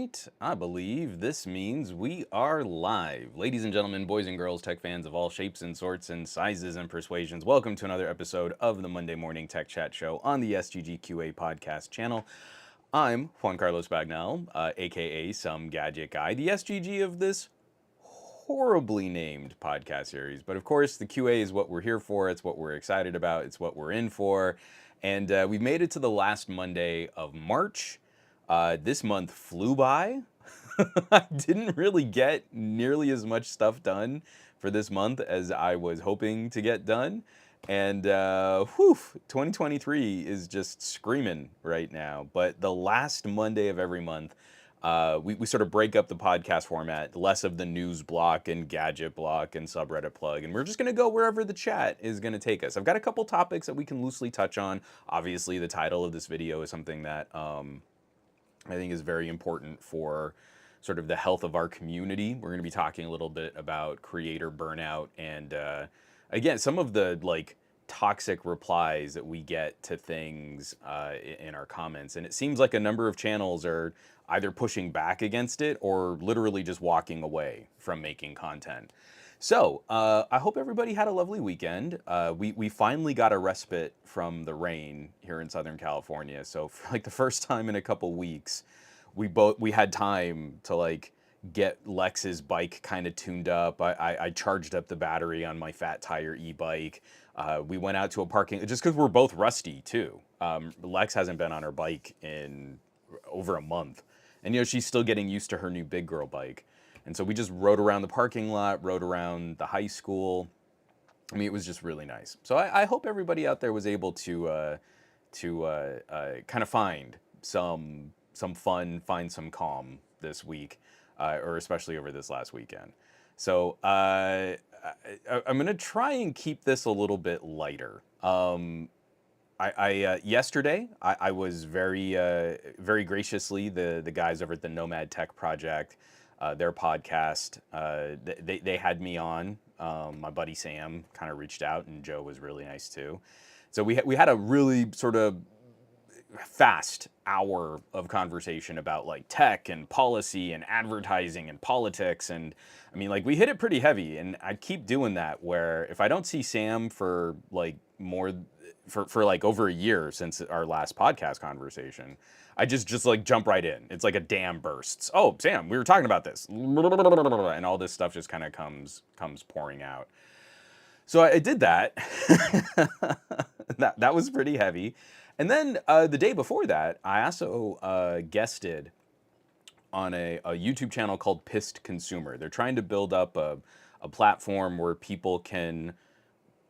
right, I believe this means we are live. Ladies and gentlemen, boys and girls, tech fans of all shapes and sorts and sizes and persuasions, welcome to another episode of the Monday Morning Tech Chat Show on the SGGQA podcast channel. I'm Juan Carlos Bagnell, aka Some Gadget Guy, the SGG of this horribly named podcast series. But of course, the QA is what we're here for. It's what we're excited about. It's what we're in for. And we've made it to the last Monday of March. This month flew by. I didn't really get nearly as much stuff done for this month as I was hoping to get done. And 2023 is just screaming right now. But the last Monday of every month, we sort of break up the podcast format, less of the news block and gadget block and subreddit plug, and we're just going to go wherever the chat is going to take us. I've got a couple topics that we can loosely touch on. Obviously, the title of this video is something that I think is very important for sort of the health of our community. We're going to be talking a little bit about creator burnout and again, some of the like toxic replies that we get to things in our comments. And it seems like a number of channels are either pushing back against it or literally just walking away from making content. So I hope everybody had a lovely weekend. We finally got a respite from the rain here in Southern California. So for like the first time in a couple weeks, we had time to like get Lex's bike kind of tuned up. I charged up the battery on my Fat Tire e-bike. We went out to a parking, just because we're both rusty too. Lex hasn't been on her bike in over a month. And you know, she's still getting used to her new big girl bike. And so we just rode around the parking lot, rode around the high school. I mean, it was just really nice. So I hope everybody out there was able to kind of find some fun, find some calm this week, or especially over this last weekend. So I'm gonna try and keep this a little bit lighter. Yesterday I was very graciously the guys over at the Nomad Tech Project, their podcast, they had me on. My buddy Sam kind of reached out, and Joe was really nice too. So we had a really sort of fast hour of conversation about like tech and policy and advertising and politics. And I mean, like, we hit it pretty heavy, and I keep doing that where if I don't see Sam for like for like over a year since our last podcast conversation, I just like jump right in. It's like a dam bursts. Oh, Sam, we were talking about this, and all this stuff just kind of comes pouring out. So I did that. That was pretty heavy. And then the day before that, I also guested on a YouTube channel called Pissed Consumer. They're trying to build up a platform where people can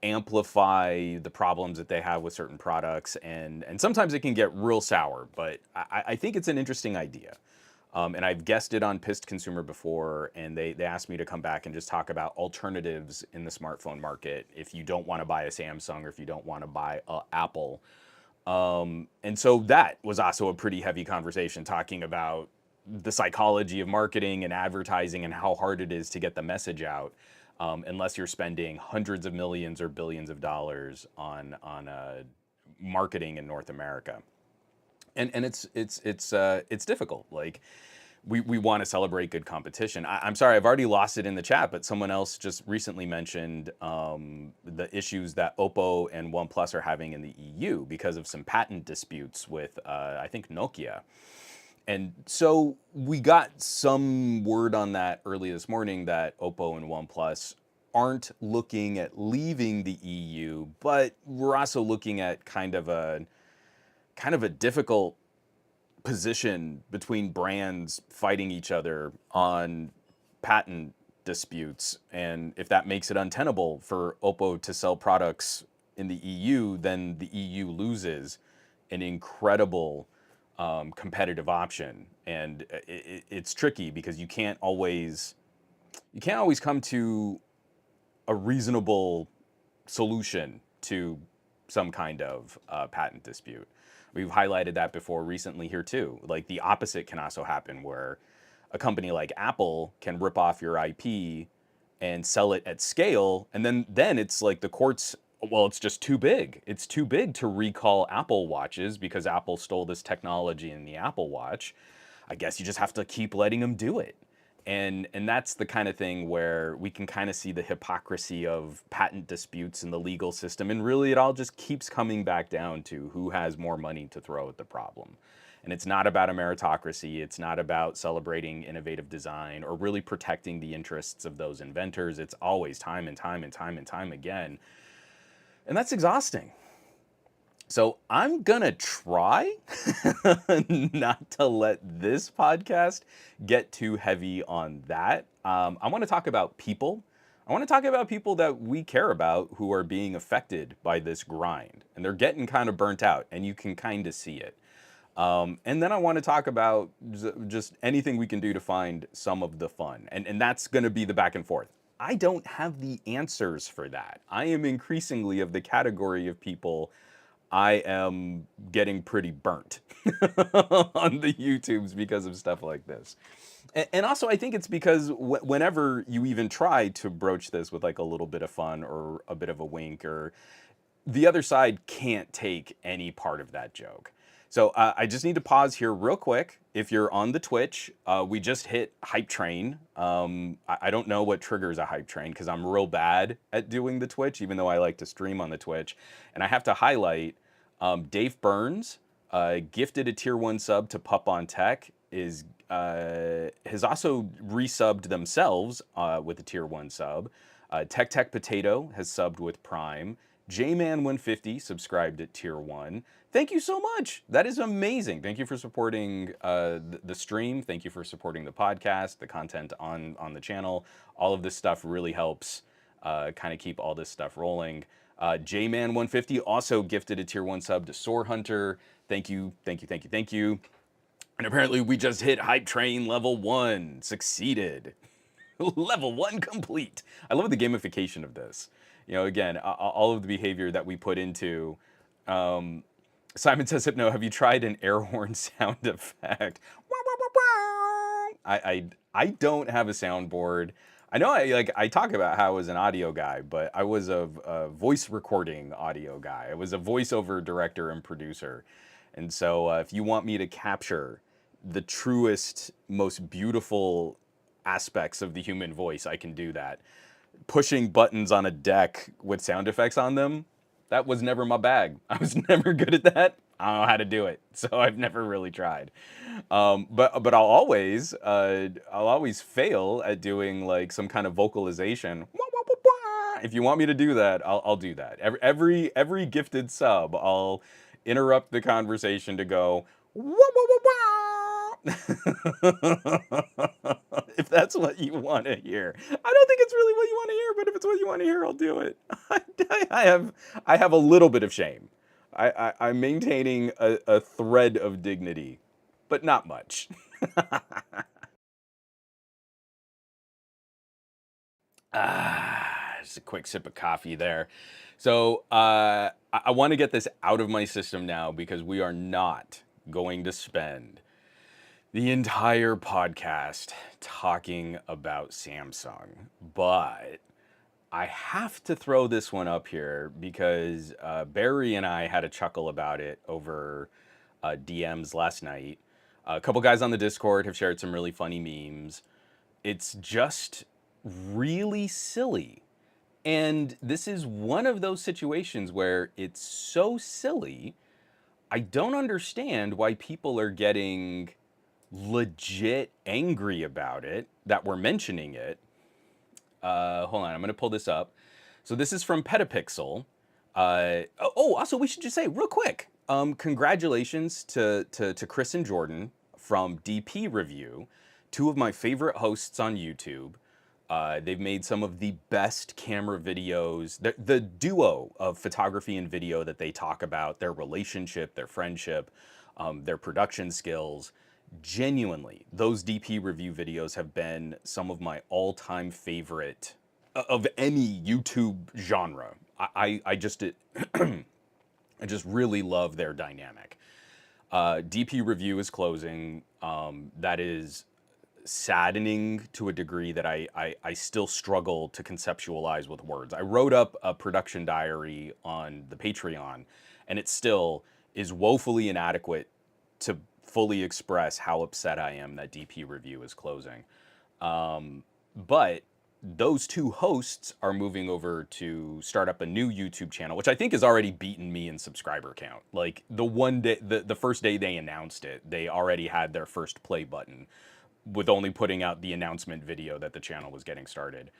amplify the problems that they have with certain products, and sometimes it can get real sour, but I think it's an interesting idea. And I've guested on Pissed Consumer before, and they asked me to come back and just talk about alternatives in the smartphone market if you don't want to buy a Samsung or if you don't want to buy an Apple. And so that was also a pretty heavy conversation, talking about the psychology of marketing and advertising and how hard it is to get the message out, unless you're spending hundreds of millions or billions of dollars on marketing in North America. And it's difficult. Like, we want to celebrate good competition. I'm sorry, I've already lost it in the chat, but someone else just recently mentioned the issues that Oppo and OnePlus are having in the EU because of some patent disputes with, I think, Nokia. And so we got some word on that early this morning that Oppo and OnePlus aren't looking at leaving the EU, but we're also looking at kind of a difficult position between brands fighting each other on patent disputes. And if that makes it untenable for Oppo to sell products in the EU, then the EU loses an incredible competitive option. And it's tricky because you can't always come to a reasonable solution to some kind of patent dispute. We've highlighted that before recently here too. Like, the opposite can also happen, where a company like Apple can rip off your IP and sell it at scale, and then it's like the courts, well, it's just too big. It's too big to recall Apple watches because Apple stole this technology in the Apple Watch. I guess you just have to keep letting them do it. And that's the kind of thing where we can kind of see the hypocrisy of patent disputes in the legal system. And really, it all just keeps coming back down to who has more money to throw at the problem. And it's not about a meritocracy. It's not about celebrating innovative design or really protecting the interests of those inventors. It's always time and time and time and time again. And that's exhausting. So I'm gonna try not to let this podcast get too heavy on that. I want to talk about people. I want to talk about people that we care about who are being affected by this grind, and they're getting kind of burnt out, and you can kind of see it. And then I want to talk about just anything we can do to find some of the fun, and that's going to be the back and forth. I don't have the answers for that. I am increasingly of the category of people. I am getting pretty burnt on the YouTubes because of stuff like this. And also, I think it's because whenever you even try to broach this with like a little bit of fun or a bit of a wink, or the other side can't take any part of that joke. So I just need to pause here real quick. If you're on the Twitch, we just hit hype train. I don't know what triggers a hype train because I'm real bad at doing the Twitch, even though I like to stream on the Twitch. And I have to highlight Dave Burns, gifted a tier 1 sub to Pup on Tech, has also resubbed themselves with a tier 1 sub. Tech Potato has subbed with Prime. JMan150 subscribed at tier 1. Thank you so much. That is amazing. Thank you for supporting the stream. Thank you for supporting the podcast, the content on the channel. All of this stuff really helps kind of keep all this stuff rolling. JMan150 also gifted a tier 1 sub to Soar Hunter. Thank you, thank you, thank you, thank you. And apparently we just hit Hype Train level 1. Succeeded. Level 1 complete. I love the gamification of this. You know, again, all of the behavior that we put into. Simon says, Hypno, have you tried an air horn sound effect? I don't have a soundboard. I know I talk about how I was an audio guy, but I was a voice recording audio guy. I was a voiceover director and producer. And so if you want me to capture the truest, most beautiful aspects of the human voice, I can do that. Pushing buttons on a deck with sound effects on them, that was never my bag. I was never good at that. I don't know how to do it, so I've never really tried. But I'll always fail at doing like some kind of vocalization. If you want me to do that, I'll do that. Every gifted sub, I'll interrupt the conversation to go. If that's what you want to hear. I don't think it's really what you want to hear, but if it's what you want to hear, I'll do it. I have a little bit of shame. I'm maintaining a thread of dignity, but not much. Just a quick sip of coffee there. So I want to get this out of my system now because we are not going to spend the entire podcast talking about Samsung, but I have to throw this one up here because Barry and I had a chuckle about it over DMs last night. A couple guys on the Discord have shared some really funny memes. It's just really silly. And this is one of those situations where it's so silly, I don't understand why people are getting legit angry about it, that we're mentioning it. Hold on, I'm going to pull this up. So this is from Petapixel. Also, we should just say real quick, congratulations to Chris and Jordan from DP Review, two of my favorite hosts on YouTube. They've made some of the best camera videos, the duo of photography and video that they talk about, their relationship, their friendship, their production skills. Genuinely, those DP review videos have been some of my all-time favorite of any YouTube genre. I just I just really love their dynamic. DP review is closing. That is saddening to a degree that I still struggle to conceptualize with words. I wrote up a production diary on the Patreon, and it still is woefully inadequate to fully express how upset I am that DP Review is closing. But those two hosts are moving over to start up a new YouTube channel, which I think has already beaten me in subscriber count. Like the one day, the first day they announced it, they already had their first play button with only putting out the announcement video that the channel was getting started.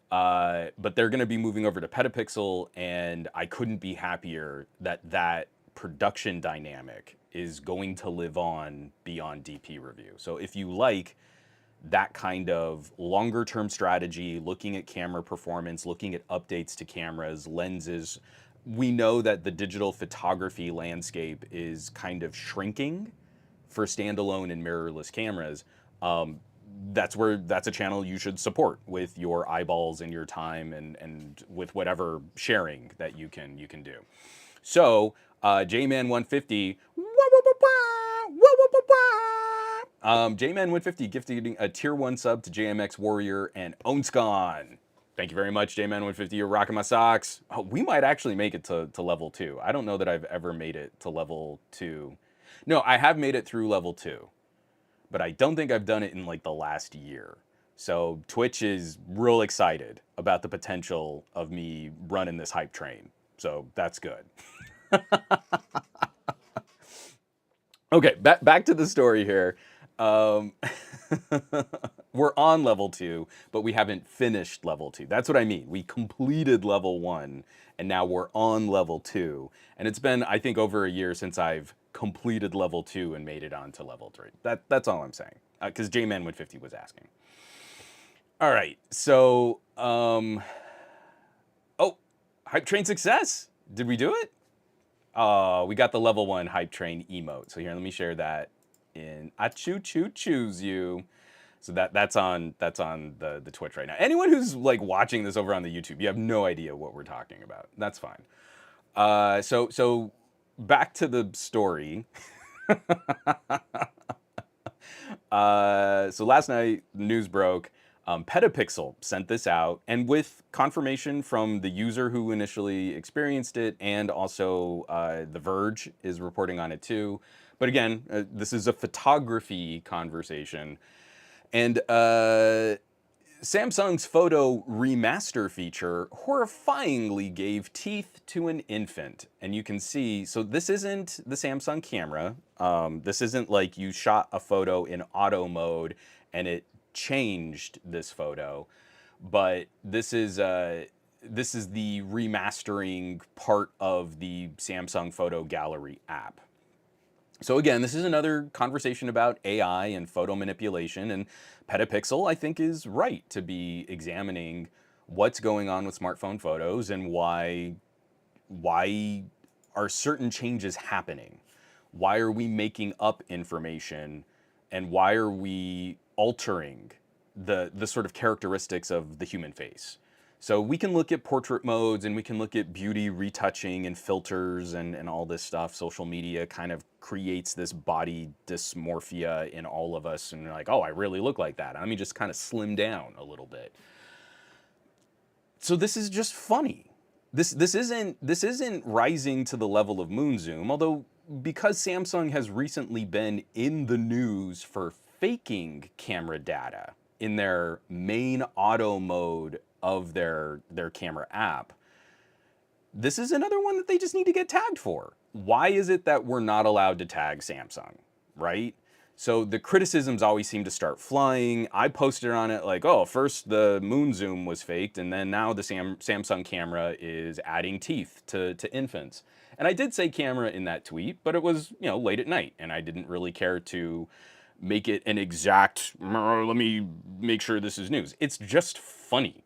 But they're going to be moving over to Petapixel, and I couldn't be happier that that production dynamic is going to live on beyond DP Review. So if you like that kind of longer term strategy, looking at camera performance, looking at updates to cameras, lenses, we know that the digital photography landscape is kind of shrinking for standalone and mirrorless cameras. That's a channel you should support with your eyeballs and your time and with whatever sharing that you can do. So JMan150, JMan150 gifting a tier 1 sub to JMX Warrior and Onscon. Thank you very much, JMan150. You're rocking my socks. Oh, we might actually make it to level 2. I don't know that I've ever made it to level 2. No, I have made it through level 2. But I don't think I've done it in like the last year. So Twitch is real excited about the potential of me running this hype train. So that's good. Okay, back to the story here. We're on level 2, but we haven't finished level 2. That's what I mean. We completed level 1, and now we're on level 2. And it's been, I think, over a year since I've completed level 2 and made it on to level 3. That's all I'm saying. Because JMan150 was asking. All right, so, oh, hype train success. Did we do it? We got the level 1 hype train emote. So here, let me share that in I choose you. So that's on the Twitch right now. Anyone who's like watching this over on the YouTube, you have no idea what we're talking about. That's fine. So back to the story. So last night, news broke. Petapixel sent this out, and with confirmation from the user who initially experienced it, and also The Verge is reporting on it too. But again, this is a photography conversation. And Samsung's photo remaster feature horrifyingly gave teeth to an infant. And you can see, so this isn't the Samsung camera. This isn't like you shot a photo in auto mode and it changed this photo. But this is the remastering part of the Samsung Photo Gallery app. So again, this is another conversation about AI and photo manipulation, and Petapixel, I think, is right to be examining what's going on with smartphone photos and why are certain changes happening? Why are we making up information, and why are we altering the sort of characteristics of the human face? So we can look at portrait modes, and we can look at beauty retouching and filters and all this stuff. Social media kind of creates this body dysmorphia in all of us, and you're like, oh, I really look like that. Let me just kind of slim down a little bit. So this is just funny. This isn't rising to the level of moon zoom, although because Samsung has recently been in the news for faking camera data in their main auto mode of their camera app, this is another one that they just need to get tagged for. Why is it that we're not allowed to tag Samsung, right? So the criticisms always seem to start flying. I posted on it like, oh, first the moon zoom was faked, and then now the Samsung camera is adding teeth to infants. And I did say camera in that tweet, but it was, late at night, and I didn't really care to make it an exact, let me make sure this is news. It's just funny.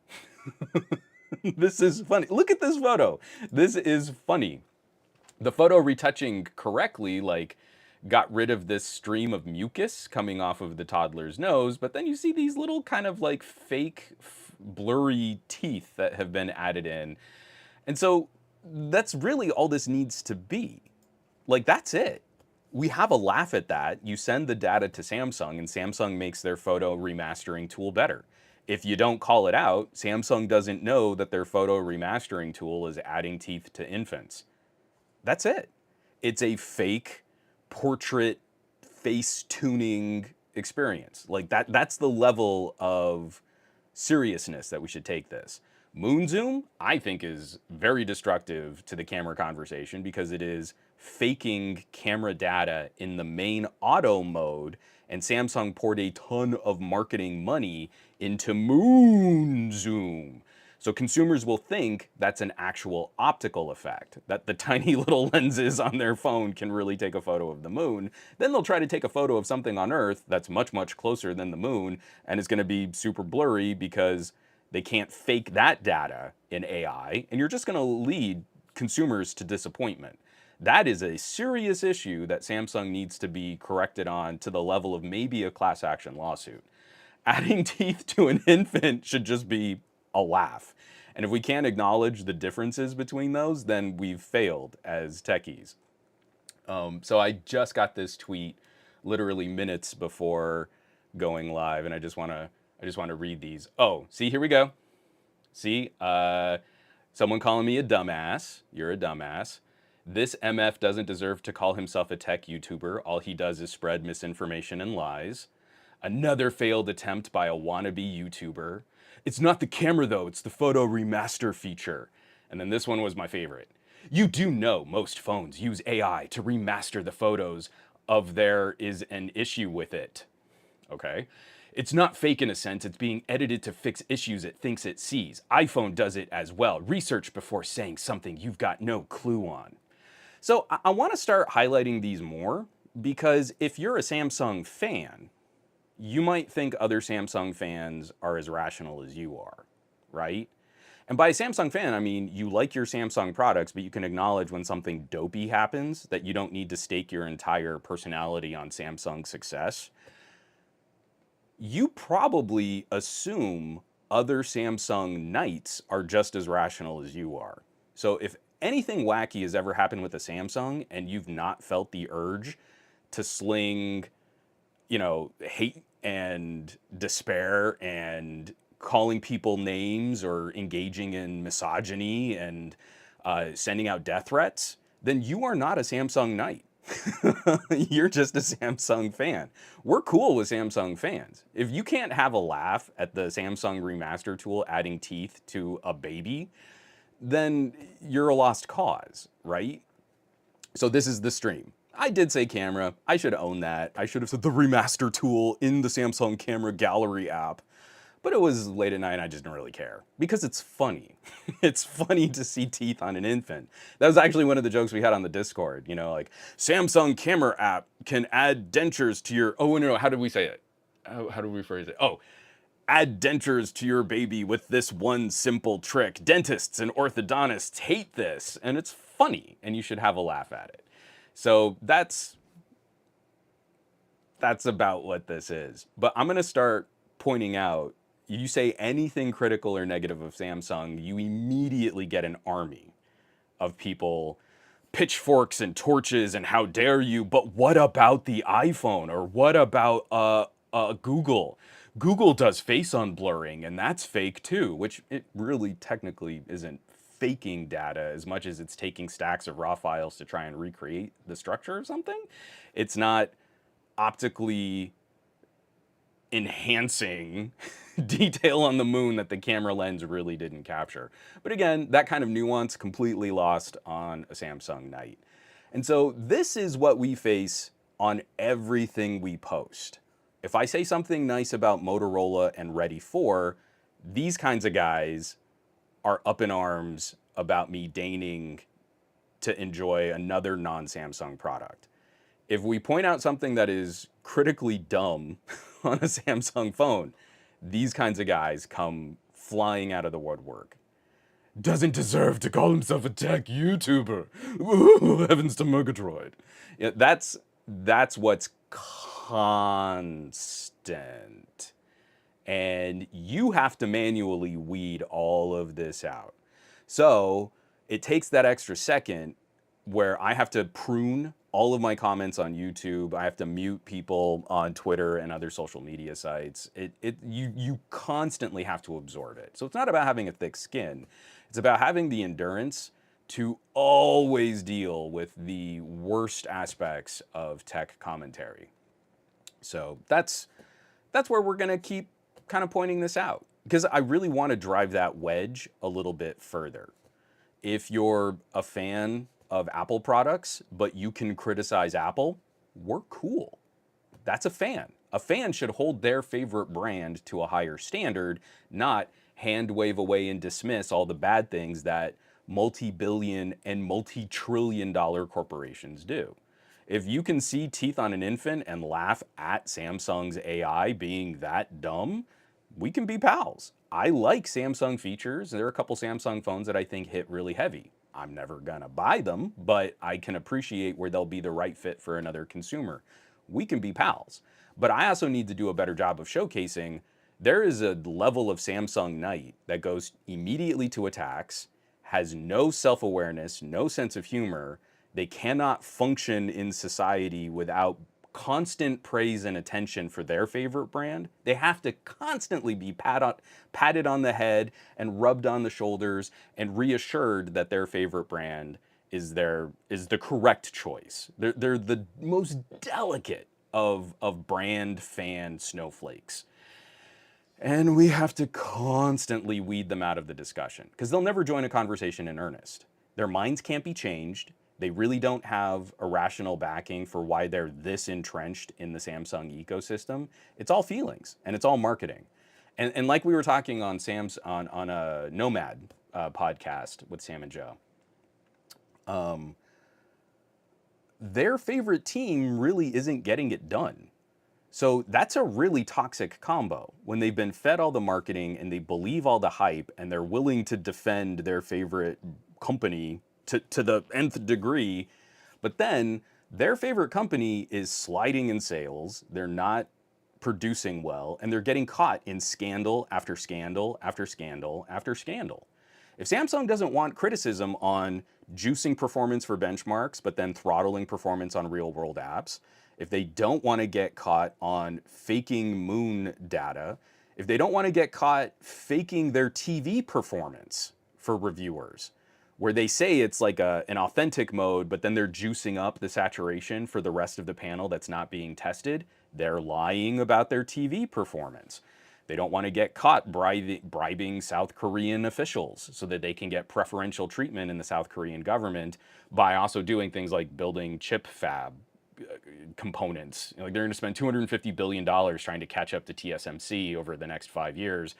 This is funny. Look at this photo. This is funny. The photo retouching correctly, got rid of this stream of mucus coming off of the toddler's nose, but then you see these little kind of fake blurry teeth that have been added in. And so that's really all this needs to be. That's it. We have a laugh at that. You send the data to Samsung, and Samsung makes their photo remastering tool better. If you don't call it out, Samsung doesn't know that their photo remastering tool is adding teeth to infants. That's it. It's a fake portrait face tuning experience. Like that's the level of seriousness that we should take this. Moon zoom, I think, is very destructive to the camera conversation because it is faking camera data in the main auto mode, and Samsung poured a ton of marketing money into moon zoom. So consumers will think that's an actual optical effect, that the tiny little lenses on their phone can really take a photo of the moon. Then they'll try to take a photo of something on Earth that's much, much closer than the moon, and it's going to be super blurry because they can't fake that data in AI, and you're just going to lead consumers to disappointment. That is a serious issue that Samsung needs to be corrected on to the level of maybe a class action lawsuit. Adding teeth to an infant should just be a laugh. And if we can't acknowledge the differences between those, then we've failed as techies. So I just got this tweet literally minutes before going live, and I just want to read these. Oh, see, here we go. See, someone calling me a dumbass. You're a dumbass. This MF doesn't deserve to call himself a tech YouTuber. All he does is spread misinformation and lies. Another failed attempt by a wannabe YouTuber. It's not the camera though, it's the photo remaster feature. And then this one was my favorite. You do know most phones use AI to remaster the photos of there is an issue with it. Okay? It's not fake in a sense, it's being edited to fix issues it thinks it sees. iPhone does it as well. Research before saying something you've got no clue on. So I want to start highlighting these more because if you're a Samsung fan, you might think other Samsung fans are as rational as you are, right? And by a Samsung fan, I mean you like your Samsung products, but you can acknowledge when something dopey happens that you don't need to stake your entire personality on Samsung's success. You probably assume other Samsung knights are just as rational as you are. So if anything wacky has ever happened with a Samsung and you've not felt the urge to sling, hate and despair and calling people names or engaging in misogyny and sending out death threats, then you are not a Samsung knight. You're just a Samsung fan. We're cool with Samsung fans. If you can't have a laugh at the Samsung remaster tool adding teeth to a baby, then you're a lost cause, right? So this is the stream. I did say camera. I should own that. I should have said the remaster tool in the Samsung Camera Gallery app. But it was late at night and I just didn't really care. Because it's funny. It's funny to see teeth on an infant. That was actually one of the jokes we had on the Discord. Like, Samsung Camera app can add dentures to your... Oh, no, how did we say it? How do we phrase it? Oh, add dentures to your baby with this one simple trick. Dentists and orthodontists hate this. And it's funny. And you should have a laugh at it. So that's about what this is. But I'm going to start pointing out, you say anything critical or negative of Samsung, you immediately get an army of people, pitchforks and torches and how dare you, but what about the iPhone? Or what about Google? Google does face unblurring and that's fake too, which it really technically isn't faking data as much as it's taking stacks of raw files to try and recreate the structure of something. It's not optically enhancing detail on the moon that the camera lens really didn't capture. But again, that kind of nuance completely lost on a Samsung Knight. And so this is what we face on everything we post. If I say something nice about Motorola and Ready 4, these kinds of guys are up in arms about me deigning to enjoy another non-Samsung product. If we point out something that is critically dumb on a Samsung phone, these kinds of guys come flying out of the woodwork. Doesn't deserve to call himself a tech YouTuber. Ooh, heavens to Murgatroyd. That's what's constant. And you have to manually weed all of this out. So it takes that extra second where I have to prune all of my comments on YouTube. I have to mute people on Twitter and other social media sites. You constantly have to absorb it. So it's not about having a thick skin. It's about having the endurance to always deal with the worst aspects of tech commentary. So that's where we're going to keep kind of pointing this out, because I really want to drive that wedge a little bit further. If you're a fan of Apple products, but you can criticize Apple, we're cool. That's a fan. A fan should hold their favorite brand to a higher standard, not hand wave away and dismiss all the bad things that multi-billion and multi-trillion dollar corporations do. If you can see teeth on an infant and laugh at Samsung's AI being that dumb, we can be pals. I like Samsung features. There are a couple Samsung phones that I think hit really heavy. I'm never gonna buy them, but I can appreciate where they'll be the right fit for another consumer. We can be pals. But I also need to do a better job of showcasing there is a level of Samsung Night that goes immediately to attacks, has no self awareness, no sense of humor. They cannot function in society without constant praise and attention for their favorite brand. They have to constantly be patted on the head and rubbed on the shoulders and reassured that their favorite brand is the correct choice. They're the most delicate of brand fan snowflakes. And we have to constantly weed them out of the discussion because they'll never join a conversation in earnest. Their minds can't be changed. They really don't have a rational backing for why they're this entrenched in the Samsung ecosystem. It's all feelings and it's all marketing. And like we were talking on on a Nomad podcast with Sam and Joe, their favorite team really isn't getting it done. So that's a really toxic combo when they've been fed all the marketing and they believe all the hype and they're willing to defend their favorite company to the nth degree. But then their favorite company is sliding in sales. They're not producing well and they're getting caught in scandal after scandal after scandal after scandal. If Samsung doesn't want criticism on juicing performance for benchmarks, but then throttling performance on real world apps, if they don't want to get caught on faking moon data, if they don't want to get caught faking their TV performance for reviewers, where they say it's like an authentic mode, but then they're juicing up the saturation for the rest of the panel that's not being tested, they're lying about their TV performance. They don't want to get caught bribing South Korean officials so that they can get preferential treatment in the South Korean government by also doing things like building chip fab components. Like they're going to spend $250 billion trying to catch up to TSMC over the next 5 years.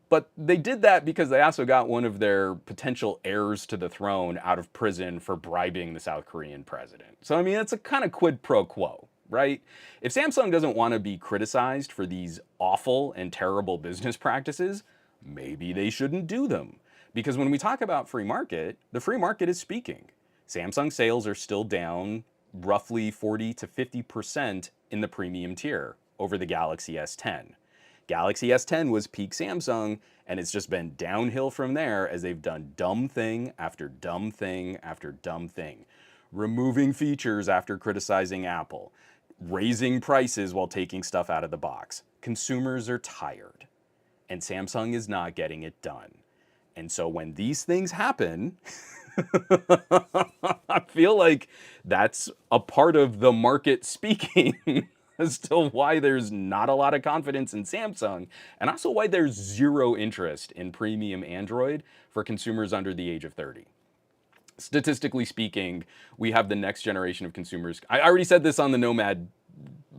But they did that because they also got one of their potential heirs to the throne out of prison for bribing the South Korean president. So, I mean, it's a kind of quid pro quo, right? If Samsung doesn't want to be criticized for these awful and terrible business practices, maybe they shouldn't do them. Because when we talk about free market, the free market is speaking. Samsung sales are still down roughly 40 to 50% in the premium tier over the Galaxy S10. Galaxy S10 was peak Samsung, and it's just been downhill from there as they've done dumb thing after dumb thing after dumb thing. Removing features after criticizing Apple. Raising prices while taking stuff out of the box. Consumers are tired, and Samsung is not getting it done. And so when these things happen, I feel like that's a part of the market speaking as to why there's not a lot of confidence in Samsung, and also why there's zero interest in premium Android for consumers under the age of 30. Statistically speaking, we have the next generation of consumers. I already said this on the Nomad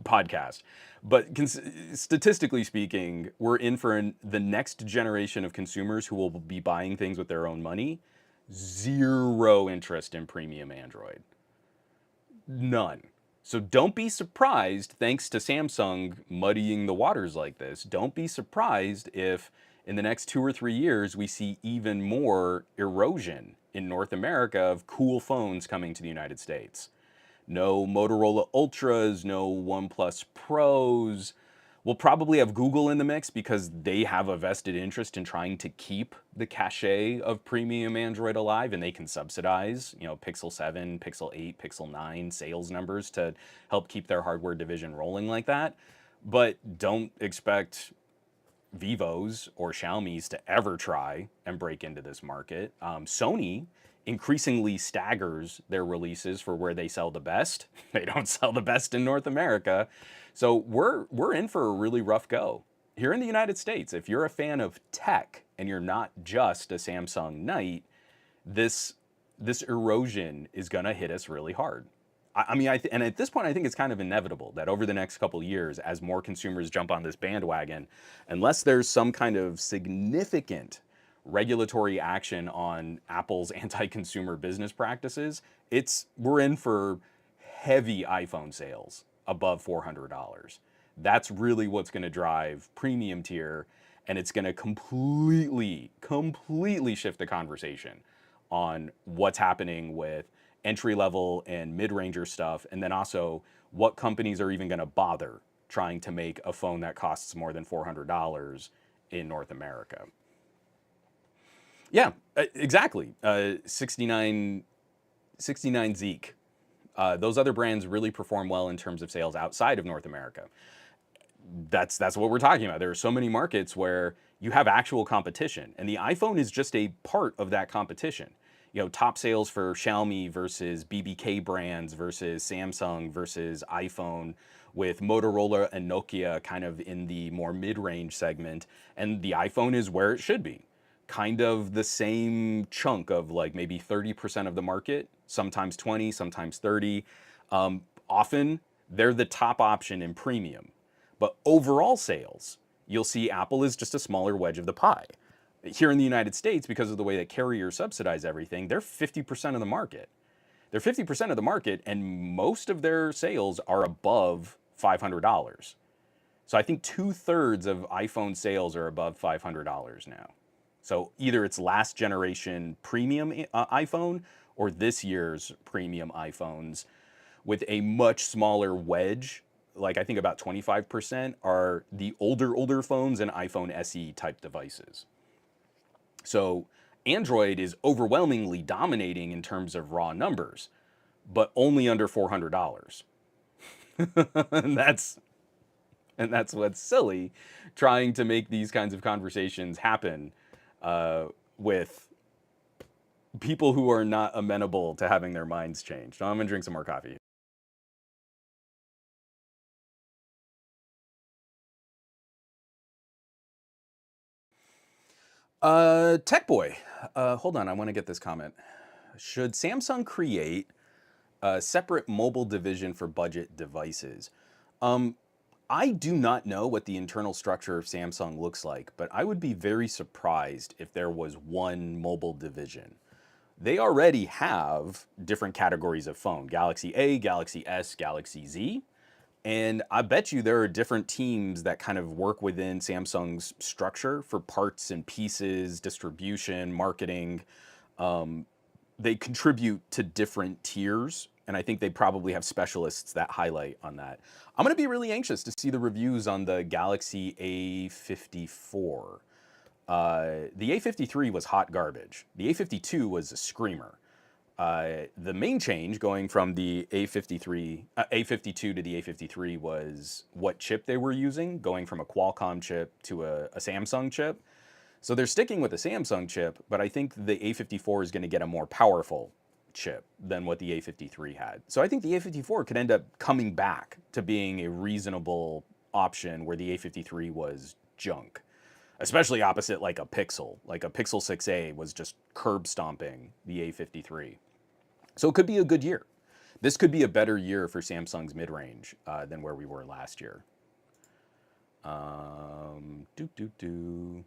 podcast, but statistically speaking, we're in for the next generation of consumers who will be buying things with their own money. Zero interest in premium Android. None. So don't be surprised, thanks to Samsung muddying the waters like this, don't be surprised if in the next 2 or 3 years we see even more erosion in North America of cool phones coming to the United States. No Motorola Ultras, no OnePlus Pros. We'll probably have Google in the mix because they have a vested interest in trying to keep the cachet of premium Android alive, and they can subsidize, Pixel 7, Pixel 8, Pixel 9 sales numbers to help keep their hardware division rolling like that. But don't expect Vivos or Xiaomi's to ever try and break into this market. Sony increasingly staggers their releases for where they sell the best. They don't sell the best in North America. So we're in for a really rough go. Here in the United States, if you're a fan of tech and you're not just a Samsung Knight, this this erosion is going to hit us really hard. I mean, and at this point, I think it's kind of inevitable that over the next couple of years, as more consumers jump on this bandwagon, unless there's some kind of significant regulatory action on Apple's anti-consumer business practices, we're in for heavy iPhone sales above $400. That's really what's going to drive premium tier, and it's going to completely shift the conversation on what's happening with entry level and mid-ranger stuff, and then also what companies are even going to bother trying to make a phone that costs more than $400 in North America. Yeah, exactly. 69 Zeke. Those other brands really perform well in terms of sales outside of North America. That's what we're talking about. There are so many markets where you have actual competition, and the iPhone is just a part of that competition. You know, top sales for Xiaomi versus BBK brands versus Samsung versus iPhone, with Motorola and Nokia kind of in the more mid-range segment, and the iPhone is where it should be. Kind of the same chunk of like maybe 30% of the market, sometimes 20, sometimes 30. Often they're the top option in premium. But overall sales, you'll see Apple is just a smaller wedge of the pie. Here in the United States, because of the way that carriers subsidize everything, they're 50% of the market. They're 50% of the market, and most of their sales are above $500. So I think 2/3 of iPhone sales are above $500 now. So either it's last generation premium iPhone or this year's premium iPhones, with a much smaller wedge. Like I think about 25% are the older phones and iPhone SE type devices. So Android is overwhelmingly dominating in terms of raw numbers, but only under $400. and that's and that's what's silly, trying to make these kinds of conversations happen with people who are not amenable to having their minds changed. I'm gonna drink some more coffee. Tech Boy, hold on, I want to get this comment. Should Samsung create a separate mobile division for budget devices? Um, I do not know what the internal structure of Samsung looks like, but I would be very surprised if there was one mobile division. They already have different categories of phone: Galaxy A, Galaxy S, Galaxy Z. And I bet you there are different teams that kind of work within Samsung's structure for parts and pieces, distribution, marketing. Um, they contribute to different tiers, and I think they probably have specialists that highlight on that. I'm going to be really anxious to see the reviews on the Galaxy A54. The A53 was hot garbage. The A52 was a screamer. The main change going from the A52 to the A53 was what chip they were using, going from a Qualcomm chip to a Samsung chip. So they're sticking with the Samsung chip, but I think the A54 is going to get a more powerful chip than what the A53 had. So I think the A54 could end up coming back to being a reasonable option where the A53 was junk, especially opposite like a Pixel. Like a Pixel 6a was just curb stomping the A53. So it could be a good year. This could be a better year for Samsung's mid-range than where we were last year. Do do do.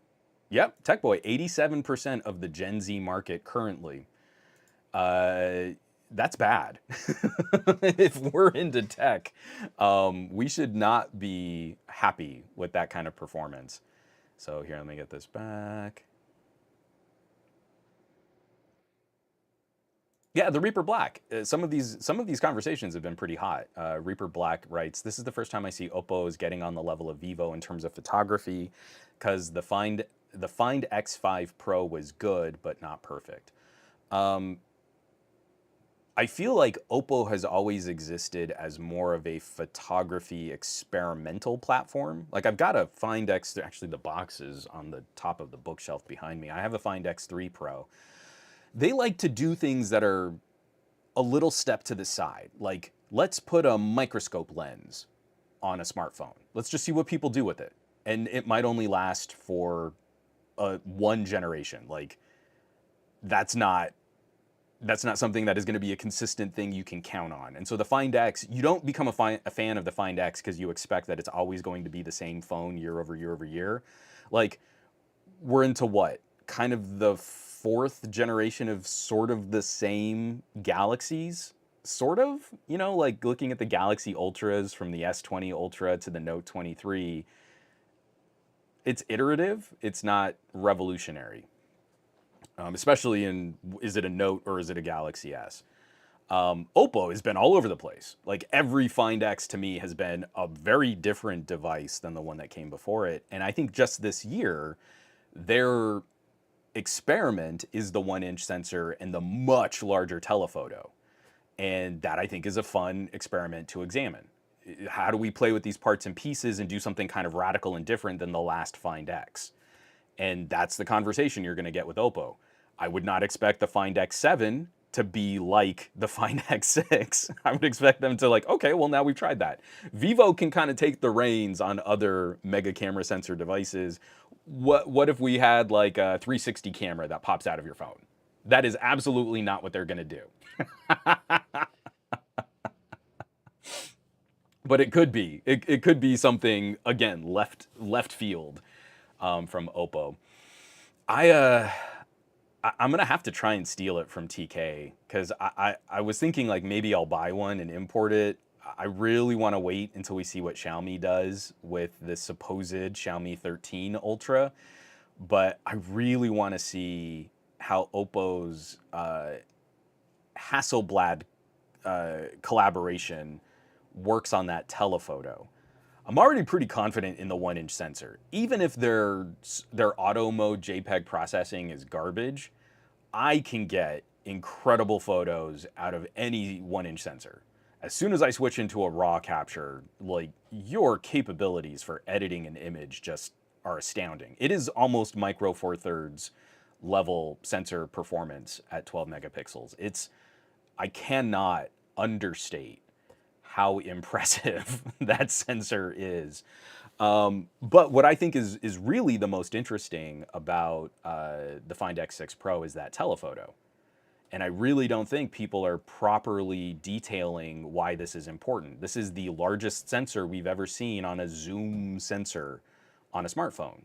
Yep, Tech Boy, 87% of the Gen Z market currently. That's bad. If we're into tech, we should not be happy with that kind of performance. So here, let me get this back. Yeah, the Reaper Black. Some of these conversations have been pretty hot. Reaper Black writes, "This is the first time I see Oppo is getting on the level of Vivo in terms of photography, because the Find X5 Pro was good but not perfect." I feel like Oppo has always existed as more of a photography experimental platform. Like I've got a Find X, actually the box is on the top of the bookshelf behind me. I have a Find X3 Pro. they like to do things that are a little step to the side. Like, let's put a microscope lens on a smartphone. Let's just see what people do with it. And it might only last for one generation. Like, that's not something that is going to be a consistent thing you can count on. And so the Find X, you don't become a fan of the Find X because you expect that it's always going to be the same phone year over year over year. Like, we're into what? Kind of the fourth generation of sort of the same galaxies, sort of, like looking at the Galaxy Ultras from the S20 Ultra to the Note 23. It's iterative, it's not revolutionary. Especially in, is it a Note or is it a Galaxy S? Oppo has been all over the place. Like, every Find X to me has been a very different device than the one that came before it. And I think just this year, their experiment is the 1-inch sensor and the much larger telephoto. And that, I think, is a fun experiment to examine. How do we play with these parts and pieces and do something kind of radical and different than the last Find X? And that's the conversation you're going to get with Oppo. I would not expect the Find X7 to be like the Find X6. I would expect them to okay, well, now we've tried that. Vivo can kind of take the reins on other mega camera sensor devices. What if we had like a 360 camera that pops out of your phone? That is absolutely not what they're going to do. But it could be. It could be something, again, left field from Oppo. I'm gonna have to try and steal it from TK because I was thinking like maybe I'll buy one and import it. I really want to wait until we see what Xiaomi does with the supposed Xiaomi 13 Ultra, but I really want to see how Oppo's Hasselblad collaboration works on that telephoto. I'm already pretty confident in the 1-inch sensor. Even if their auto mode JPEG processing is garbage, I can get incredible photos out of any 1-inch sensor. As soon as I switch into a RAW capture, like, your capabilities for editing an image just are astounding. It is almost micro four thirds level sensor performance at 12 megapixels. I cannot understate how impressive that sensor is. But what I think is really the most interesting about the Find X6 Pro is that telephoto. And I really don't think people are properly detailing why this is important. This is the largest sensor we've ever seen on a zoom sensor on a smartphone.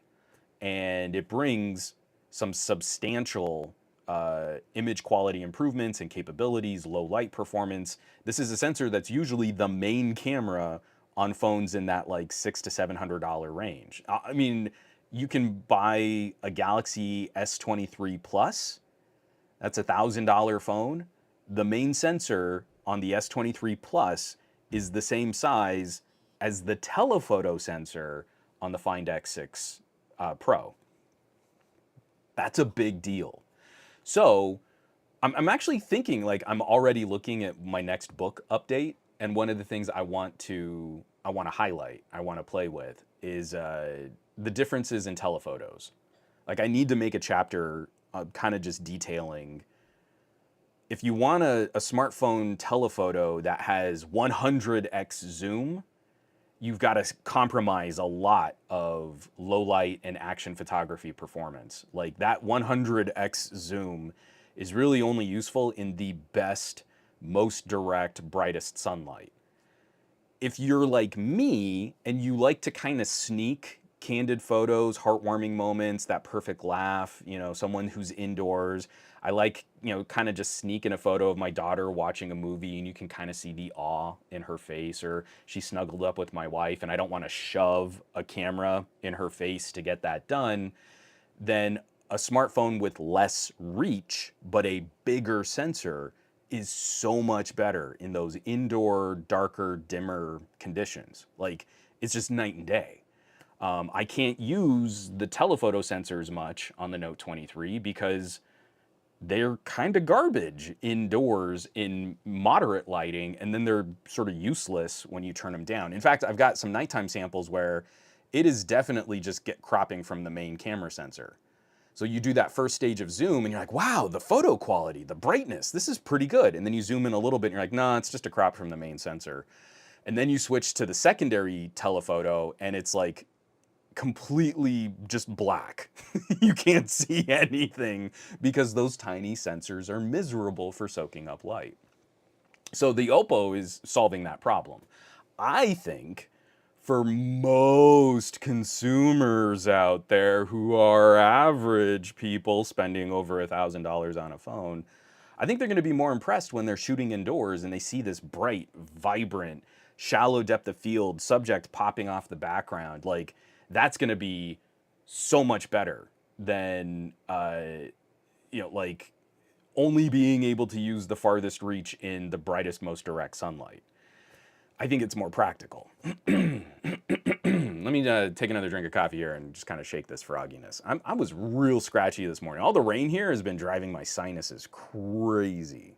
And it brings some substantial image quality improvements and capabilities, low light performance. This is a sensor that's usually the main camera on phones in that like $600 to $700 range. I mean, you can buy a Galaxy S23 Plus. That's a $1,000 phone. The main sensor on the S23 Plus is the same size as the telephoto sensor on the Find X6 Pro. That's a big deal. So I'm actually thinking, like, I'm already looking at my next book update, and one of the things I want to highlight, I want to play with, is the differences in telephotos. Like, I need to make a chapter kind of just detailing, if you want a smartphone telephoto that has 100x zoom, you've got to compromise a lot of low light and action photography performance. Like, that 100x zoom is really only useful in the best, most direct, brightest sunlight. If you're like me and you like to kind of sneak candid photos, heartwarming moments, that perfect laugh, someone who's indoors. I like, kind of just sneaking a photo of my daughter watching a movie and you can kind of see the awe in her face, or she's snuggled up with my wife and I don't want to shove a camera in her face to get that done. Then a smartphone with less reach, but a bigger sensor is so much better in those indoor, darker, dimmer conditions. Like, it's just night and day. I can't use the telephoto sensors much on the Note 23 because they're kind of garbage indoors in moderate lighting, and then they're sort of useless when you turn them down. In fact, I've got some nighttime samples where it is definitely just cropping from the main camera sensor. So you do that first stage of zoom and you're like, wow, the photo quality, the brightness, this is pretty good. And then you zoom in a little bit and you're like, nah, it's just a crop from the main sensor. And then you switch to the secondary telephoto and it's like completely just black. You can't see anything because those tiny sensors are miserable for soaking up light. So the Oppo is solving that problem. I think for most consumers out there who are average people spending over $1,000 on a phone, I think they're going to be more impressed when they're shooting indoors and they see this bright, vibrant, shallow depth of field subject popping off the background. Like, that's going to be so much better than, like only being able to use the farthest reach in the brightest, most direct sunlight. I think it's more practical. Let me take another drink of coffee here and just kind of shake this frogginess. I was real scratchy this morning. All the rain here has been driving my sinuses crazy.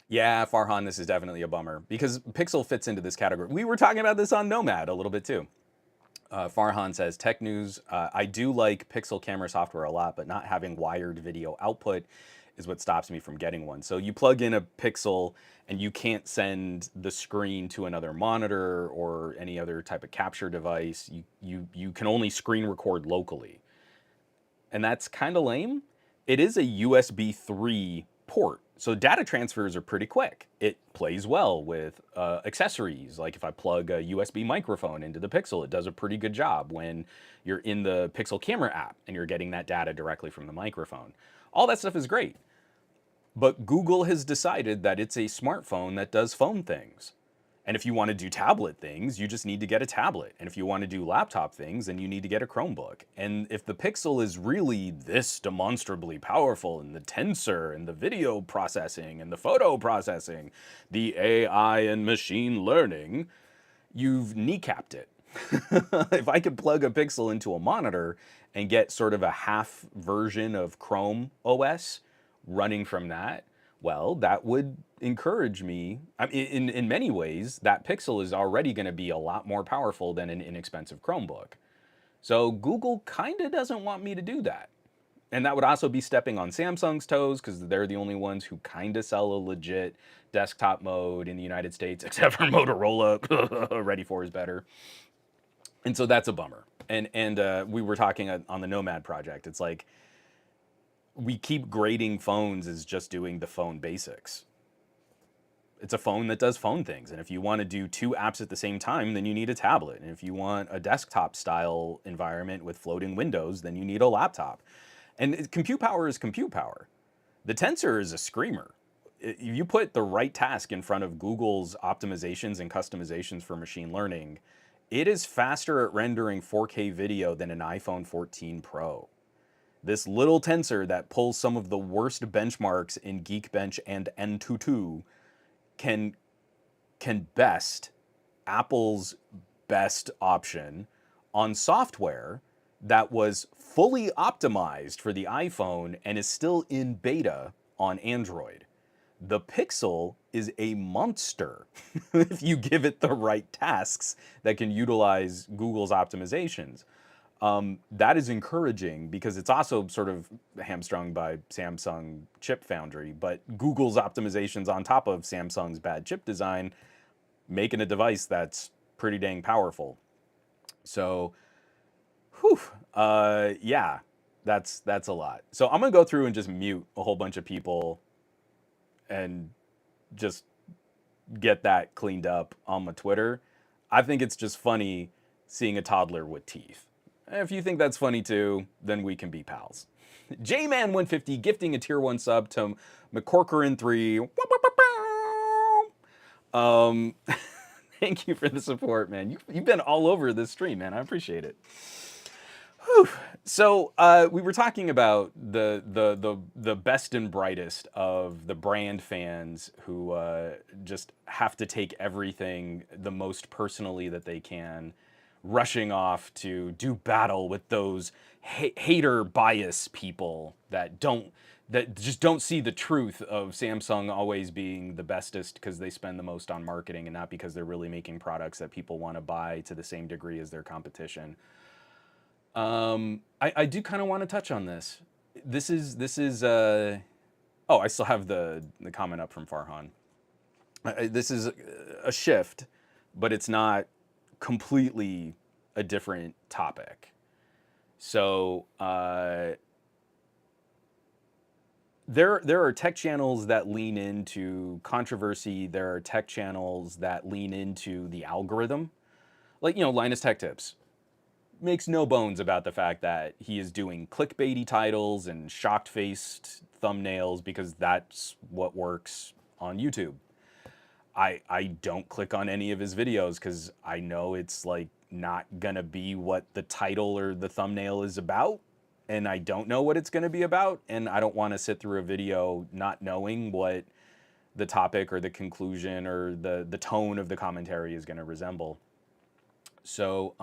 Yeah, Farhan, this is definitely a bummer because Pixel fits into this category. We were talking about this on Nomad a little bit too. Farhan says, tech news, I do like Pixel camera software a lot, but not having wired video output is what stops me from getting one. So you plug in a Pixel and you can't send the screen to another monitor or any other type of capture device. You can only screen record locally. And that's kind of lame. It is a USB 3 port, so data transfers are pretty quick. It plays well with accessories. Like if I plug a USB microphone into the Pixel, it does a pretty good job when you're in the Pixel camera app and you're getting that data directly from the microphone. All that stuff is great. But Google has decided that it's a smartphone that does phone things. And if you want to do tablet things, you just need to get a tablet. And if you want to do laptop things, then you need to get a Chromebook. And if the Pixel is really this demonstrably powerful in the tensor and the video processing and the photo processing, the AI and machine learning, you've kneecapped it. If I could plug a Pixel into a monitor and get sort of a half version of Chrome OS running from that, well, that would encourage me. I mean, in many ways, that Pixel is already going to be a lot more powerful than an inexpensive Chromebook. So Google kind of doesn't want me to do that. And that would also be stepping on Samsung's toes because they're the only ones who kind of sell a legit desktop mode in the United States, except for Motorola. Ready for is better. And so that's a bummer. And we were talking on the Nomad project. It's like, we keep grading phones as just doing the phone basics. It's a phone that does phone things. And if you want to do two apps at the same time, then you need a tablet. And if you want a desktop style environment with floating windows, then you need a laptop. And compute power is compute power. The Tensor is a screamer. If you put the right task in front of Google's optimizations and customizations for machine learning, it is faster at rendering 4K video than an iPhone 14 Pro. This little tensor that pulls some of the worst benchmarks in Geekbench and N22 can best Apple's best option on software that was fully optimized for the iPhone and is still in beta on Android. The Pixel is a monster if you give it the right tasks that can utilize Google's optimizations. That is encouraging because it's also sort of hamstrung by Samsung chip foundry, but Google's optimizations on top of Samsung's bad chip design making a device that's pretty dang powerful. So, yeah, that's a lot. So I'm gonna go through and just mute a whole bunch of people and just get that cleaned up on my Twitter. I think it's just funny seeing a toddler with teeth. If you think that's funny too, then we can be pals. Jman150 gifting a tier 1 sub to McCorcoran3. Thank you for the support, man. You've been all over this stream, man. I appreciate it. Whew. So we were talking about the best and brightest of the brand fans who just have to take everything the most personally that they can, rushing off to do battle with those hater bias people that don't that just don't see the truth of Samsung always being the bestest because they spend the most on marketing and not because they're really making products that people want to buy to the same degree as their competition. I do kind of want to touch on this. This is. Oh, I still have the comment up from Farhan. This is a shift, but it's not completely a different topic. So there are tech channels that lean into controversy. There are tech channels that lean into the algorithm, like Linus Tech Tips makes no bones about the fact that he is doing clickbaity titles and shocked faced thumbnails because that's what works on YouTube. I don't click on any of his videos because I know it's like not gonna be what the title or the thumbnail is about, and I don't know what it's gonna be about, and I don't want to sit through a video not knowing what the topic or the conclusion or the tone of the commentary is gonna resemble. So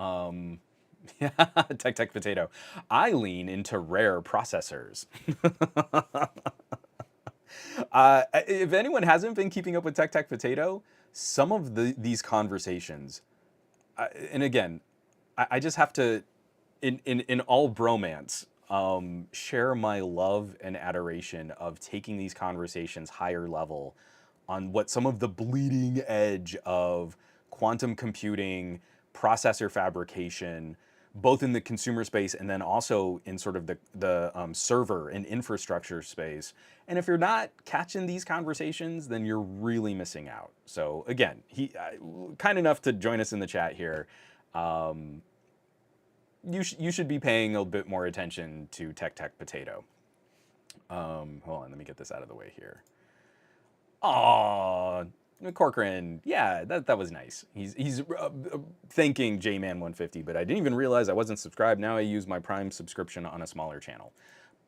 yeah, tech potato. I lean into rare processors. If anyone hasn't been keeping up with tech potato, some of these conversations, and again, I just have to, in all bromance, share my love and adoration of taking these conversations higher level on what some of the bleeding edge of quantum computing, processor fabrication, both in the consumer space and then also in sort of the server and infrastructure space. And if you're not catching these conversations, then you're really missing out. So again, he kind enough to join us in the chat here. You should be paying a bit more attention to tech potato. Hold on, let me get this out of the way here. Aw, Corcoran, yeah, that was nice. He's thanking JMan150, but I didn't even realize I wasn't subscribed. Now I use my Prime subscription on a smaller channel.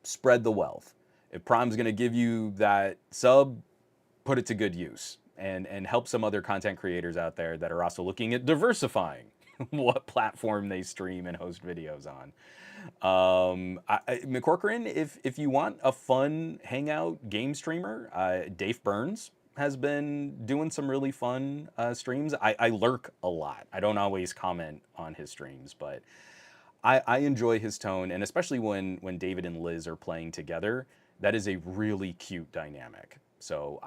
Spread the wealth. If Prime's gonna give you that sub, put it to good use and help some other content creators out there that are also looking at diversifying what platform they stream and host videos on. McCorcoran, if you want a fun hangout game streamer, Dave Burns has been doing some really fun streams. I lurk a lot. I don't always comment on his streams, but I enjoy his tone, and especially when David and Liz are playing together, that is a really cute dynamic. So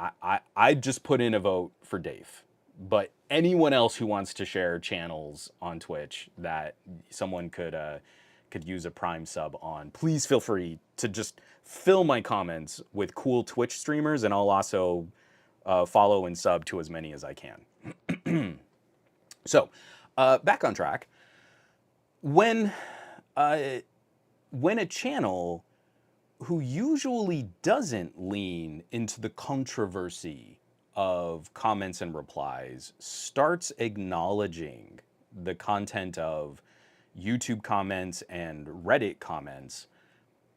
I just put in a vote for Dave. But anyone else who wants to share channels on Twitch that someone could use a Prime sub on, please feel free to just fill my comments with cool Twitch streamers, and I'll also follow and sub to as many as I can. So, back on track. When a channel who usually doesn't lean into the controversy of comments and replies starts acknowledging the content of YouTube comments and Reddit comments,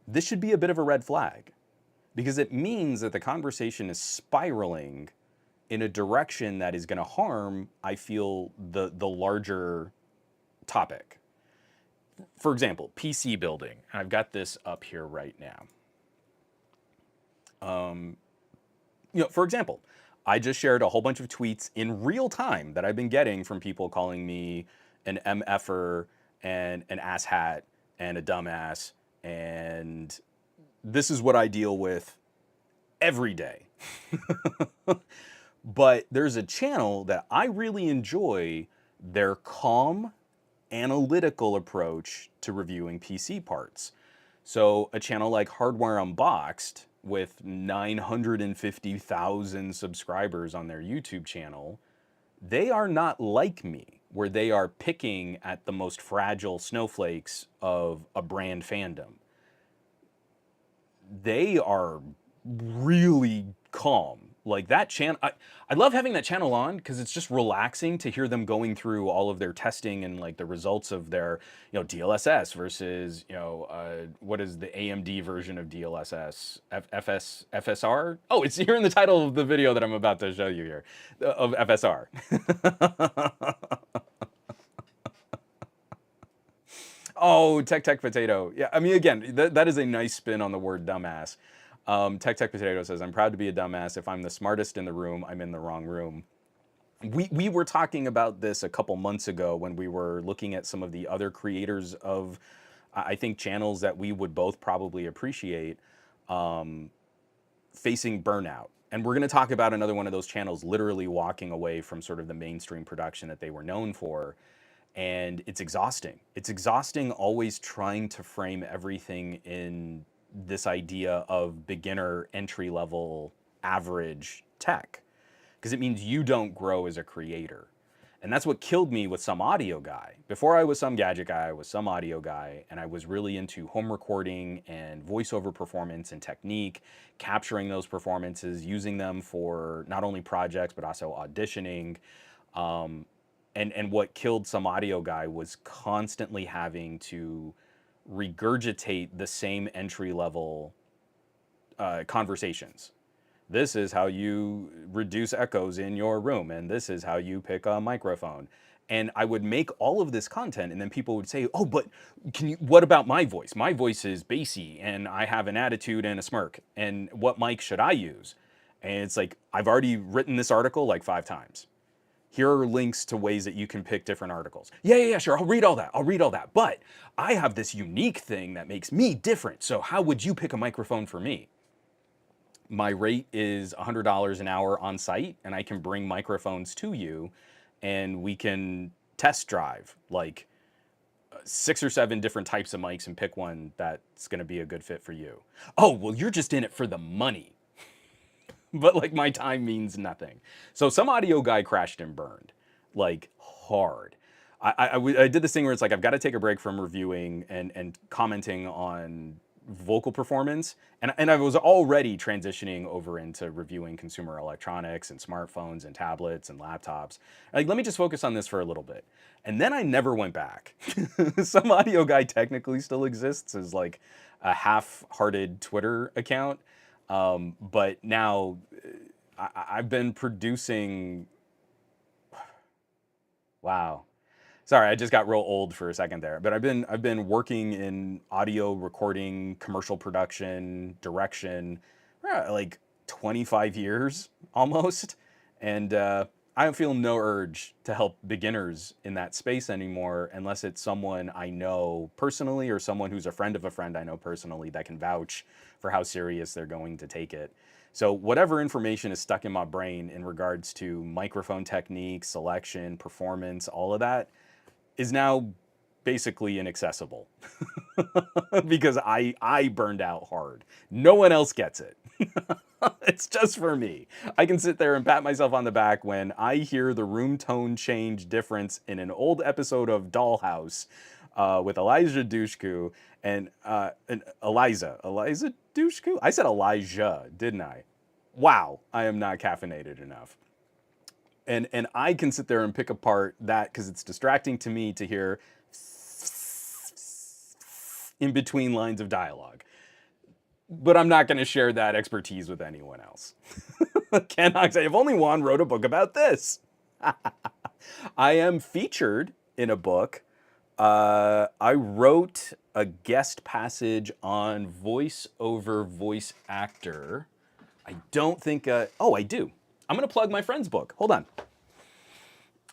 this should be a bit of a red flag, because it means that the conversation is spiraling in a direction that is going to harm, I feel, the larger topic. For example, PC building. I've got this up here right now. For example, I just shared a whole bunch of tweets in real time that I've been getting from people calling me an MFer and an asshat and a dumbass, and this is what I deal with every day. But there's a channel that I really enjoy their calm, analytical approach to reviewing PC parts. So a channel like Hardware Unboxed, with 950,000 subscribers on their YouTube channel, they are not like me, where they are picking at the most fragile snowflakes of a brand fandom. They are really calm. Like that channel, I love having that channel on because it's just relaxing to hear them going through all of their testing and like the results of their, DLSS versus, what is the AMD version of DLSS? FSR? Oh, it's here in the title of the video that I'm about to show you here, of FSR. Oh, tech potato. Yeah, I mean, again, that is a nice spin on the word dumbass. Tech Potato says, I'm proud to be a dumbass. If I'm the smartest in the room, I'm in the wrong room. We were talking about this a couple months ago when we were looking at some of the other creators of, I think, channels that we would both probably appreciate facing burnout. And we're going to talk about another one of those channels literally walking away from sort of the mainstream production that they were known for. And it's exhausting. It's exhausting always trying to frame everything in this idea of beginner, entry level, average tech, because it means you don't grow as a creator. And that's what killed me with Some Audio Guy. Before I was Some Gadget Guy, I was Some Audio Guy, and I was really into home recording and voiceover performance and technique, capturing those performances, using them for not only projects, but also auditioning. And what killed Some Audio Guy was constantly having to regurgitate the same entry level conversations. This is how you reduce echoes in your room, and this is how you pick a microphone. And I would make all of this content, and then people would say, "Oh, but what about my voice? My voice is bassy, and I have an attitude and a smirk. And what mic should I use?" And it's like, I've already written this article like 5 times. Here are links to ways that you can pick different articles. Yeah, sure. I'll read all that. I'll read all that. But I have this unique thing that makes me different. So how would you pick a microphone for me? My rate is $100 an hour on site, and I can bring microphones to you, and we can test drive like 6 or 7 different types of mics and pick one that's going to be a good fit for you. Oh, well, you're just in it for the money. But like my time means nothing. So Some Audio Guy crashed and burned, like hard. I did this thing where it's like, I've got to take a break from reviewing and commenting on vocal performance. And I was already transitioning over into reviewing consumer electronics and smartphones and tablets and laptops. Like, let me just focus on this for a little bit. And then I never went back. Some Audio Guy technically still exists as like a half-hearted Twitter account. But now I've been producing, wow. Sorry, I just got real old for a second there. But I've been working in audio recording, commercial production, direction, like 25 years almost. And I feel no urge to help beginners in that space anymore unless it's someone I know personally or someone who's a friend of a friend I know personally that can vouch for how serious they're going to take it. So whatever information is stuck in my brain in regards to microphone technique, selection, performance, all of that is now basically inaccessible because I burned out hard. No one else gets it. It's just for me. I can sit there and pat myself on the back when I hear the room tone change difference in an old episode of Dollhouse with Elijah Dushku and Eliza Dushku? I said Elijah, didn't I? Wow, I am not caffeinated enough. And I can sit there and pick apart that because it's distracting to me to hear in between lines of dialogue. But I'm not going to share that expertise with anyone else. Cannot say, if only Juan wrote a book about this. I am featured in a book. I wrote a guest passage on voice over voice actor. I don't think, oh, I do. I'm going to plug my friend's book. Hold on.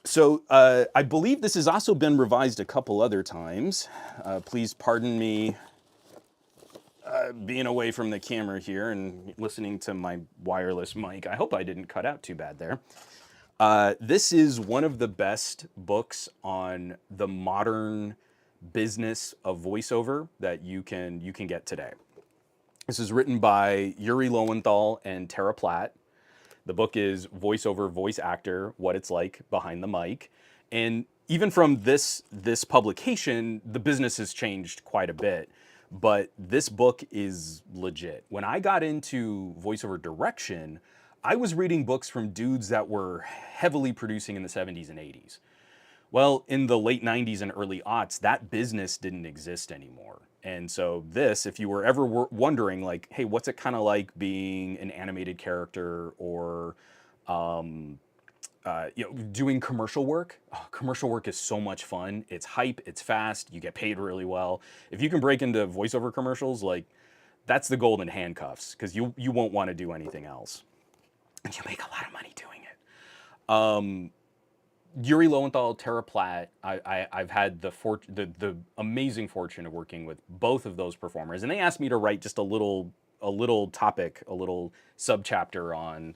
So I believe this has also been revised a couple other times. Please pardon me being away from the camera here and listening to my wireless mic. I hope I didn't cut out too bad there. This is one of the best books on the modern business of voiceover that you can get today. This is written by Yuri Lowenthal and Tara Platt. The book is Voiceover Voice Actor, What It's Like Behind the Mic. And even from this publication, the business has changed quite a bit. But this book is legit. When I got into voiceover direction, I was reading books from dudes that were heavily producing in the 70s and 80s. Well, in the late 90s and early aughts, that business didn't exist anymore. And so this, if you were ever wondering, like, hey, what's it kind of like being an animated character or doing commercial work? Oh, commercial work is so much fun. It's hype, it's fast, you get paid really well. If you can break into voiceover commercials, like, That's the golden handcuffs, because you won't want to do anything else. And you make a lot of money doing it. Yuri Lowenthal, Tara Platt. I've had the amazing fortune of working with both of those performers, and they asked me to write just a little topic, a little subchapter on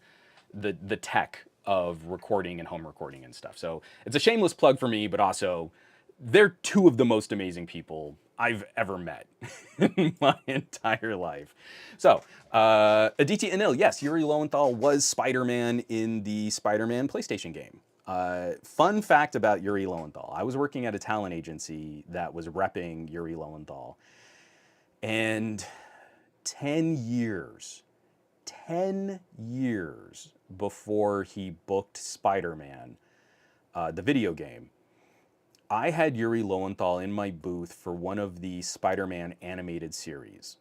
the tech of recording and home recording and stuff. So it's a shameless plug for me, but also they're two of the most amazing people I've ever met in my entire life. So, Aditi Anil, yes, Yuri Lowenthal was Spider-Man in the Spider-Man PlayStation game. Fun fact about Yuri Lowenthal. I was working at a talent agency that was repping Yuri Lowenthal. And 10 years, 10 years before he booked Spider-Man, the video game, I had Yuri Lowenthal in my booth for one of the Spider-Man animated series.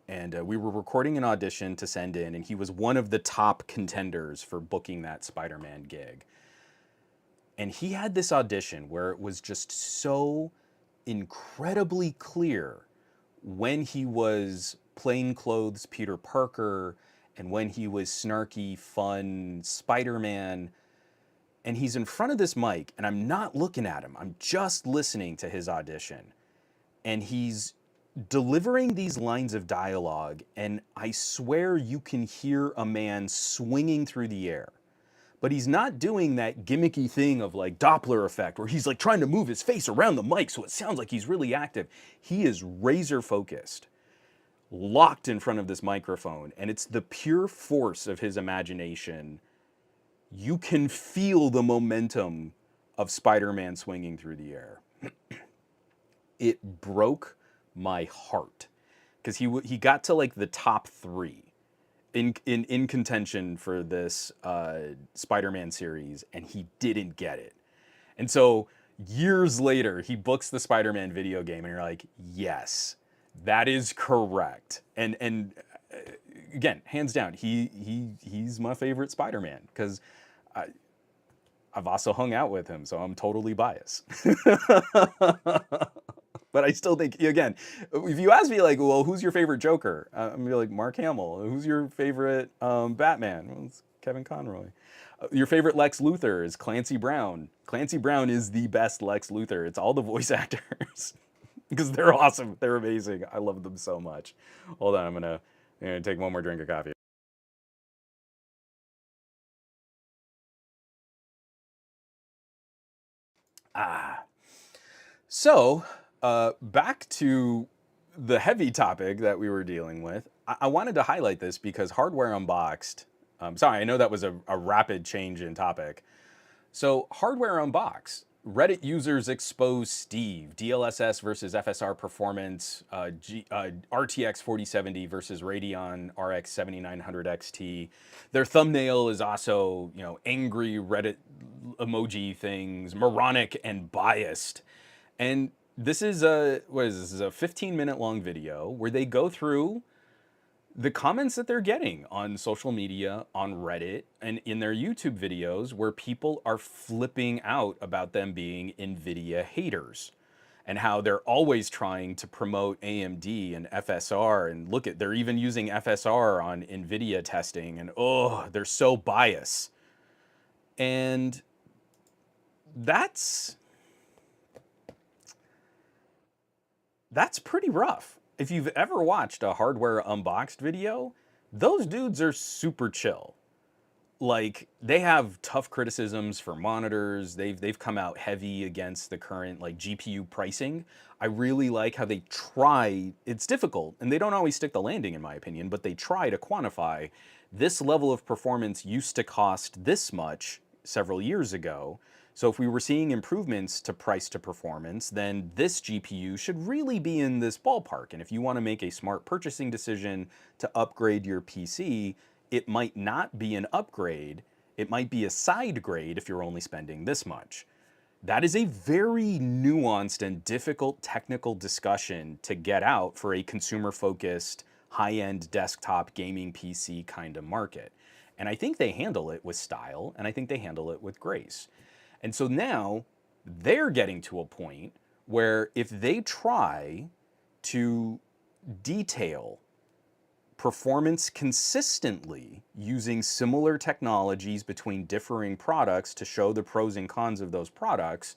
And we were recording an audition to send in, and he was one of the top contenders for booking that Spider-Man gig. And he had this audition where it was just so incredibly clear when he was plainclothes Peter Parker and when he was snarky, fun Spider-Man. And he's in front of this mic, and I'm not looking at him. I'm just listening to his audition. And he's delivering these lines of dialogue, and I swear you can hear a man swinging through the air. But he's not doing that gimmicky thing of like Doppler effect where he's like trying to move his face around the mic so it sounds like he's really active. He is razor focused, locked in front of this microphone, and it's the pure force of his imagination. You can feel the momentum of Spider-Man swinging through the air. It broke my heart because he got to like the top 3 in contention for this Spider-Man series, and he didn't get it. And so years later, he books the Spider-Man video game, and you're like, yes, that is correct. And again, hands down, he's my favorite Spider-Man because I've also hung out with him, so I'm totally biased. But I still think, again, if you ask me, like, well, who's your favorite Joker? I'm going to be like, Mark Hamill. Who's your favorite Batman? Well, it's Kevin Conroy. Your favorite Lex Luthor is Clancy Brown. Clancy Brown is the best Lex Luthor. It's all the voice actors. Because they're awesome. They're amazing. I love them so much. Hold on, I'm going to take one more drink of coffee. So, back to the heavy topic that we were dealing with. I wanted to highlight this because Hardware Unboxed, sorry, I know that was a rapid change in topic. So, Hardware Unboxed, Reddit users expose Steve, DLSS versus FSR performance, RTX 4070 versus Radeon RX 7900 XT. Their thumbnail is also, angry Reddit emoji things, moronic and biased. And this is a 15-minute long video where they go through the comments that they're getting on social media, on Reddit, and in their YouTube videos where people are flipping out about them being NVIDIA haters and how they're always trying to promote AMD and FSR. And look at, they're even using FSR on NVIDIA testing, and oh, they're so biased. And that's pretty rough. If you've ever watched a Hardware Unboxed video, those dudes are super chill. Like, they have tough criticisms for monitors. They've come out heavy against the current like GPU pricing. I really like how they try, it's difficult, and they don't always stick the landing in my opinion, but they try to quantify this level of performance used to cost this much several years ago. So if we were seeing improvements to price to performance, then this GPU should really be in this ballpark. And if you want to make a smart purchasing decision to upgrade your PC, it might not be an upgrade. It might be a side grade if you're only spending this much. That is a very nuanced and difficult technical discussion to get out for a consumer-focused, high-end desktop gaming PC kind of market. And I think they handle it with style, and I think they handle it with grace. And so now they're getting to a point where if they try to detail performance consistently using similar technologies between differing products to show the pros and cons of those products,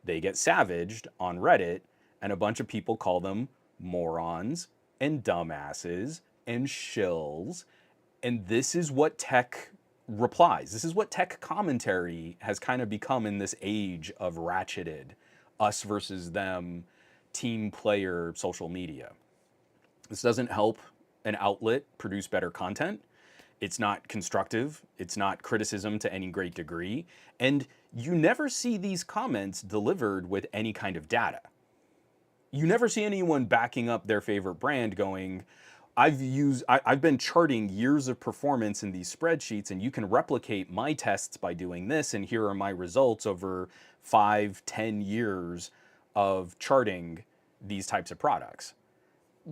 they get savaged on Reddit, and a bunch of people call them morons and dumbasses and shills. And this is what tech replies. This is what tech commentary has kind of become in this age of ratcheted, us versus them, team player social media. This doesn't help an outlet produce better content. It's not constructive. It's not criticism to any great degree. And you never see these comments delivered with any kind of data. You never see anyone backing up their favorite brand going, I've been charting years of performance in these spreadsheets, and you can replicate my tests by doing this, and here are my results over 5-10 years of charting these types of products.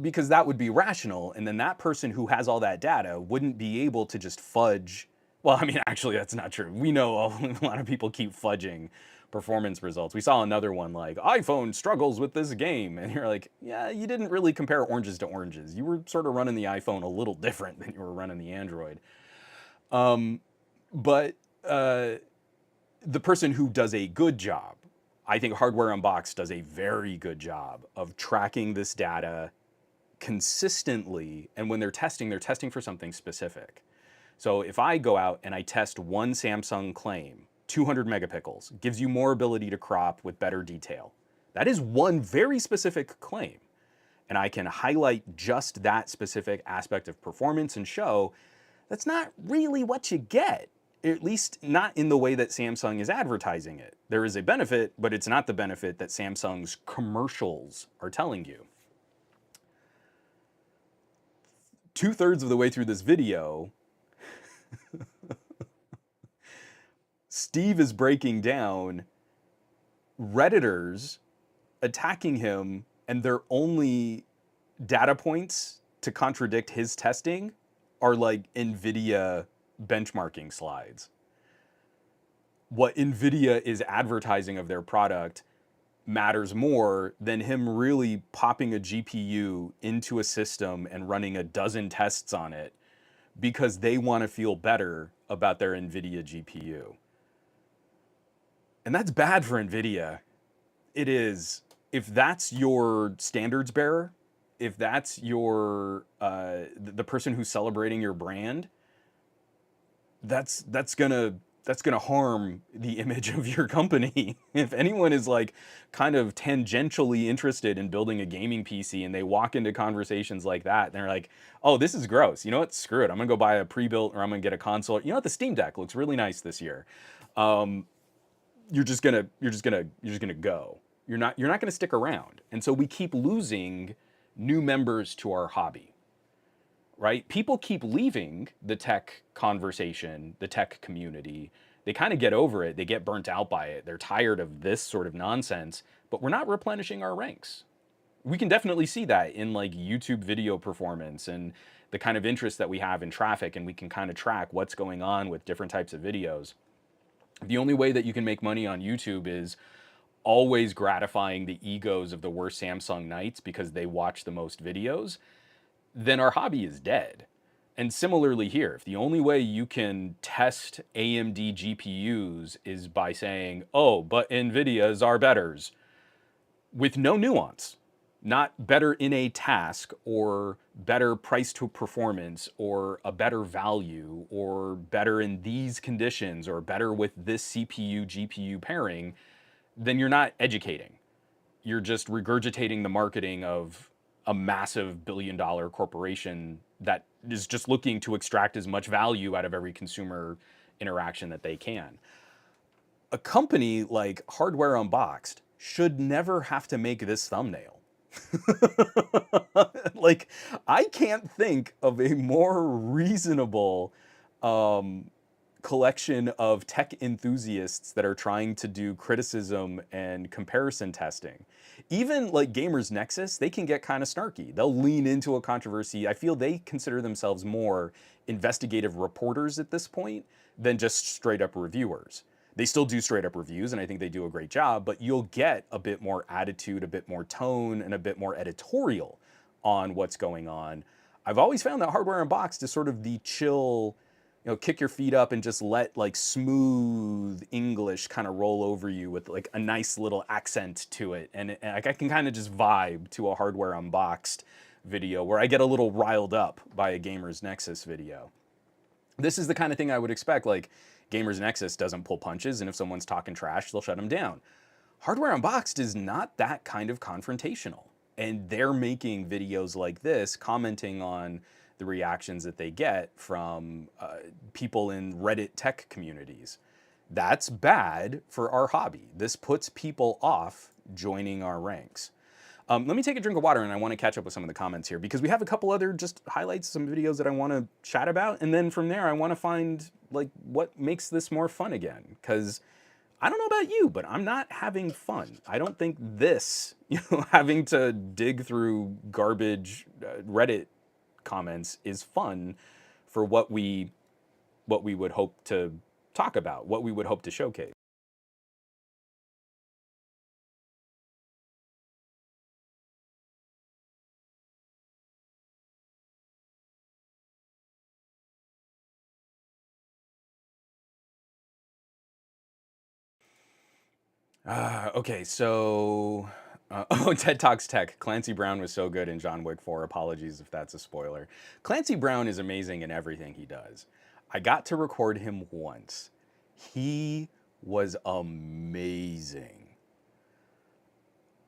Because that would be rational, and then that person who has all that data wouldn't be able to just fudge. Well, I mean, actually, that's not true. We know a lot of people keep fudging performance results. We saw another one like, iPhone struggles with this game, and you're like, yeah, you didn't really compare oranges to oranges. You were sort of running the iPhone a little different than you were running the Android. But the person who does a good job, I think Hardware Unboxed does a very good job of tracking this data consistently, and when they're testing for something specific. So if I go out and I test one Samsung claim, 200 megapixels, gives you more ability to crop with better detail. That is one very specific claim. And I can highlight just that specific aspect of performance and show that's not really what you get, at least not in the way that Samsung is advertising it. There is a benefit, but it's not the benefit that Samsung's commercials are telling you. 2/3 of the way through this video, Steve is breaking down Redditors attacking him, and their only data points to contradict his testing are like NVIDIA benchmarking slides. What NVIDIA is advertising of their product matters more than him really popping a GPU into a system and running a dozen tests on it because they want to feel better about their NVIDIA GPU. And that's bad for NVIDIA. It is. If that's your standards bearer, if that's your the person who's celebrating your brand, that's gonna harm the image of your company. If anyone is like kind of tangentially interested in building a gaming PC and they walk into conversations like that, and they're like, oh, this is gross. You know what? Screw it. I'm gonna go buy a pre-built, or I'm gonna get a console. You know what? The Steam Deck looks really nice this year. You're just gonna go. You're not gonna stick around. And so we keep losing new members to our hobby. Right? People keep leaving the tech conversation, the tech community. They kind of get over it. They get burnt out by it. They're tired of this sort of nonsense, but we're not replenishing our ranks. We can definitely see that in like YouTube video performance and the kind of interest that we have in traffic, and we can kind of track what's going on with different types of videos. The only way that you can make money on YouTube is always gratifying the egos of the worst Samsung knights because they watch the most videos. Then our hobby is dead. And similarly here, if the only way you can test AMD GPUs is by saying, oh, but NVIDIA's are betters, with no nuance, not better in a task or better price to performance or a better value or better in these conditions or better with this CPU GPU pairing, then you're not educating. You're just regurgitating the marketing of a massive billion-dollar corporation that is just looking to extract as much value out of every consumer interaction that they can. A company like Hardware Unboxed should never have to make this thumbnail. Like, I can't think of a more reasonable collection of tech enthusiasts that are trying to do criticism and comparison testing. Even like Gamers Nexus, they can get kind of snarky. They'll lean into a controversy. I feel they consider themselves more investigative reporters at this point than just straight up reviewers. They still do straight up reviews, and I think they do a great job, but you'll get a bit more attitude, a bit more tone, and a bit more editorial on what's going on. I've always found that Hardware Unboxed is sort of the chill, kick your feet up and just let like smooth English kind of roll over you with like a nice little accent to it. And I can kind of just vibe to a Hardware Unboxed video where I get a little riled up by a Gamers Nexus video. This is the kind of thing I would expect. Like, Gamers Nexus doesn't pull punches, and if someone's talking trash, they'll shut them down. Hardware Unboxed is not that kind of confrontational. And they're making videos like this, commenting on the reactions that they get from people in Reddit tech communities. That's bad for our hobby. This puts people off joining our ranks. Let me take a drink of water, and I want to catch up with some of the comments here because we have a couple other just highlights, some videos that I want to chat about, and then from there I want to find like what makes this more fun again. Because I don't know about you, but I'm not having fun. I don't think this, having to dig through garbage Reddit comments is fun for what we would hope to talk about, what we would hope to showcase. Okay, so TED Talks Tech. Clancy Brown was so good in John Wick 4. Apologies if that's a spoiler. Clancy Brown is amazing in everything he does. I got to record him once. He was amazing.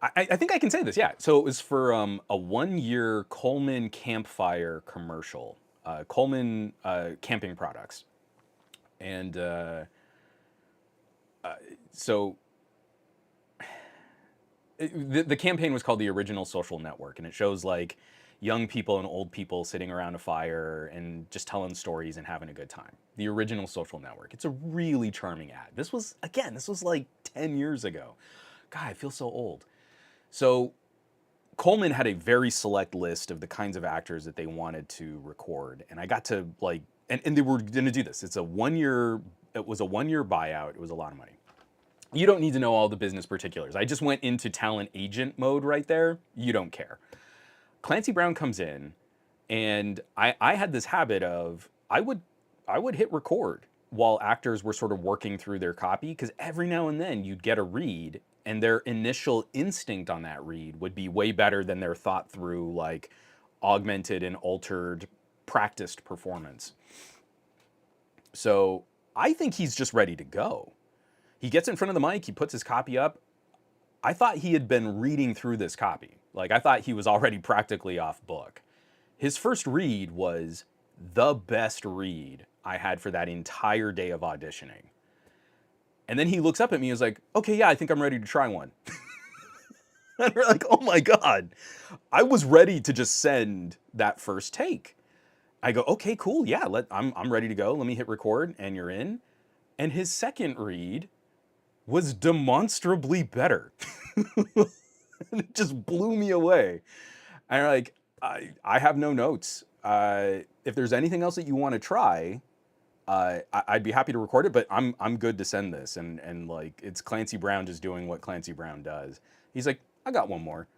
I think I can say this, yeah. So it was for a 1-year Coleman campfire commercial. Coleman camping products. And so the campaign was called The Original Social Network, and it shows like young people and old people sitting around a fire and just telling stories and having a good time. The Original Social Network. It's a really charming ad. This was like 10 years ago. God, I feel so old. So Coleman had a very select list of the kinds of actors that they wanted to record, and I got to like, and they were going to do this. It was a 1-year buyout. It was a lot of money. You don't need to know all the business particulars. I just went into talent agent mode right there. You don't care. Clancy Brown comes in, and I had this habit of I would hit record while actors were sort of working through their copy, because every now and then you'd get a read, and their initial instinct on that read would be way better than their thought through, like, augmented and altered, practiced performance. So I think he's just ready to go. He gets in front of the mic, he puts his copy up. I thought he had been reading through this copy. Like, I thought he was already practically off book. His first read was the best read I had for that entire day of auditioning. And then he looks up at me and is like, okay, yeah, I think I'm ready to try one. And we're like, oh my God. I was ready to just send that first take. I go, okay, cool, yeah, I'm ready to go. Let me hit record, and you're in. And his second read was demonstrably better. And it just blew me away. And like, I have no notes. If there's anything else that you want to try, I'd be happy to record it, but I'm good to send this. And like, it's Clancy Brown just doing what Clancy Brown does. He's like, I got one more.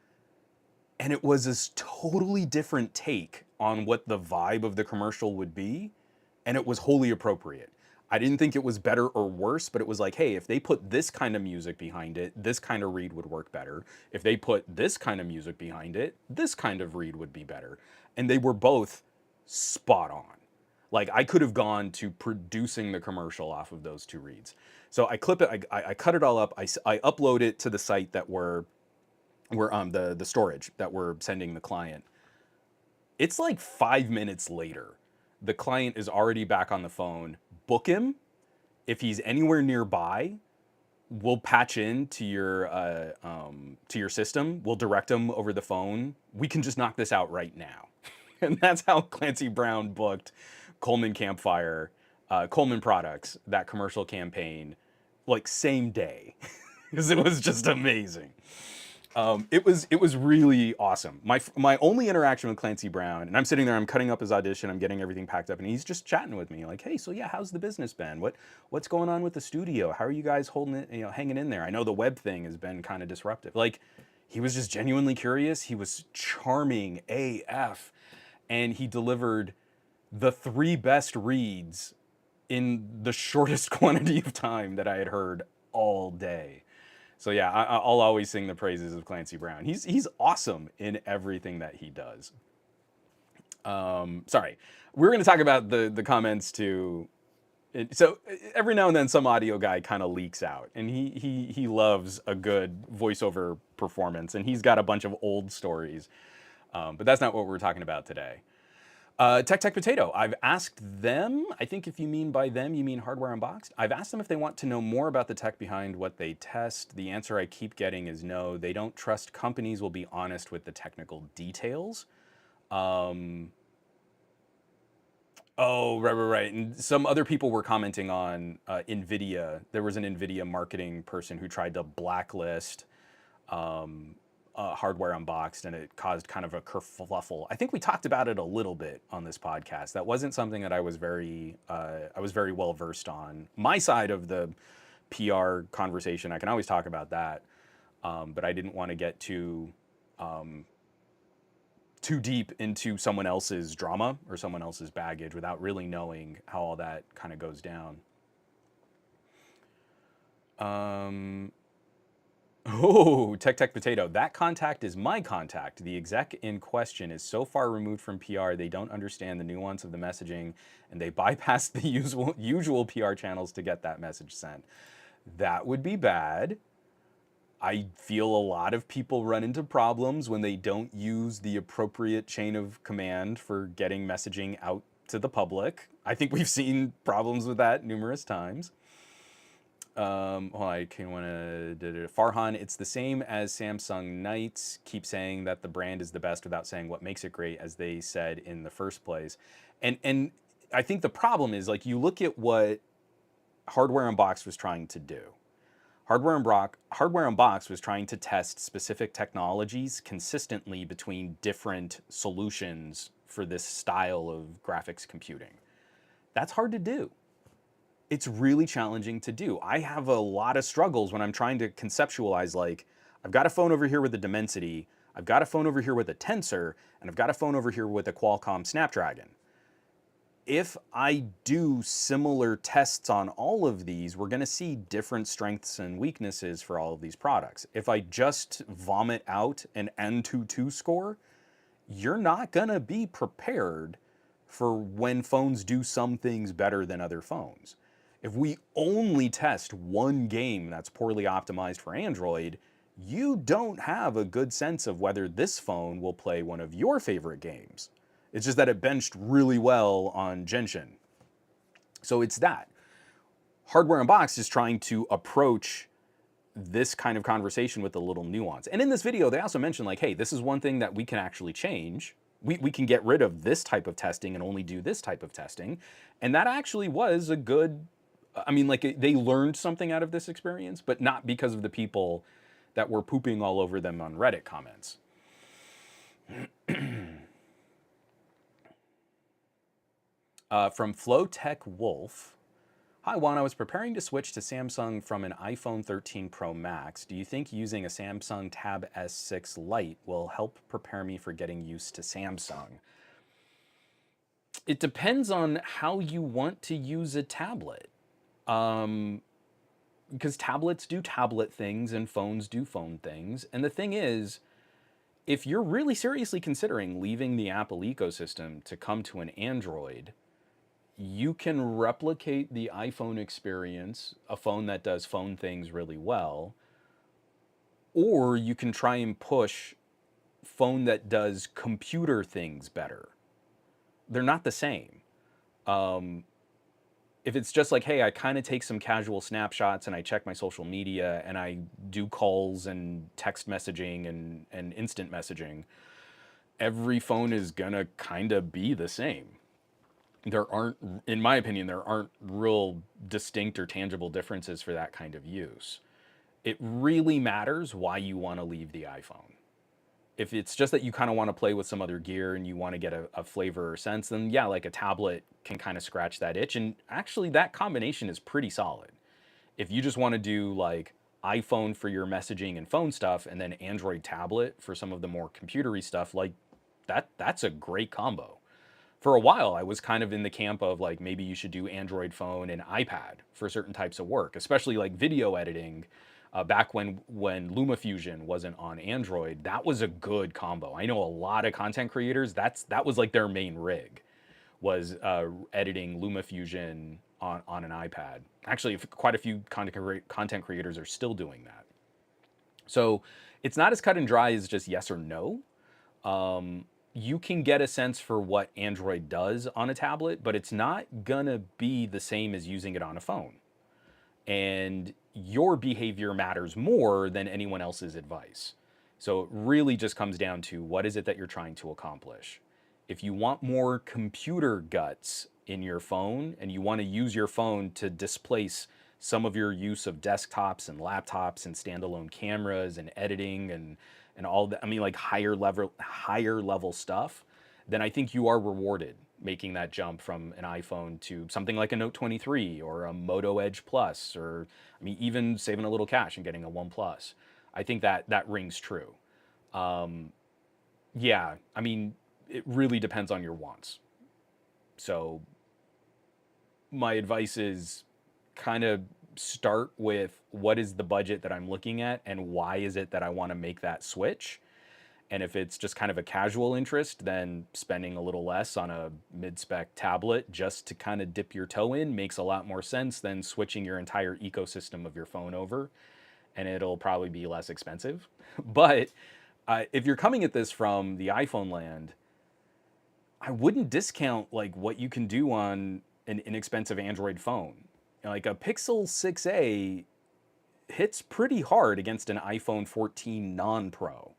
And it was this totally different take on what the vibe of the commercial would be. And it was wholly appropriate. I didn't think it was better or worse, but it was like, hey, if they put this kind of music behind it, this kind of read would work better. If they put this kind of music behind it, this kind of read would be better. And they were both spot on. Like, I could have gone to producing the commercial off of those two reads. So I clip it, I cut it all up, I upload it to the site that we're the storage that we're sending the client. It's like 5 minutes later. The client is already back on the phone. Book him. If he's anywhere nearby, we'll patch in to your system. We'll direct him over the phone. We can just knock this out right now. And that's how Clancy Brown booked Coleman Campfire, Coleman Products, that commercial campaign, like same day, because it was just amazing. It was really awesome. My only interaction with Clancy Brown, and I'm sitting there, I'm cutting up his audition, I'm getting everything packed up, and he's just chatting with me like, hey, so yeah, how's the business been? What's going on with the studio? How are you guys holding it, hanging in there? I know the web thing has been kind of disruptive. Like, He was just genuinely curious. He was charming AF. And he delivered the 3 best reads in the shortest quantity of time that I had heard all day. So yeah, I'll always sing the praises of Clancy Brown. He's awesome in everything that he does. Sorry, we're going to talk about the comments to. So every now and then, some audio guy kind of leaks out, and he loves a good voiceover performance, and he's got a bunch of old stories. But that's not what we're talking about today. Tech Potato, I've asked them, I think if you mean by them, you mean Hardware Unboxed. I've asked them if they want to know more about the tech behind what they test. The answer I keep getting is no. They don't trust companies will be honest with the technical details. Oh, right. And some other people were commenting on NVIDIA. There was an NVIDIA marketing person who tried to blacklist Hardware Unboxed, and it caused kind of a kerfluffle. I think we talked about it a little bit on this podcast. That wasn't something that I was very well versed on. My side of the PR conversation, I can always talk about that, but I didn't want to get too deep into someone else's drama or someone else's baggage without really knowing how all that kind of goes down. Oh, Tech Potato. That contact is my contact. The exec in question is so far removed from PR, they don't understand the nuance of the messaging, and they bypass the usual PR channels to get that message sent. That would be bad. I feel a lot of people run into problems when they don't use the appropriate chain of command for getting messaging out to the public. I think we've seen problems with that numerous times. I can want to Farhan. It's the same as Samsung Knights. Keep saying that the brand is the best without saying what makes it great, as they said in the first place. And I think the problem is, like, you look at what Hardware Unboxed was trying to do. Hardware Unboxed was trying to test specific technologies consistently between different solutions for this style of graphics computing. That's hard to do. It's really challenging to do. I have a lot of struggles when I'm trying to conceptualize, like, I've got a phone over here with a Dimensity, I've got a phone over here with a Tensor, and I've got a phone over here with a Qualcomm Snapdragon. If I do similar tests on all of these, we're going to see different strengths and weaknesses for all of these products. If I just vomit out an N22 score, you're not going to be prepared for when phones do some things better than other phones. If we only test one game that's poorly optimized for Android, you don't have a good sense of whether this phone will play one of your favorite games. It's just that it benched really well on Genshin. So it's that. Hardware Unboxed is trying to approach this kind of conversation with a little nuance. And in this video, they also mentioned, like, hey, this is one thing that we can actually change. We can get rid of this type of testing and only do this type of testing. And that actually was a good, I mean, like, they learned something out of this experience, but not because of the people that were pooping all over them on Reddit comments. From Flowtech Wolf. Hi Juan, I was preparing to switch to Samsung from an iPhone 13 Pro Max. Do you think using a Samsung Tab S6 Lite will help prepare me for getting used to Samsung? It depends on how you want to use a tablet. Because tablets do tablet things and phones do phone things. And the thing is, if you're really seriously considering leaving the Apple ecosystem to come to an Android, you can replicate the iPhone experience, a phone that does phone things really well, or you can try and push phone that does computer things better. They're not the same. If it's just like, hey, I kind of take some casual snapshots and I check my social media and I do calls and text messaging and instant messaging, every phone is gonna kind of be the same. There aren't, in my opinion, there aren't real distinct or tangible differences for that kind of use. It really matters why you want to leave the iPhone. If it's just that you kind of want to play with some other gear and you want to get a flavor or sense, then yeah, like a tablet can kind of scratch that itch. And actually that combination is pretty solid. If you just want to do, like, iPhone for your messaging and phone stuff, and then Android tablet for some of the more computery stuff, like that's a great combo. For a while, I was kind of in the camp of like maybe you should do Android phone and iPad for certain types of work, especially like video editing. Back when LumaFusion wasn't on Android, that was a good combo. I know a lot of content creators. That was like their main rig, was editing LumaFusion on an iPad. Actually, quite a few content creators are still doing that. So it's not as cut and dry as just yes or no. You can get a sense for what Android does on a tablet, but it's not gonna be the same as using it on a phone. And your behavior matters more than anyone else's advice. So it really just comes down to what is it that you're trying to accomplish. If you want more computer guts in your phone and you want to use your phone to displace some of your use of desktops and laptops and standalone cameras and editing and all that, I mean like higher level stuff, then I think you are rewarded making that jump from an iPhone to something like a Note 23 or a Moto Edge Plus, or I mean even saving a little cash and getting a One Plus. I think that rings true. Yeah, I mean it really depends on your wants. So my advice is kind of start with what is the budget that I'm looking at and why is it that I want to make that switch. And if it's just kind of a casual interest, then spending a little less on a mid-spec tablet just to kind of dip your toe in makes a lot more sense than switching your entire ecosystem of your phone over, and it'll probably be less expensive. But if you're coming at this from the iPhone land, I wouldn't discount like what you can do on an inexpensive Android phone. Like a Pixel 6a hits pretty hard against an iPhone 14 non-Pro.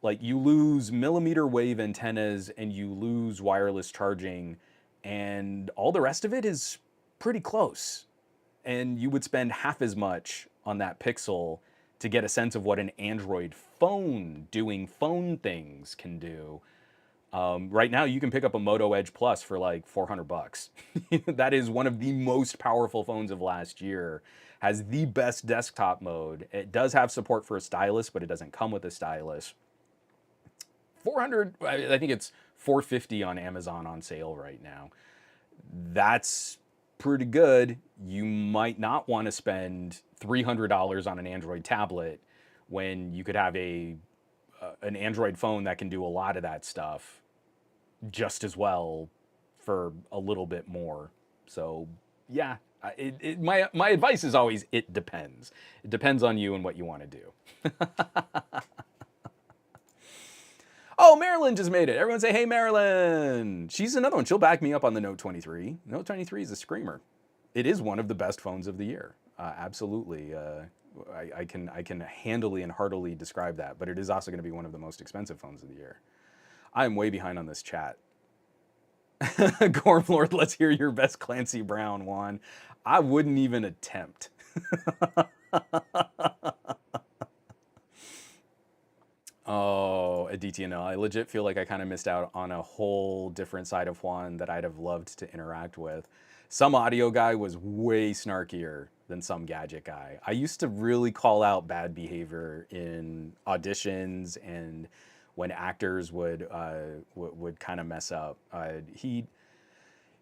Like you lose millimeter wave antennas and you lose wireless charging, and all the rest of it is pretty close. And you would spend half as much on that Pixel to get a sense of what an Android phone doing phone things can do. Right now, you can pick up a Moto Edge Plus for like 400 bucks. That is one of the most powerful phones of last year. Has the best desktop mode. It does have support for a stylus, but it doesn't come with a stylus. 400, I think it's 450 on Amazon on sale right now. That's pretty good. You might not want to spend $300 on an Android tablet when you could have an Android phone that can do a lot of that stuff just as well for a little bit more. So yeah, my advice is always it depends. It depends on you and what you want to do. Oh, Marilyn just made it. Everyone say, hey, Marilyn. She's another one. She'll back me up on the Note 23. Note 23 is a screamer. It is one of the best phones of the year. Absolutely. I can handily and heartily describe that, but it is also going to be one of the most expensive phones of the year. I'm way behind on this chat. Gormlord, let's hear your best Clancy Brown, Juan. I wouldn't even attempt. Oh, Aditya, no. I legit feel like I kind of missed out on a whole different side of Juan that I'd have loved to interact with. Some audio guy was way snarkier than some gadget guy. I used to really call out bad behavior in auditions and when actors would kind of mess up.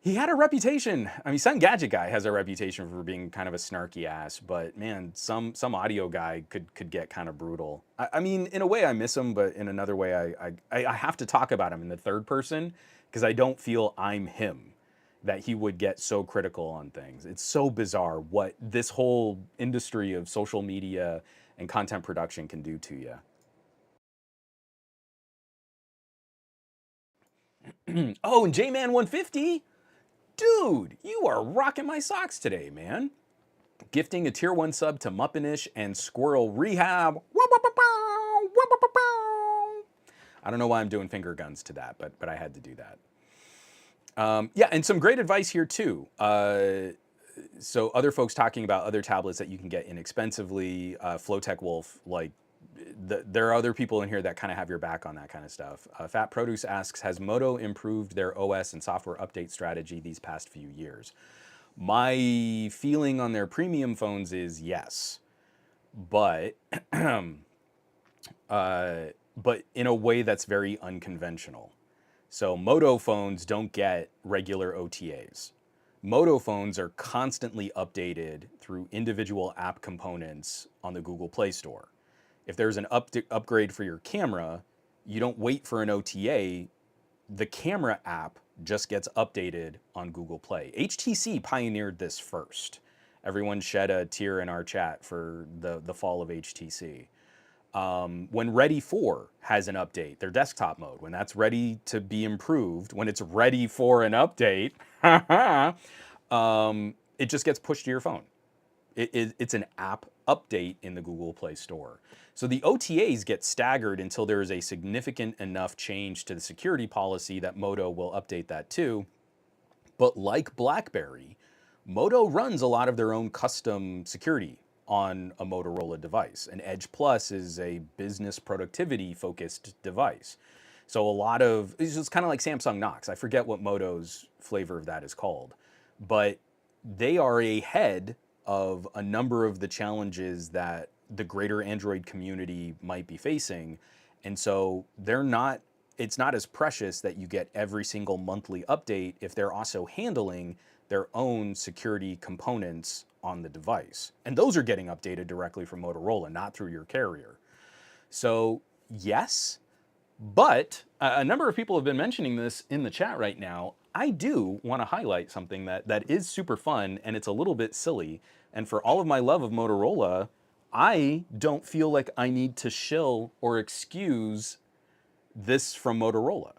He had a reputation. I mean, some gadget guy has a reputation for being kind of a snarky ass, but man, some audio guy could get kind of brutal. I mean, in a way I miss him, but in another way I have to talk about him in the third person because I don't feel I'm him, that he would get so critical on things. It's so bizarre what this whole industry of social media and content production can do to you. Oh, and J-Man 150? Dude, you are rocking my socks today, man. Gifting a tier 1 sub to Muppinish and Squirrel Rehab. I don't know why I'm doing finger guns to that, but I had to do that. Yeah, and some great advice here too. So other folks talking about other tablets that you can get inexpensively. Flowtech Wolf, like there are other people in here that kind of have your back on that kind of stuff. Fat Produce asks, has Moto improved their OS and software update strategy these past few years? My feeling on their premium phones is yes. but but in a way that's very unconventional. So Moto phones don't get regular OTAs. Moto phones are constantly updated through individual app components on the Google Play Store. If there's an upgrade for your camera, you don't wait for an OTA. The camera app just gets updated on Google Play. HTC pioneered this first. Everyone shed a tear in our chat for the fall of HTC. When Ready 4 has an update, their desktop mode, when that's ready to be improved, when it's ready for an update, it just gets pushed to your phone. It's an app update in the Google Play Store. So the OTAs get staggered until there is a significant enough change to the security policy that Moto will update that too. But like BlackBerry, Moto runs a lot of their own custom security on a Motorola device. An Edge Plus is a business productivity focused device. So a lot of, it's just kind of like Samsung Knox. I forget what Moto's flavor of that is called, but they are ahead of a number of the challenges that the greater Android community might be facing. And so it's not as precious that you get every single monthly update if they're also handling their own security components on the device. And those are getting updated directly from Motorola, not through your carrier. So yes, but a number of people have been mentioning this in the chat right now. I do want to highlight something that is super fun, and it's a little bit silly. And for all of my love of Motorola, I don't feel like I need to shill or excuse this from Motorola.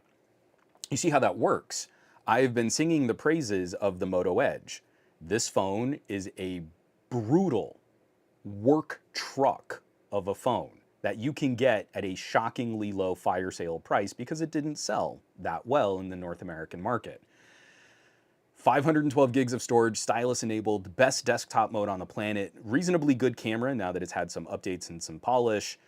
You see how that works? I've been singing the praises of the Moto Edge. This phone is a brutal work truck of a phone that you can get at a shockingly low fire sale price because it didn't sell that well in the North American market. 512 gigs of storage, stylus enabled, best desktop mode on the planet, reasonably good camera now that it's had some updates and some polish,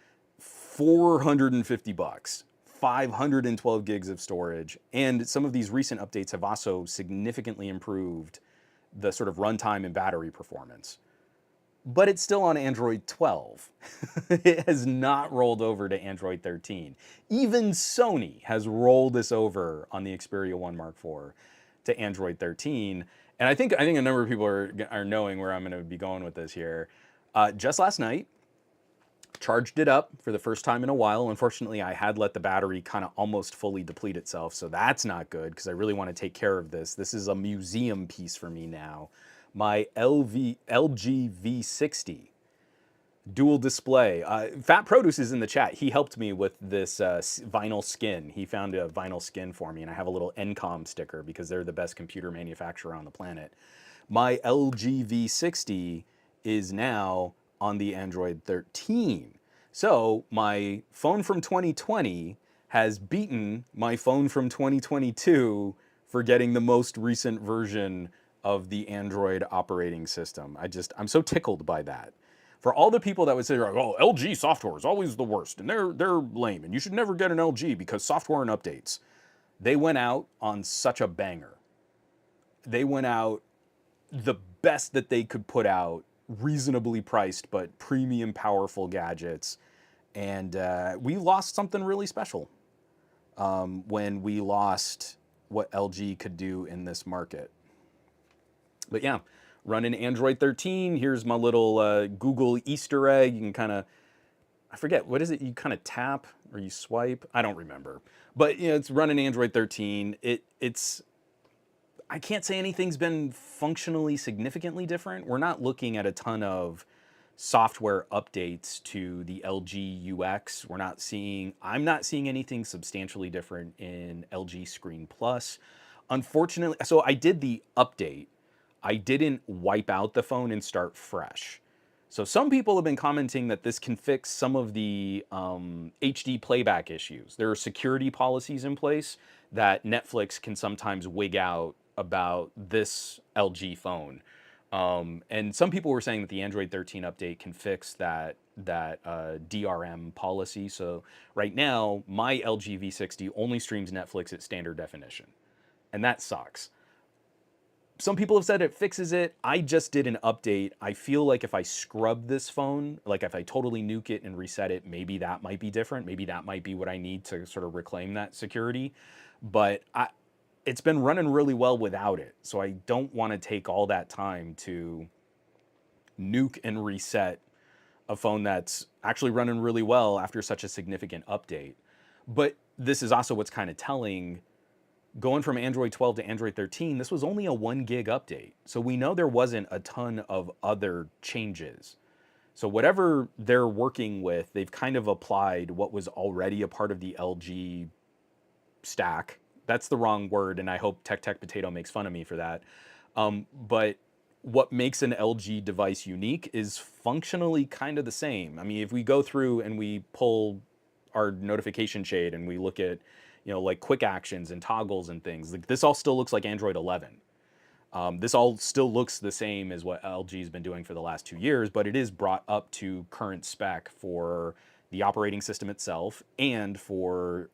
$450. 512 gigs of storage, and some of these recent updates have also significantly improved the sort of runtime and battery performance. But it's still on Android 12. It has not rolled over to Android 13. Even Sony has rolled this over on the Xperia 1 Mark IV to Android 13. And I think a number of people are knowing where I'm going to be going with this here. Just last night, charged it up for the first time in a while. Unfortunately, I had let the battery kind of almost fully deplete itself, so that's not good because I really want to take care of this. This is a museum piece for me now. My LG V60 dual display. Fat Produce is in the chat. He helped me with this vinyl skin. He found a vinyl skin for me, and I have a little NCOM sticker because they're the best computer manufacturer on the planet. My LG V60 is now on the Android 13. So my phone from 2020 has beaten my phone from 2022 for getting the most recent version of the Android operating system. I'm so tickled by that. For all the people that would say, oh, LG software is always the worst, and they're lame, and you should never get an LG because software and updates. They went out on such a banger. They went out the best that they could put out, reasonably priced but premium powerful gadgets, and we lost something really special when we lost what LG could do in this market. But yeah, running Android 13. Here's my little Google Easter egg. You can kind of, I forget, what is it? You kind of tap or you swipe? I don't remember. But you know, it's running Android 13. It's I can't say anything's been functionally significantly different. We're not looking at a ton of software updates to the LG UX. I'm not seeing anything substantially different in LG Screen Plus. Unfortunately, so I did the update. I didn't wipe out the phone and start fresh. So some people have been commenting that this can fix some of the HD playback issues. There are security policies in place that Netflix can sometimes wig out about this LG phone. And some people were saying that the Android 13 update can fix that DRM policy. So right now, my LG V60 only streams Netflix at standard definition. And that sucks. Some people have said it fixes it. I just did an update. I feel like if I scrub this phone, like if I totally nuke it and reset it, maybe that might be different. Maybe that might be what I need to sort of reclaim that security. But it's been running really well without it. So I don't want to take all that time to nuke and reset a phone that's actually running really well after such a significant update. But this is also what's kind of telling. Going from Android 12 to Android 13, this was only a 1 gig update. So we know there wasn't a ton of other changes. So whatever they're working with, they've kind of applied what was already a part of the LG stack. That's the wrong word, and I hope Tech Potato makes fun of me for that. But what makes an LG device unique is functionally kind of the same. I mean, if we go through and we pull our notification shade and we look at, like quick actions and toggles and things, like this all still looks like Android 11. This all still looks the same as what LG's been doing for the last 2 years, but it is brought up to current spec for the operating system itself and for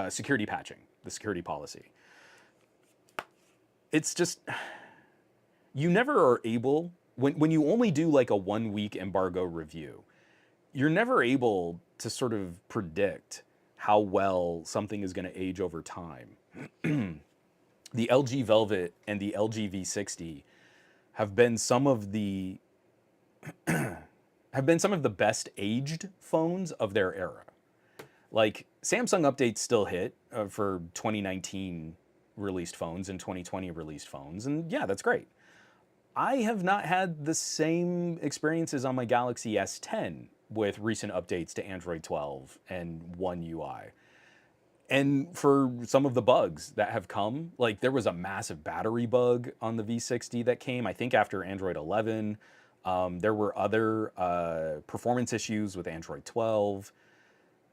security patching, the security policy. It's just, you never are able, when you only do like a 1 week embargo review, you're never able to sort of predict how well something is going to age over time. The LG Velvet and the LG V60 have been some of the best aged phones of their era. Like Samsung updates still hit for 2019 released phones and 2020 released phones, and yeah, that's great. I have not had the same experiences on my Galaxy S10 with recent updates to Android 12 and One UI. And for some of the bugs that have come, like there was a massive battery bug on the V60 that came, I think after Android 11. There were other performance issues with Android 12.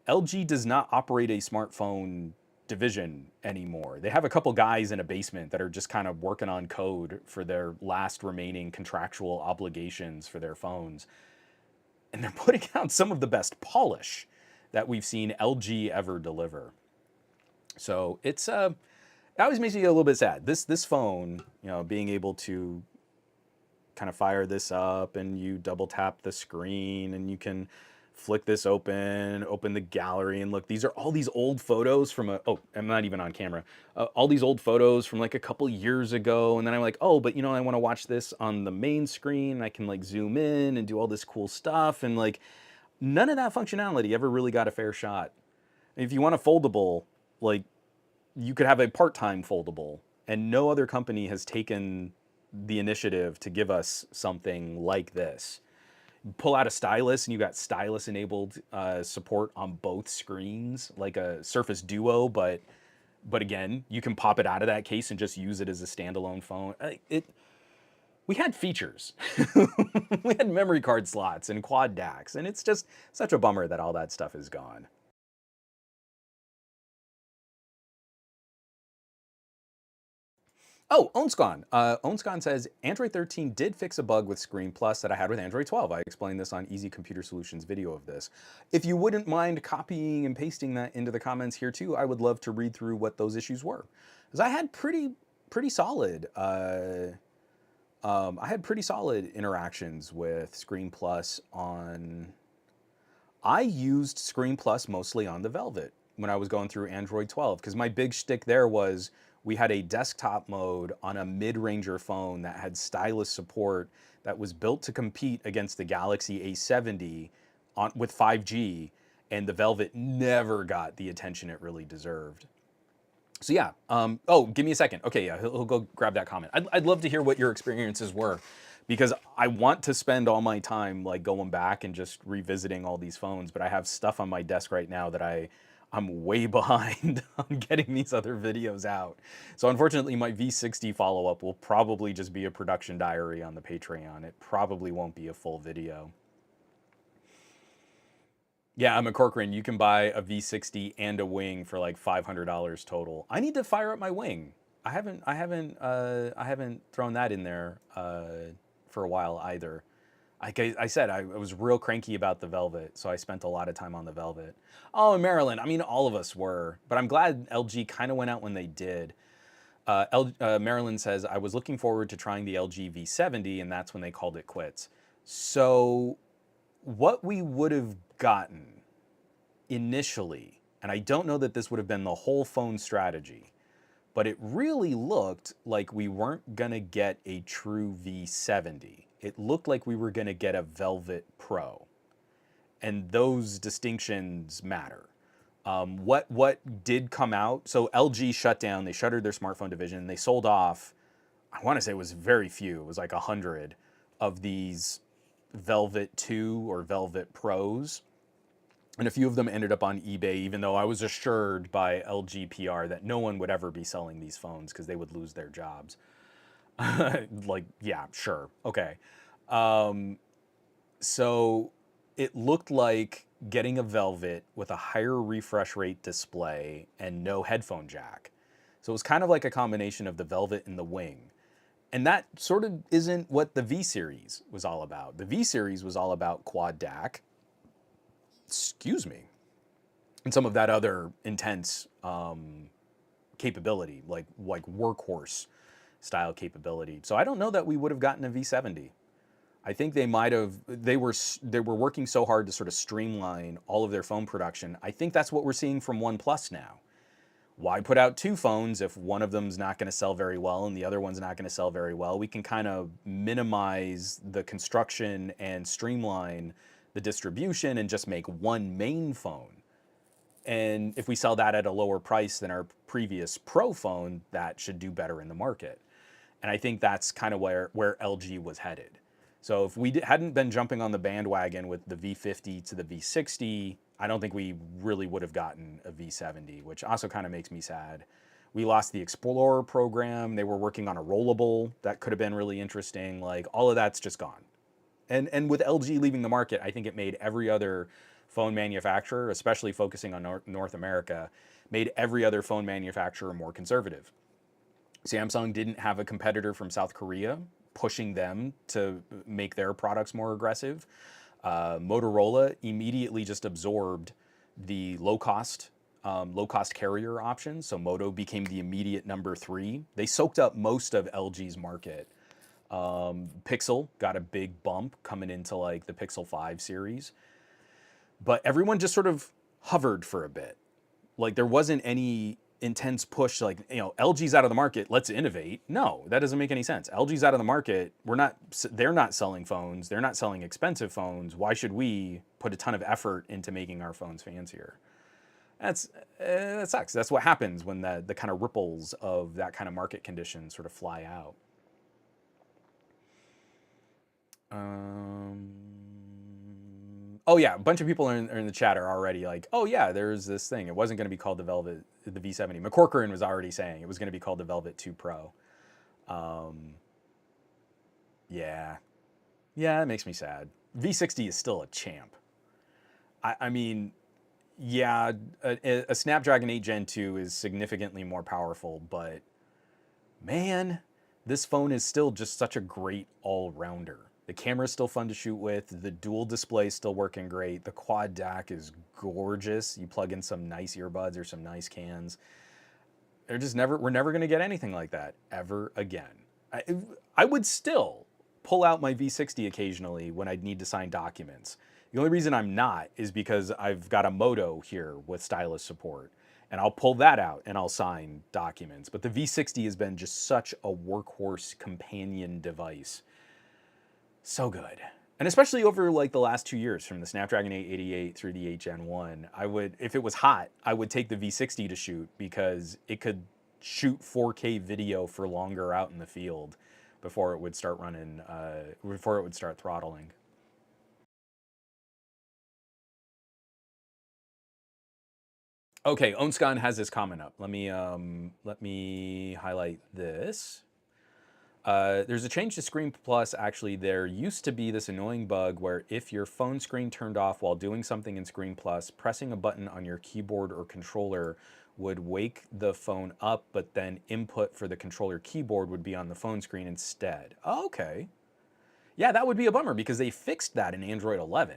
LG does not operate a smartphone division anymore. They have a couple guys in a basement that are just kind of working on code for their last remaining contractual obligations for their phones. And they're putting out some of the best polish that we've seen LG ever deliver. So it's it always makes me a little bit sad. This phone, being able to kind of fire this up and you double tap the screen and you can flick this open the gallery, and look, these are all these old photos from I'm not even on camera. All these old photos from like a couple years ago, and then I'm like, oh, but I want to watch this on the main screen. I can like zoom in and do all this cool stuff, and like none of that functionality ever really got a fair shot. If you want a foldable, like you could have a part-time foldable, and no other company has taken the initiative to give us something like this. Pull out a stylus and you got stylus enabled support on both screens, like a Surface Duo, but again, you can pop it out of that case and just use it as a standalone phone. We had features. We had memory card slots and quad DACs, and it's just such a bummer that all that stuff is gone. Oh, Onscon. Onscon says, Android 13 did fix a bug with Screen Plus that I had with Android 12. I explained this on Easy Computer Solutions video of this. If you wouldn't mind copying and pasting that into the comments here too, I would love to read through what those issues were. Because I had pretty solid, interactions with Screen Plus on... I used Screen Plus mostly on the Velvet when I was going through Android 12, because my big shtick there was we had a desktop mode on a mid-ranger phone that had stylus support that was built to compete against the Galaxy A70 with 5G, and the Velvet never got the attention it really deserved. So yeah, oh, give me a second. Okay, yeah, he'll go grab that comment. I'd love to hear what your experiences were, because I want to spend all my time like going back and just revisiting all these phones, but I have stuff on my desk right now that I'm way behind on getting these other videos out. So unfortunately, my V60 follow-up will probably just be a production diary on the Patreon. It probably won't be a full video. Yeah, I'm a Corcoran. You can buy a V60 and a wing for like $500 total. I need to fire up my wing. I haven't thrown that in there for a while either. Like I said, I was real cranky about the Velvet, so I spent a lot of time on the Velvet. Oh, Maryland, I mean, all of us were, but I'm glad LG kind of went out when they did. Marilyn says, I was looking forward to trying the LG V70, and that's when they called it quits. So, what we would have gotten initially, and I don't know that this would have been the whole phone strategy, but it really looked like we weren't going to get a true V70. It looked like we were going to get a Velvet Pro. And those distinctions matter. What did come out? So LG shut down. They shuttered their smartphone division. They sold off. I want to say it was very few. It was like 100 of these Velvet 2 or Velvet Pros, and a few of them ended up on eBay. Even though I was assured by LG PR that no one would ever be selling these phones because they would lose their jobs. Like, yeah, sure, okay. So it looked like getting a Velvet with a higher refresh rate display and no headphone jack. So it was kind of like a combination of the Velvet and the Wing. And that sort of isn't what the V series was all about. The V series was all about quad DAC, excuse me, and some of that other intense capability, like workhorse style capability. So I don't know that we would have gotten a V70. I think they might have. They were working so hard to sort of streamline all of their phone production. I think that's what we're seeing from OnePlus now. Why put out two phones if one of them's not going to sell very well and the other one's not going to sell very well? We can kind of minimize the construction and streamline the distribution and just make one main phone. And if we sell that at a lower price than our previous Pro phone, that should do better in the market. And I think that's kind of where LG was headed. So if we hadn't been jumping on the bandwagon with the V50 to the V60, I don't think we really would have gotten a V70, which also kind of makes me sad. We lost the Explorer program. They were working on a rollable that could have been really interesting. Like, all of that's just gone. And with LG leaving the market, I think it made every other phone manufacturer, especially focusing on North America, made every other phone manufacturer more conservative. Samsung didn't have a competitor from South Korea pushing them to make their products more aggressive. Motorola immediately just absorbed the low-cost carrier options. So Moto became the immediate number 3. They soaked up most of LG's market. Pixel got a big bump coming into like the Pixel 5 series. But everyone just sort of hovered for a bit. Like, there wasn't any intense push like, LG's out of the market, let's innovate. No, that doesn't make any sense. LG's out of the market. They're not selling phones. They're not selling expensive phones. Why should we put a ton of effort into making our phones fancier? That sucks. That's what happens when the kind of ripples of that kind of market condition sort of fly out. Oh yeah, a bunch of people are in the chat are already like, oh yeah, there's this thing. It wasn't going to be called the V70. McCorcoran was already saying it was going to be called the Velvet 2 Pro. Yeah, it makes me sad. V60 is still a champ. I mean, yeah, a Snapdragon 8 Gen 2 is significantly more powerful, but man, this phone is still just such a great all-rounder. The camera's still fun to shoot with. The dual display is still working great. The quad DAC is gorgeous. You plug in some nice earbuds or some nice cans. We're never going to get anything like that ever again. I would still pull out my V60 occasionally when I'd need to sign documents. The only reason I'm not is because I've got a Moto here with stylus support. And I'll pull that out and I'll sign documents. But the V60 has been just such a workhorse companion device. So good. And especially over like the last 2 years, from the Snapdragon 888 through the 8 Gen 1, if it was hot, I would take the V60 to shoot because it could shoot 4K video for longer out in the field before it would start running, before it would start throttling. Okay, Onskan has this comment up. Let me highlight this. There's a change to Screen Plus. Actually, there used to be this annoying bug where if your phone screen turned off while doing something in Screen Plus, pressing a button on your keyboard or controller would wake the phone up, but then input for the controller keyboard would be on the phone screen instead. Oh, okay. Yeah, that would be a bummer because they fixed that in Android 11.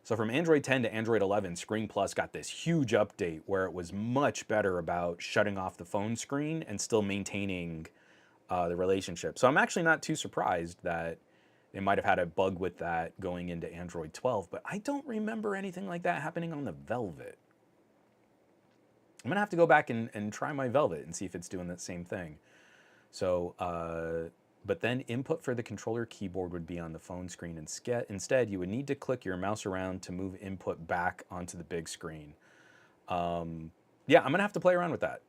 So from Android 10 to Android 11, Screen Plus got this huge update where it was much better about shutting off the phone screen and still maintaining the relationship. So I'm actually not too surprised that they might have had a bug with that going into Android 12, but I don't remember anything like that happening on the Velvet. I'm gonna have to go back and try my Velvet and see if it's doing that same thing. So, but then input for the controller keyboard would be on the phone screen. Instead, you would need to click your mouse around to move input back onto the big screen. Yeah, I'm gonna have to play around with that.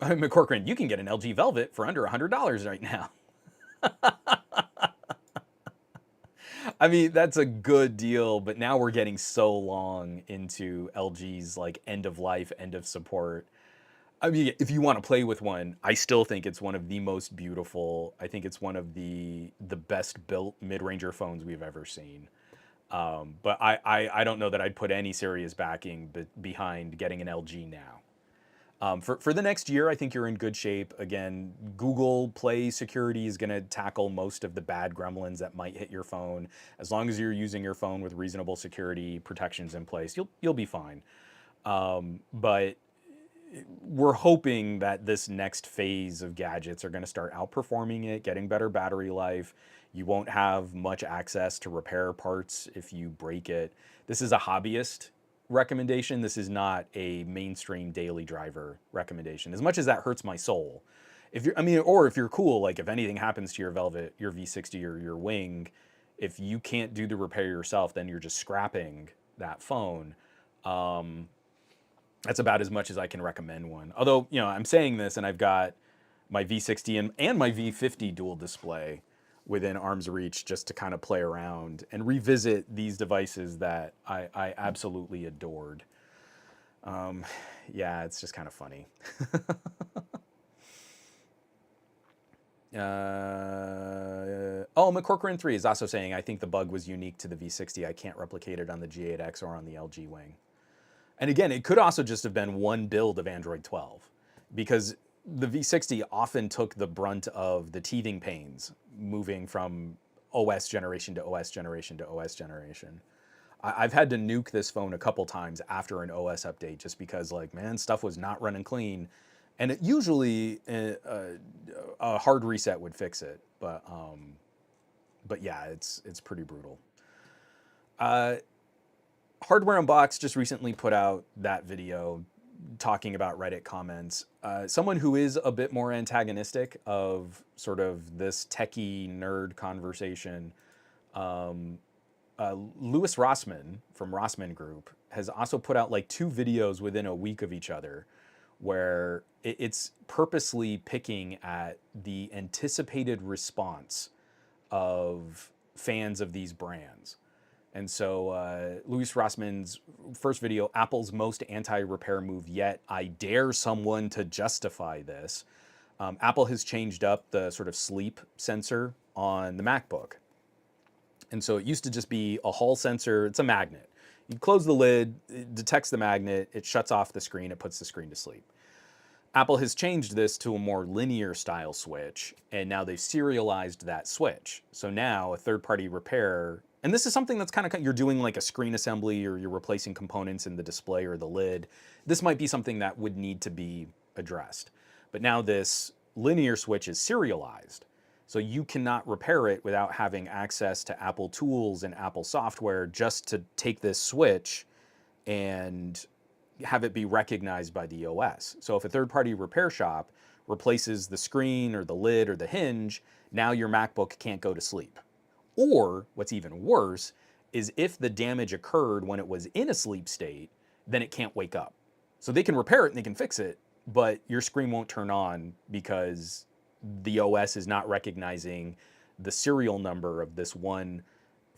McCorcoran, you can get an LG Velvet for under $100 right now. I mean, that's a good deal, but now we're getting so long into LG's like end of life, end of support. I mean, if you want to play with one, I still think it's one of the most beautiful. I think it's one of the best built mid-ranger phones we've ever seen. But I don't know that I'd put any serious backing behind getting an LG now. For the next year, I think you're in good shape. Again, Google Play security is going to tackle most of the bad gremlins that might hit your phone. As long as you're using your phone with reasonable security protections in place, you'll be fine. But we're hoping that this next phase of gadgets are going to start outperforming it, getting better battery life. You won't have much access to repair parts if you break it. This is a hobbyist recommendation. This is not a mainstream daily driver recommendation. As much as that hurts my soul, if you're, I mean, or if you're cool, like if anything happens to your Velvet, your V60 or your Wing, if you can't do the repair yourself, then you're just scrapping that phone. That's about as much as I can recommend one. Although, you know, I'm saying this and I've got my V60 and my V50 dual display within arm's reach just to kind of play around and revisit these devices that I absolutely adored. Yeah, it's just kind of funny. Oh, McCorcoran 3 is also saying, I think the bug was unique to the V60. I can't replicate it on the G8X or on the LG Wing. And again, it could also just have been one build of Android 12 because the V60 often took the brunt of the teething pains moving from OS generation to OS generation to OS generation. I've had to nuke this phone a couple times after an OS update just because, like, man, stuff was not running clean. And it usually a hard reset would fix it. But yeah, it's pretty brutal. Hardware Unboxed just recently put out that video talking about Reddit comments. Someone who is a bit more antagonistic of sort of this techie nerd conversation, Louis Rossmann from Rossmann Group has also put out like 2 videos within a week of each other where it's purposely picking at the anticipated response of fans of these brands. And so Louis Rossmann's first video, Apple's most anti-repair move yet. I dare someone to justify this. Apple has changed up the sort of sleep sensor on the MacBook. And so it used to just be a Hall sensor. It's a magnet. You close the lid, it detects the magnet, it shuts off the screen, it puts the screen to sleep. Apple has changed this to a more linear style switch, and now they've serialized that switch. So now a third-party repair, and this is something that's kind of, you're doing like a screen assembly or you're replacing components in the display or the lid. This might be something that would need to be addressed. But now this linear switch is serialized. So you cannot repair it without having access to Apple tools and Apple software just to take this switch and have it be recognized by the OS. So if a third-party repair shop replaces the screen or the lid or the hinge, now your MacBook can't go to sleep. Or what's even worse is if the damage occurred when it was in a sleep state, then it can't wake up. So they can repair it and they can fix it, but your screen won't turn on because the OS is not recognizing the serial number of this one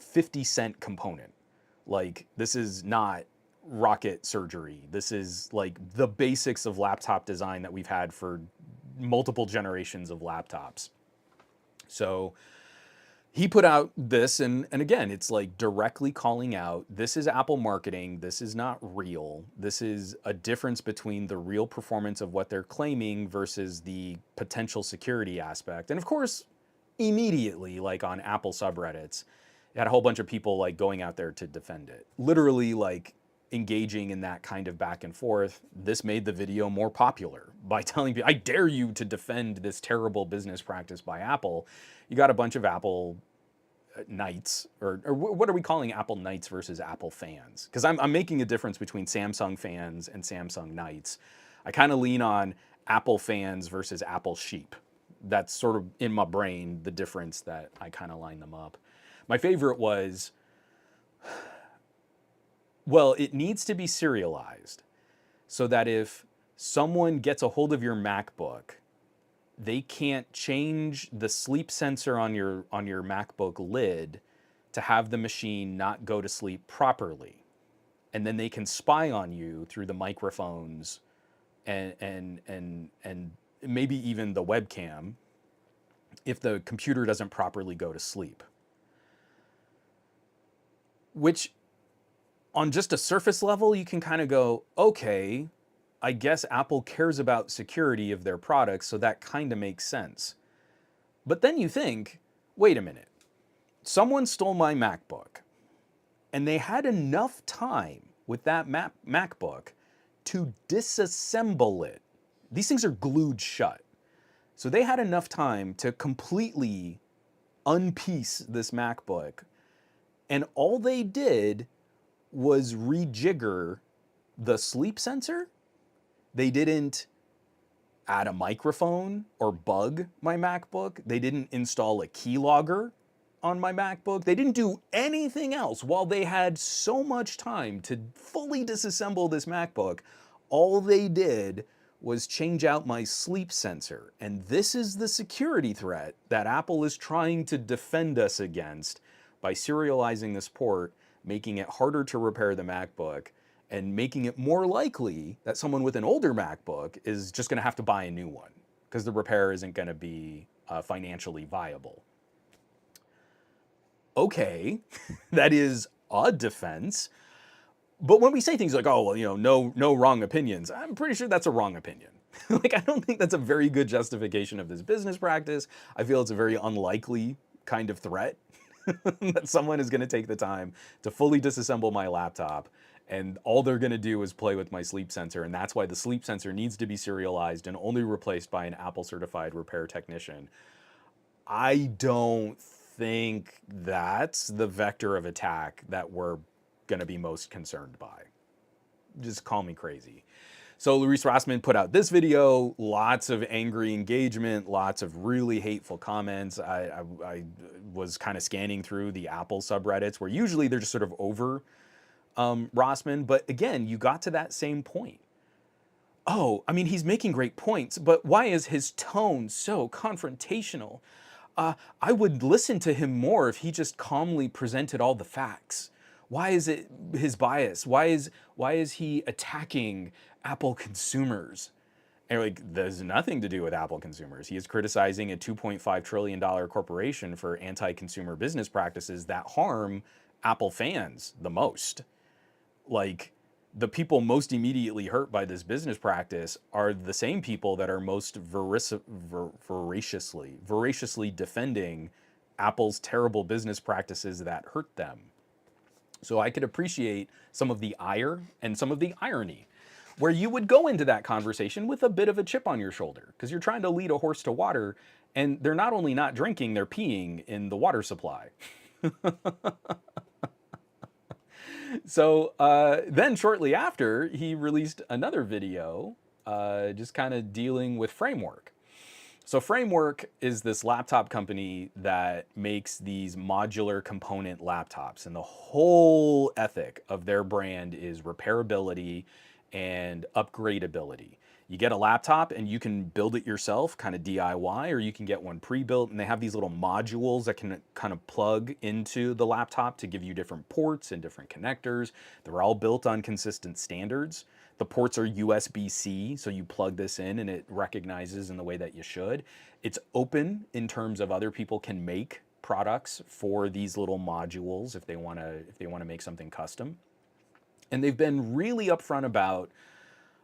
50-cent component. Like, this is not rocket surgery. This is like the basics of laptop design that we've had for multiple generations of laptops. So he put out this, and again, it's like directly calling out, this is Apple marketing, this is not real. This is a difference between the real performance of what they're claiming versus the potential security aspect. And of course, immediately, like on Apple subreddits, You had a whole bunch of people like going out there to defend it, literally like engaging in that kind of back and forth. This made the video more popular by telling people, I dare you to defend this terrible business practice by Apple. You got a bunch of Apple Knights, or what are we calling Apple Knights versus Apple fans? Because I'm making a difference between Samsung fans and Samsung Knights. I kind of lean on Apple fans versus Apple sheep. That's sort of in my brain the difference that I kind of line them up. My favorite was, well, it needs to be serialized so that if someone gets a hold of your MacBook, they can't change the sleep sensor on your MacBook lid to have the machine not go to sleep properly. And then they can spy on you through the microphones and maybe even the webcam if the computer doesn't properly go to sleep. Which on just a surface level, you can kind of go, okay, I guess Apple cares about security of their products, so that kind of makes sense. But then you think, wait a minute, someone stole my MacBook, and they had enough time with that MacBook to disassemble it. These things are glued shut. So they had enough time to completely unpiece this MacBook, and all they did was rejigger the sleep sensor. They didn't add a microphone or bug my MacBook. They didn't install a keylogger on my MacBook. They didn't do anything else while they had so much time to fully disassemble this MacBook. All they did was change out my sleep sensor. And this is the security threat that Apple is trying to defend us against by serializing this port, making it harder to repair the MacBook, and making it more likely that someone with an older MacBook is just going to have to buy a new one because the repair isn't going to be financially viable. Okay, that is a defense. But when we say things like, oh, well, you know, no wrong opinions, I'm pretty sure that's a wrong opinion. Like, I don't think that's a very good justification of this business practice. I feel it's a very unlikely kind of threat that someone is going to take the time to fully disassemble my laptop, and all they're going to do is play with my sleep sensor. And that's why the sleep sensor needs to be serialized and only replaced by an Apple certified repair technician. I don't think that's the vector of attack that we're going to be most concerned by. Just call me crazy. So Luis Rossmann put out this video, lots of angry engagement, lots of really hateful comments. I was kind of scanning through the Apple subreddits where usually they're just sort of over Rossmann. But again, you got to that same point. Oh, I mean, he's making great points, but why is his tone so confrontational? I would listen to him more if he just calmly presented all the facts. Why is it his bias? Why is he attacking Apple consumers? And like, there's nothing to do with Apple consumers. He is criticizing a $2.5 trillion corporation for anti-consumer business practices that harm Apple fans the most. Like, the people most immediately hurt by this business practice are the same people that are most voraciously defending Apple's terrible business practices that hurt them. So I could appreciate some of the ire and some of the irony, where you would go into that conversation with a bit of a chip on your shoulder, because you're trying to lead a horse to water, and they're not only not drinking, they're peeing in the water supply. So then shortly after, he released another video just kind of dealing with Framework. So Framework is this laptop company that makes these modular component laptops, and the whole ethic of their brand is repairability and upgradability. You get a laptop and you can build it yourself, kind of DIY, or you can get one pre-built, and they have these little modules that can kind of plug into the laptop to give you different ports and different connectors. They're all built on consistent standards. The ports are USB-C, so you plug this in and it recognizes in the way that you should. It's open in terms of other people can make products for these little modules if they want to make something custom. And they've been really upfront about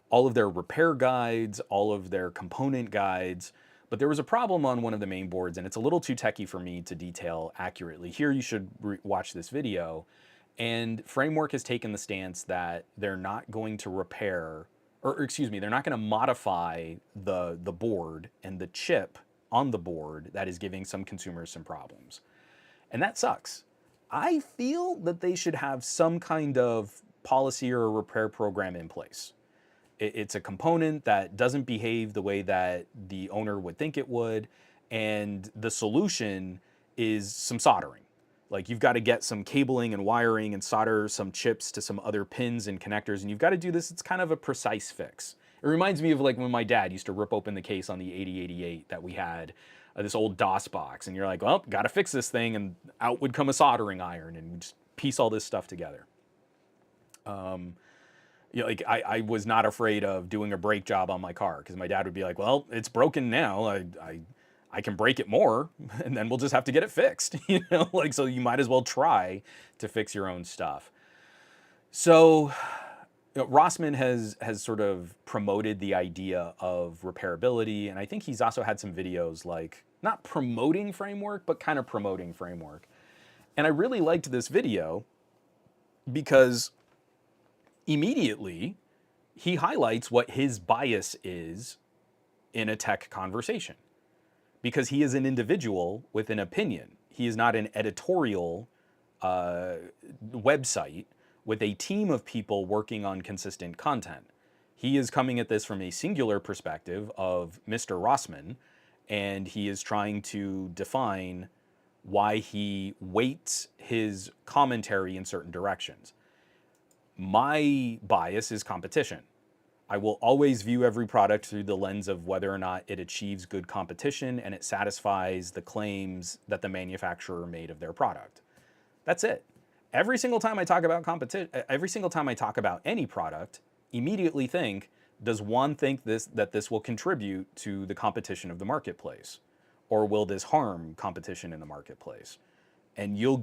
all of their repair guides, all of their component guides, But there was a problem on one of the main boards, and it's a little too techy for me to detail accurately. Here, you should watch this video. And Framework has taken the stance that they're not going to repair, or excuse me, they're not going to modify the board and the chip on the board that is giving some consumers some problems. And that sucks. I feel that they should have some kind of policy or a repair program in place. It's a component that doesn't behave the way that the owner would think it would, and the solution is some soldering. Like, you've got to get some cabling and wiring and solder some chips to some other pins and connectors, and you've got to do this. It's kind of a precise fix. It reminds me of like when my dad used to rip open the case on the 8088 that we had, this old DOS box, and you're like, well, got to fix this thing, and out would come a soldering iron, and we just piece all this stuff together. Like I was not afraid of doing a brake job on my car, because my dad would be like, well, it's broken now. I can break it more, and then we'll just have to get it fixed. Like, so you might as well try to fix your own stuff. So Rossmann has sort of promoted the idea of repairability, and I think he's also had some videos like not promoting Framework, but kind of promoting Framework. And I really liked this video because immediately he highlights what his bias is in a tech conversation, because he is an individual with an opinion. He is not an editorial website with a team of people working on consistent content. He is coming at this from a singular perspective of Mr. Rossmann, and he is trying to define why he weights his commentary in certain directions. My bias is competition. I will always view every product through the lens of whether or not it achieves good competition and it satisfies the claims that the manufacturer made of their product. That's it. Every single time I talk about competition, every single time I talk about any product, immediately think, does one think that this will contribute to the competition of the marketplace? Or will this harm competition in the marketplace? And you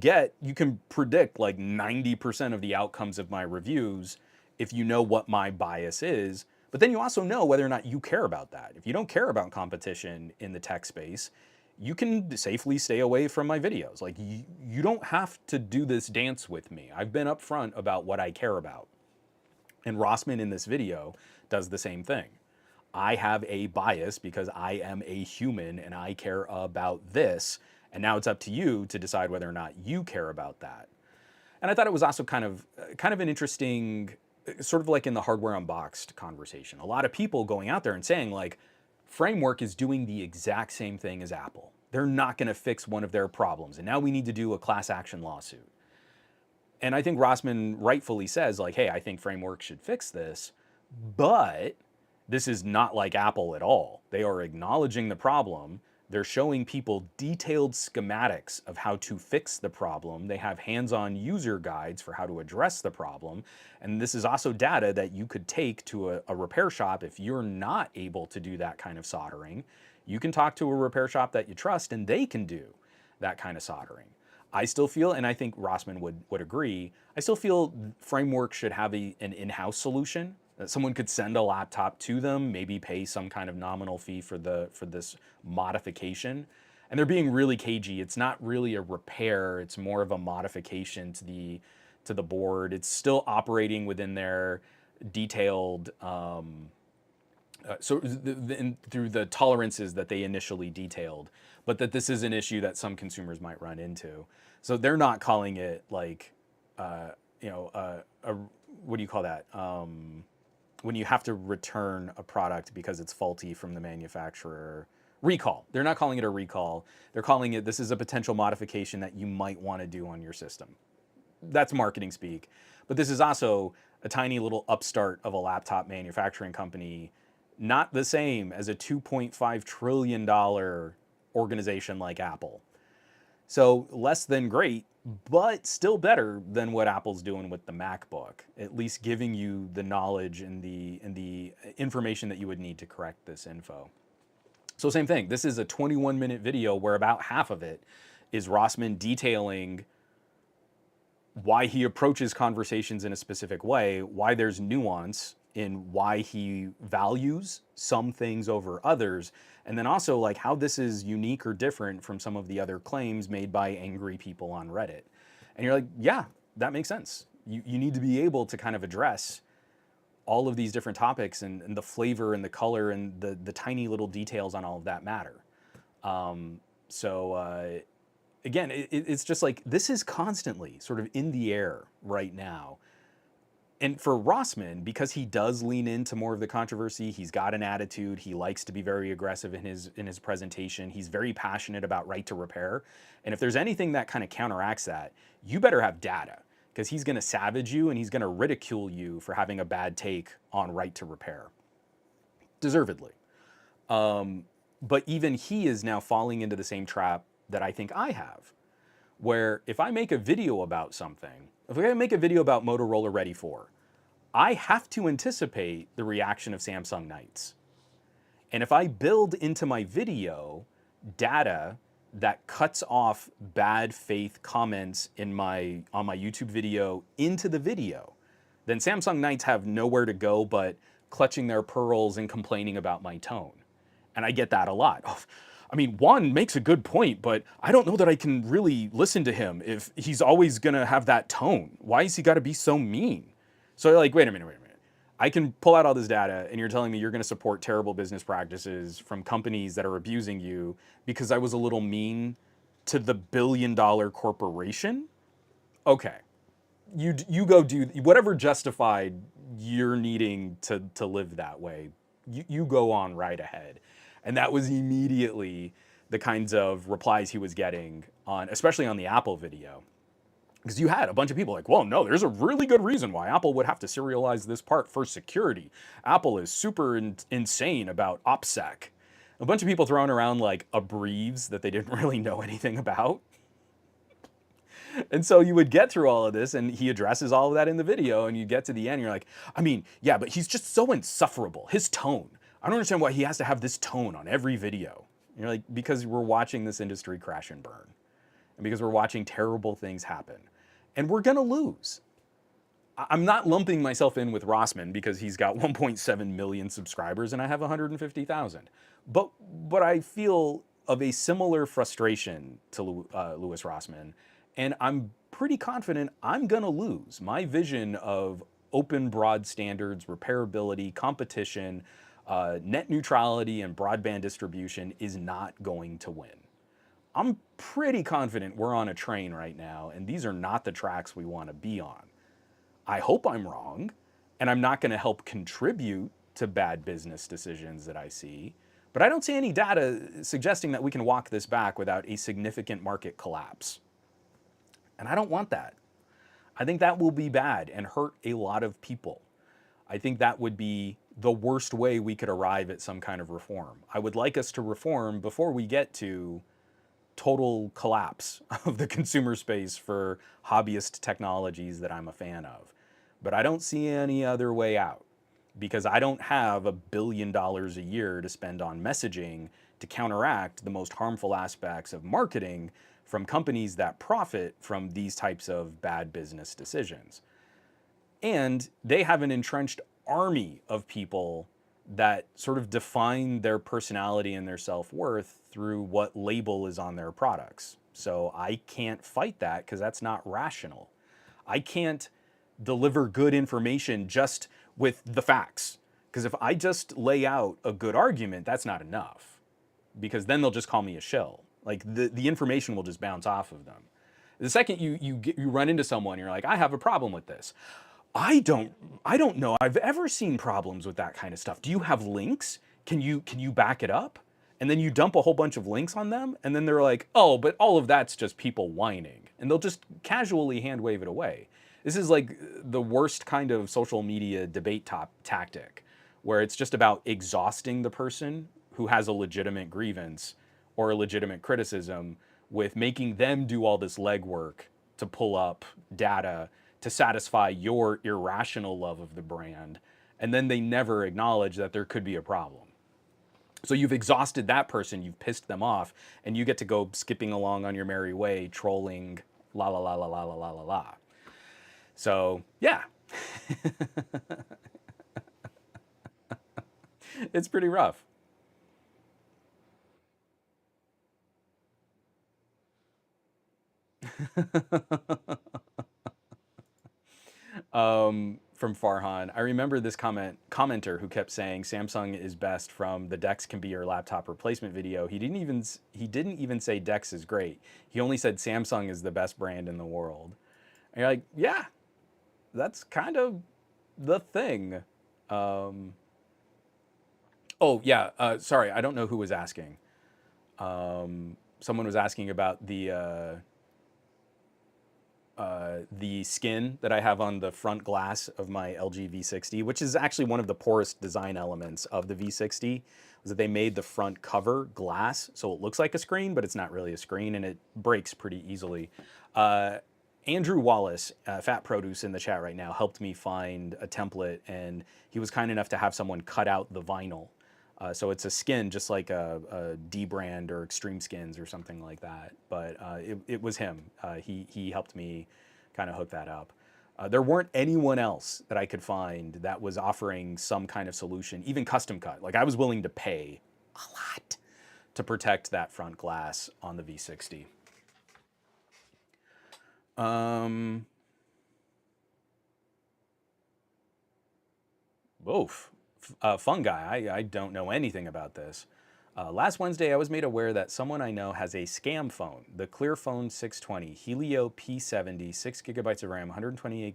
can predict like 90% of the outcomes of my reviews if you know what my bias is. But then you also know whether or not you care about that. If you don't care about competition in the tech space, you can safely stay away from my videos. Like, you don't have to do this dance with me. I've been upfront about what I care about. And Rossmann in this video does the same thing. I have a bias because I am a human and I care about this. And now it's up to you to decide whether or not you care about that. And I thought it was also kind of an interesting, sort of like in the Hardware Unboxed conversation, a lot of people going out there and saying like, Framework is doing the exact same thing as Apple. They're not going to fix one of their problems, and now we need to do a class action lawsuit. And I think Rossmann rightfully says like, hey, I think Framework should fix this, but this is not like Apple at all. They are acknowledging the problem. They're showing people detailed schematics of how to fix the problem. They have hands-on user guides for how to address the problem. And this is also data that you could take to a repair shop if you're not able to do that kind of soldering. You can talk to a repair shop that you trust, and they can do that kind of soldering. I still feel, and I think Rossmann would agree, I still feel Framework should have an in-house solution. That someone could send a laptop to them, maybe pay some kind of nominal fee for this modification. And they're being really cagey. It's not really a repair. It's more of a modification to the board. It's still operating within their detailed, through the tolerances that they initially detailed. But that this is an issue that some consumers might run into. So they're not calling it like, what do you call that? When you have to return a product because it's faulty from the manufacturer. Recall. They're not calling it a recall. They're calling it, this is a potential modification that you might want to do on your system. That's marketing speak. But this is also a tiny little upstart of a laptop manufacturing company, not the same as a $2.5 trillion organization like Apple. So less than great, but still better than what Apple's doing with the MacBook, at least giving you the knowledge and the information that you would need to correct this info. So same thing, this is a 21-minute video where about half of it is Rossmann detailing why he approaches conversations in a specific way, why there's nuance in why he values some things over others, and then also like how this is unique or different from some of the other claims made by angry people on Reddit. And you're like, yeah, that makes sense. You need to be able to kind of address all of these different topics, and the flavor and the color and the tiny little details on all of that matter. So again, it's just like this is constantly sort of in the air right now. And for Rossman, because he does lean into more of the controversy, he's got an attitude. He likes to be very aggressive in his presentation. He's very passionate about right to repair. And if there's anything that kind of counteracts that, you better have data, because he's going to savage you and he's going to ridicule you for having a bad take on right to repair, deservedly. But even he is now falling into the same trap that I think I have, where if I make a video about something, if I make a video about Motorola Ready 4, I have to anticipate the reaction of Samsung Knights. And if I build into my video data that cuts off bad faith comments on my YouTube video into the video, then Samsung Knights have nowhere to go but clutching their pearls and complaining about my tone. And I get that a lot. Oh, I mean, Juan makes a good point, but I don't know that I can really listen to him if he's always gonna have that tone. Why has he gotta be so mean? So like, wait a minute. I can pull out all this data and you're telling me you're gonna support terrible business practices from companies that are abusing you because I was a little mean to the billion-dollar corporation? Okay, you go do whatever justified you're needing to live that way. You go on right ahead. And that was immediately the kinds of replies he was getting on, especially on the Apple video. Because you had a bunch of people like, well, no, there's a really good reason why Apple would have to serialize this part for security. Apple is super insane about OPSEC. A bunch of people throwing around like abbreves that they didn't really know anything about. And so you would get through all of this, and he addresses all of that in the video, and you get to the end, and you're like, I mean, yeah, but he's just so insufferable. His tone. I don't understand why he has to have this tone on every video. And you're like, because we're watching this industry crash and burn. And because we're watching terrible things happen. And we're gonna lose. I'm not lumping myself in with Rossman because he's got 1.7 million subscribers and I have 150,000. But I feel of a similar frustration to Louis Rossman, and I'm pretty confident I'm gonna lose. My vision of open, broad standards, repairability, competition, net neutrality, and broadband distribution is not going to win. I'm pretty confident we're on a train right now, and these are not the tracks we want to be on. I hope I'm wrong, and I'm not going to help contribute to bad business decisions that I see, but I don't see any data suggesting that we can walk this back without a significant market collapse. And I don't want that. I think that will be bad and hurt a lot of people. I think that would be the worst way we could arrive at some kind of reform. I would like us to reform before we get to total collapse of the consumer space for hobbyist technologies that I'm a fan of. But I don't see any other way out, because I don't have $1 billion a year to spend on messaging to counteract the most harmful aspects of marketing from companies that profit from these types of bad business decisions. And they have an entrenched army of people that sort of define their personality and their self-worth through what label is on their products. So I can't fight that because that's not rational. I can't deliver good information just with the facts, because if I just lay out a good argument, that's not enough, because then they'll just call me a shill. Like the information will just bounce off of them. The second you run into someone, you're like, I have a problem with this. I don't know I've ever seen problems with that kind of stuff. Do you have links? Can you back it up? And then you dump a whole bunch of links on them, and then they're like, oh, but all of that's just people whining. And they'll just casually hand wave it away. This is like the worst kind of social media debate tactic, where it's just about exhausting the person who has a legitimate grievance or a legitimate criticism with making them do all this legwork to pull up data to satisfy your irrational love of the brand, and then they never acknowledge that there could be a problem. So you've exhausted that person, you've pissed them off, and you get to go skipping along on your merry way, trolling, la la la la la la la la la. So yeah. It's pretty rough. From Farhan, I remember this commenter who kept saying Samsung is best from the Dex can be your laptop replacement video. He didn't even say Dex is great. He only said Samsung is the best brand in the world. And you're like, yeah, that's kind of the thing. Um, oh yeah, sorry, I don't know who was asking. Someone was asking about the skin that I have on the front glass of my LG V60, which is actually one of the poorest design elements of the V60, was that they made the front cover glass, so it looks like a screen, but it's not really a screen, and it breaks pretty easily. Uh, Andrew Wallace, Fat Produce in the chat right now, helped me find a template, and he was kind enough to have someone cut out the vinyl. So it's a skin just like a D brand or Extreme Skins or something like that. But it was him. He helped me kind of hook that up. There weren't anyone else that I could find that was offering some kind of solution, even custom cut. Like I was willing to pay a lot to protect that front glass on the V60. Um, Oof. Fungi. I don't know anything about this. Last Wednesday, I was made aware that someone I know has a scam phone, the Clearphone 620, Helio P70, 6 gigabytes of RAM, 128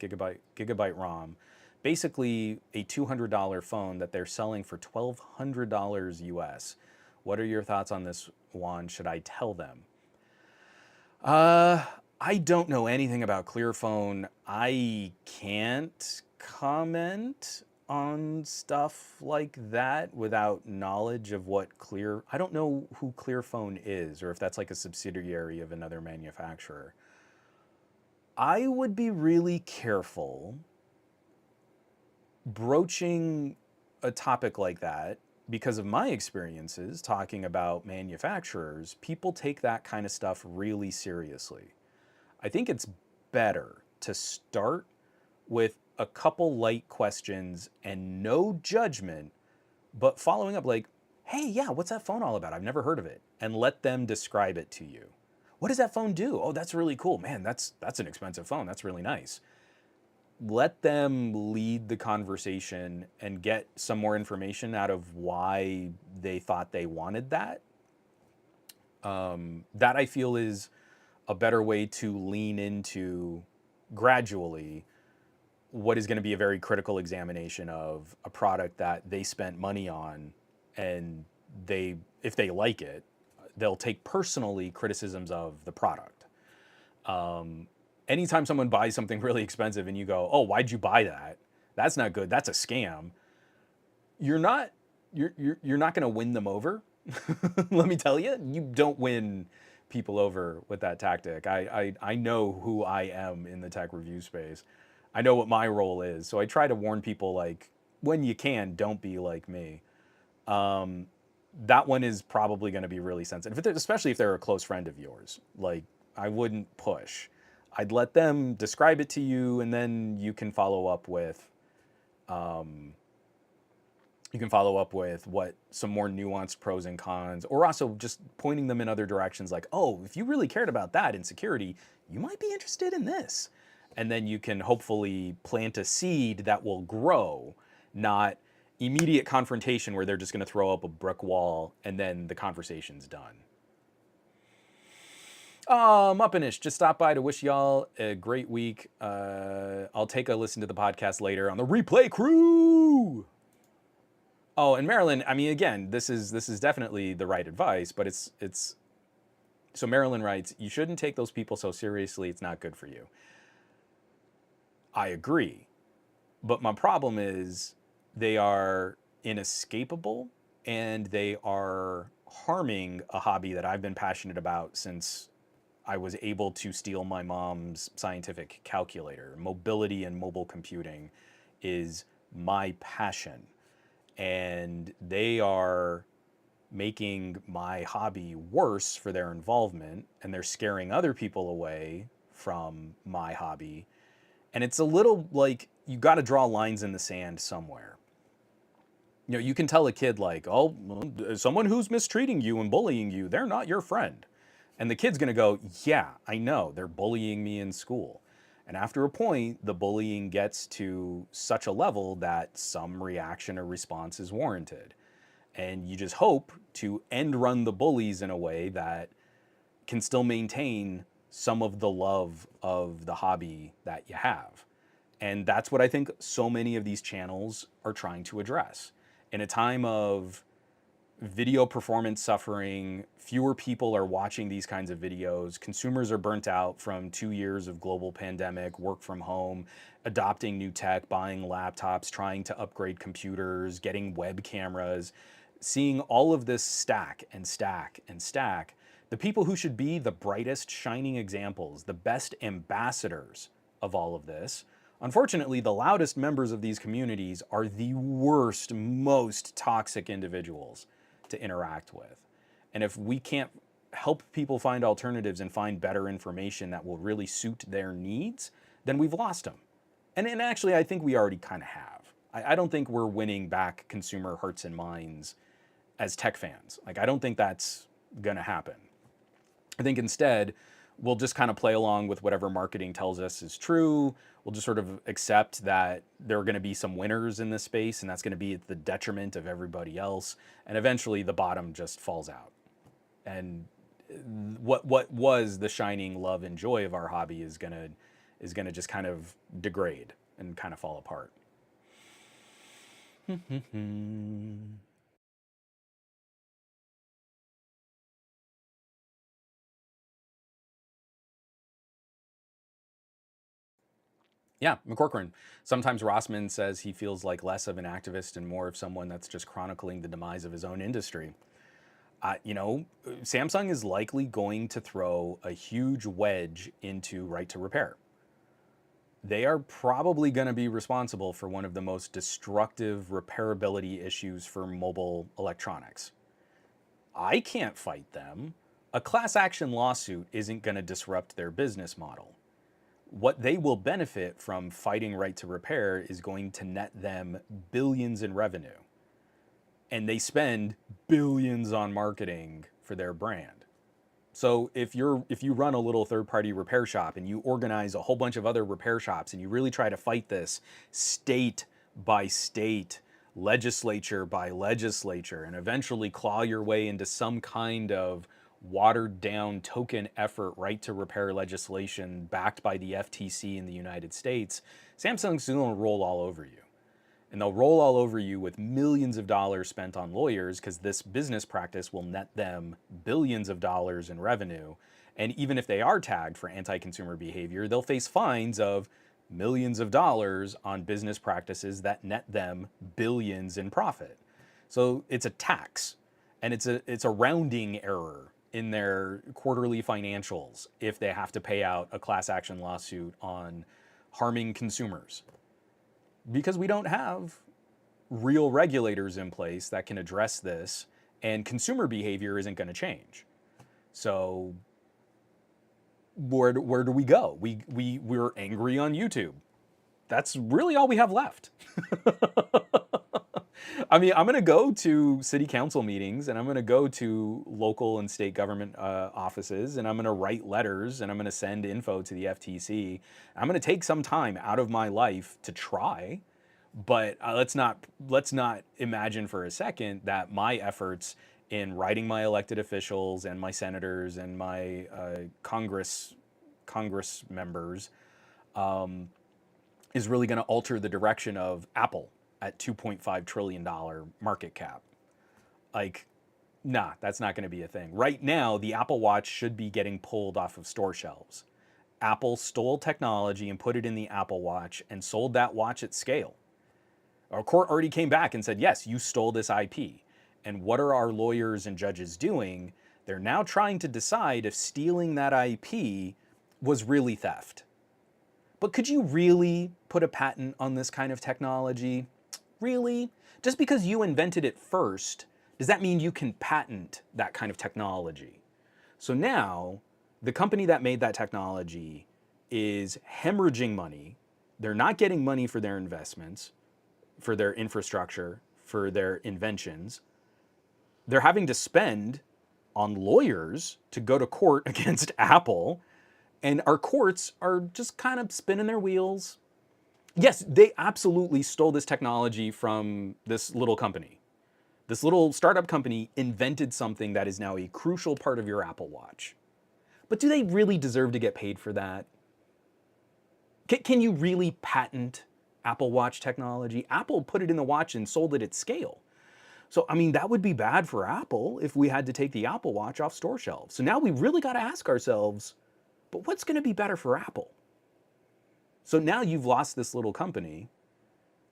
gigabyte ROM. Basically, a $200 phone that they're selling for $1,200 US. What are your thoughts on this, Juan? Should I tell them? I don't know anything about Clearphone. I can't comment on stuff like that without knowledge of what I don't know who Clearphone is or if that's like a subsidiary of another manufacturer. I would be really careful broaching a topic like that because of my experiences talking about manufacturers. People take that kind of stuff really seriously. I think it's better to start with a couple light questions and no judgment, but following up like, hey, yeah, what's that phone all about? I've never heard of it. And let them describe it to you. What does that phone do? Oh, that's really cool. Man, that's an expensive phone. That's really nice. Let them lead the conversation and get some more information out of why they thought they wanted that. That I feel is a better way to lean into gradually what is going to be a very critical examination of a product that they spent money on, and if they like it, they'll take personally criticisms of the product. Anytime someone buys something really expensive and you go, oh, why'd you buy that? That's not good. That's a scam. You're not you're not going to win them over. Let me tell you, you don't win people over with that tactic. I know who I am in the tech review space. I know what my role is. So I try to warn people like, when you can, don't be like me. That one is probably going to be really sensitive, especially if they're a close friend of yours. Like, I wouldn't push. I'd let them describe it to you, and then you can follow up with what some more nuanced pros and cons, or also just pointing them in other directions like, oh, if you really cared about that in security, you might be interested in this. And then you can hopefully plant a seed that will grow, not immediate confrontation where they're just going to throw up a brick wall and then the conversation's done. Muppinish, just stop by to wish y'all a great week. I'll take a listen to the podcast later on the replay crew. Oh, and Marilyn, I mean, again, this is definitely the right advice, but it's so Marilyn writes, you shouldn't take those people so seriously. It's not good for you. I agree. But my problem is they are inescapable and they are harming a hobby that I've been passionate about since I was able to steal my mom's scientific calculator. Mobility and mobile computing is my passion. And they are making my hobby worse for their involvement, and they're scaring other people away from my hobby. And it's a little like you got to draw lines in the sand somewhere. You can tell a kid like, oh, well, someone who's mistreating you and bullying you, they're not your friend. And the kid's going to go, yeah, I know, they're bullying me in school. And after a point, the bullying gets to such a level that some reaction or response is warranted. And you just hope to end run the bullies in a way that can still maintain some of the love of the hobby that you have. And that's what I think so many of these channels are trying to address. In a time of video performance suffering, fewer people are watching these kinds of videos. Consumers are burnt out from 2 years of global pandemic, work from home, adopting new tech, buying laptops, trying to upgrade computers, getting web cameras, seeing all of this stack and stack and stack. The people who should be the brightest shining examples, the best ambassadors of all of this, unfortunately, the loudest members of these communities are the worst, most toxic individuals to interact with. And if we can't help people find alternatives and find better information that will really suit their needs, then we've lost them. And actually, I think we already kind of have. I don't think we're winning back consumer hearts and minds as tech fans. Like, I don't think that's going to happen. I think instead, we'll just kind of play along with whatever marketing tells us is true. We'll just sort of accept that there are going to be some winners in this space, and that's going to be at the detriment of everybody else. And eventually, the bottom just falls out. And what was the shining love and joy of our hobby is gonna just kind of degrade and kind of fall apart. Yeah, McCorcoran. Sometimes Rossman says he feels like less of an activist and more of someone that's just chronicling the demise of his own industry. Samsung is likely going to throw a huge wedge into right to repair. They are probably going to be responsible for one of the most destructive repairability issues for mobile electronics. I can't fight them. A class action lawsuit isn't going to disrupt their business model. What they will benefit from fighting right to repair is going to net them billions in revenue. And they spend billions on marketing for their brand. So if you run a little third-party repair shop and you organize a whole bunch of other repair shops and you really try to fight this state by state, legislature by legislature, and eventually claw your way into some kind of watered down token effort right to repair legislation backed by the FTC in the United States, Samsung's going to roll all over you. And they'll roll all over you with millions of dollars spent on lawyers because this business practice will net them billions of dollars in revenue. And even if they are tagged for anti-consumer behavior, they'll face fines of millions of dollars on business practices that net them billions in profit. So it's a tax, and it's a rounding error in their quarterly financials if they have to pay out a class action lawsuit on harming consumers. Because we don't have real regulators in place that can address this, and consumer behavior isn't going to change. So where do we go? We're angry on YouTube. That's really all we have left. I mean, I'm going to go to city council meetings, and I'm going to go to local and state government offices, and I'm going to write letters, and I'm going to send info to the FTC. I'm going to take some time out of my life to try, but let's not imagine for a second that my efforts in writing my elected officials and my senators and my Congress members is really going to alter the direction of Apple at $2.5 trillion market cap. Like, nah, that's not going to be a thing. Right now, the Apple Watch should be getting pulled off of store shelves. Apple stole technology and put it in the Apple Watch and sold that watch at scale. Our court already came back and said, yes, you stole this IP. And what are our lawyers and judges doing? They're now trying to decide if stealing that IP was really theft. But could you really put a patent on this kind of technology? Really? Just because you invented it first, does that mean you can patent that kind of technology? So now, the company that made that technology is hemorrhaging money. They're not getting money for their investments, for their infrastructure, for their inventions. They're having to spend on lawyers to go to court against Apple, and our courts are just kind of spinning their wheels. Yes, they absolutely stole this technology from this little company. This little startup company invented something that is now a crucial part of your Apple Watch. But do they really deserve to get paid for that? Can you really patent Apple Watch technology? Apple put it in the watch and sold it at scale. So, I mean, that would be bad for Apple if we had to take the Apple Watch off store shelves. So now we really got to ask ourselves, but what's going to be better for Apple? So now you've lost this little company.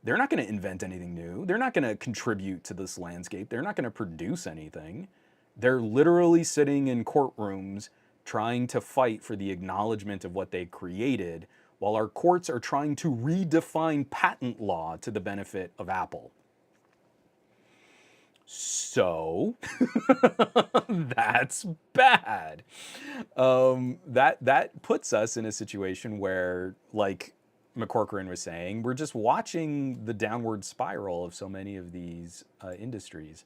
They're not going to invent anything new. They're not going to contribute to this landscape. They're not going to produce anything. They're literally sitting in courtrooms trying to fight for the acknowledgement of what they created, while our courts are trying to redefine patent law to the benefit of Apple. So that's bad. That puts us in a situation where, like McCorcoran was saying, we're just watching the downward spiral of so many of these industries.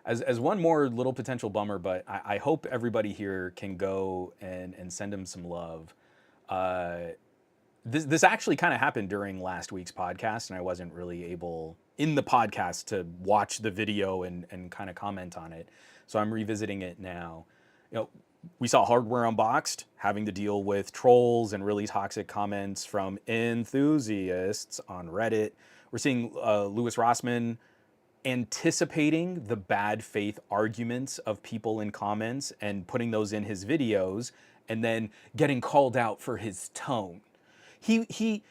As one more little potential bummer, but I hope everybody here can go and send him some love. This actually kind of happened during last week's podcast, and I wasn't really able in the podcast to watch the video and kind of comment on it. So I'm revisiting it now. You know, we saw Hardware Unboxed having to deal with trolls and really toxic comments from enthusiasts on Reddit. We're seeing Louis Rossmann anticipating the bad faith arguments of people in comments and putting those in his videos, and then getting called out for his tone. He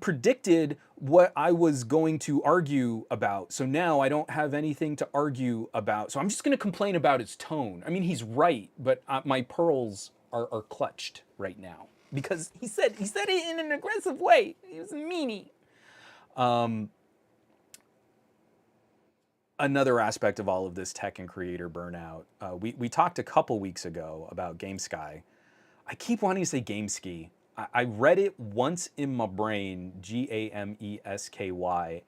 predicted what I was going to argue about. So now I don't have anything to argue about. So I'm just going to complain about his tone. I mean, he's right, but my pearls are clutched right now because he said it in an aggressive way. He was a meanie. Another aspect of all of this tech and creator burnout. We talked a couple weeks ago about GameSky. I keep wanting to say GameSky. I read it once in my brain, Gamesky,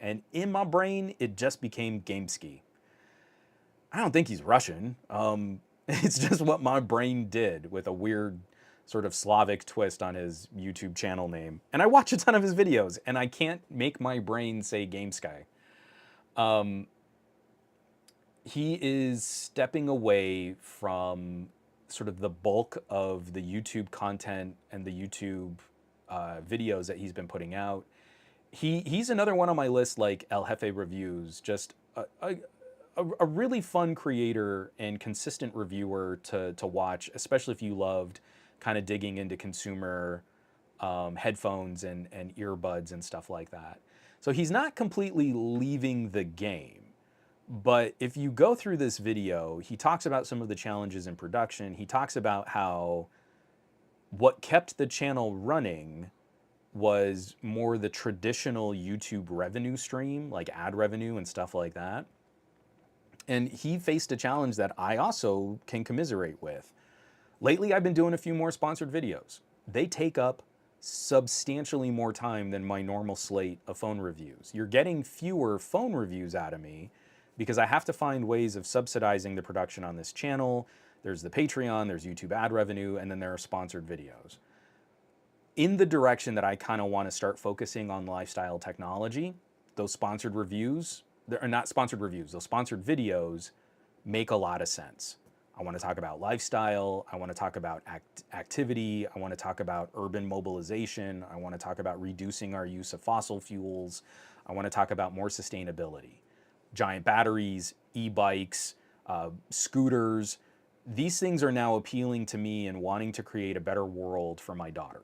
and in my brain, it just became GameSky. I don't think he's Russian. It's just what my brain did with a weird sort of Slavic twist on his YouTube channel name. And I watch a ton of his videos, and I can't make my brain say GameSky. He is stepping away from sort of the bulk of the YouTube content and the YouTube videos that he's been putting out. He's another one on my list, like El Jefe Reviews, just a really fun creator and consistent reviewer to watch, especially if you loved kind of digging into consumer headphones and earbuds and stuff like that. So he's not completely leaving the game. But if you go through this video, he talks about some of the challenges in production. He talks about how what kept the channel running was more the traditional YouTube revenue stream, like ad revenue and stuff like that. And he faced a challenge that I also can commiserate with. Lately, I've been doing a few more sponsored videos. They take up substantially more time than my normal slate of phone reviews. You're getting fewer phone reviews out of me because I have to find ways of subsidizing the production on this channel. There's the Patreon, there's YouTube ad revenue, and then there are sponsored videos. In the direction that I kind of want to start focusing on lifestyle technology, those sponsored reviews, they're not sponsored reviews, those sponsored videos make a lot of sense. I want to talk about lifestyle, I want to talk about activity, I want to talk about urban mobilization, I want to talk about reducing our use of fossil fuels, I want to talk about more sustainability. Giant batteries, e-bikes, scooters. These things are now appealing to me and wanting to create a better world for my daughter,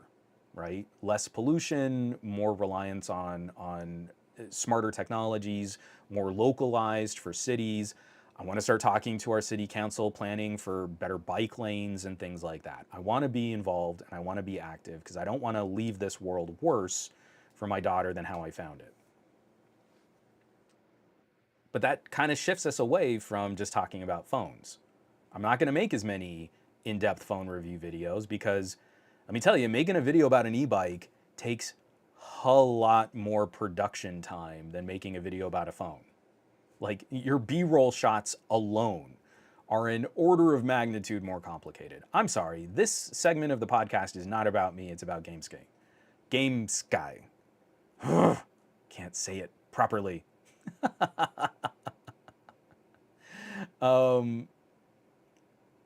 right? Less pollution, more reliance on smarter technologies, more localized for cities. I want to start talking to our city council, planning for better bike lanes and things like that. I want to be involved and I want to be active because I don't want to leave this world worse for my daughter than how I found it. But that kind of shifts us away from just talking about phones. I'm not going to make as many in-depth phone review videos because, let me tell you, making a video about an e-bike takes a lot more production time than making a video about a phone. Like your B-roll shots alone are an order of magnitude more complicated. I'm sorry, this segment of the podcast is not about me, it's about GameSky. GameSky. Can't say it properly.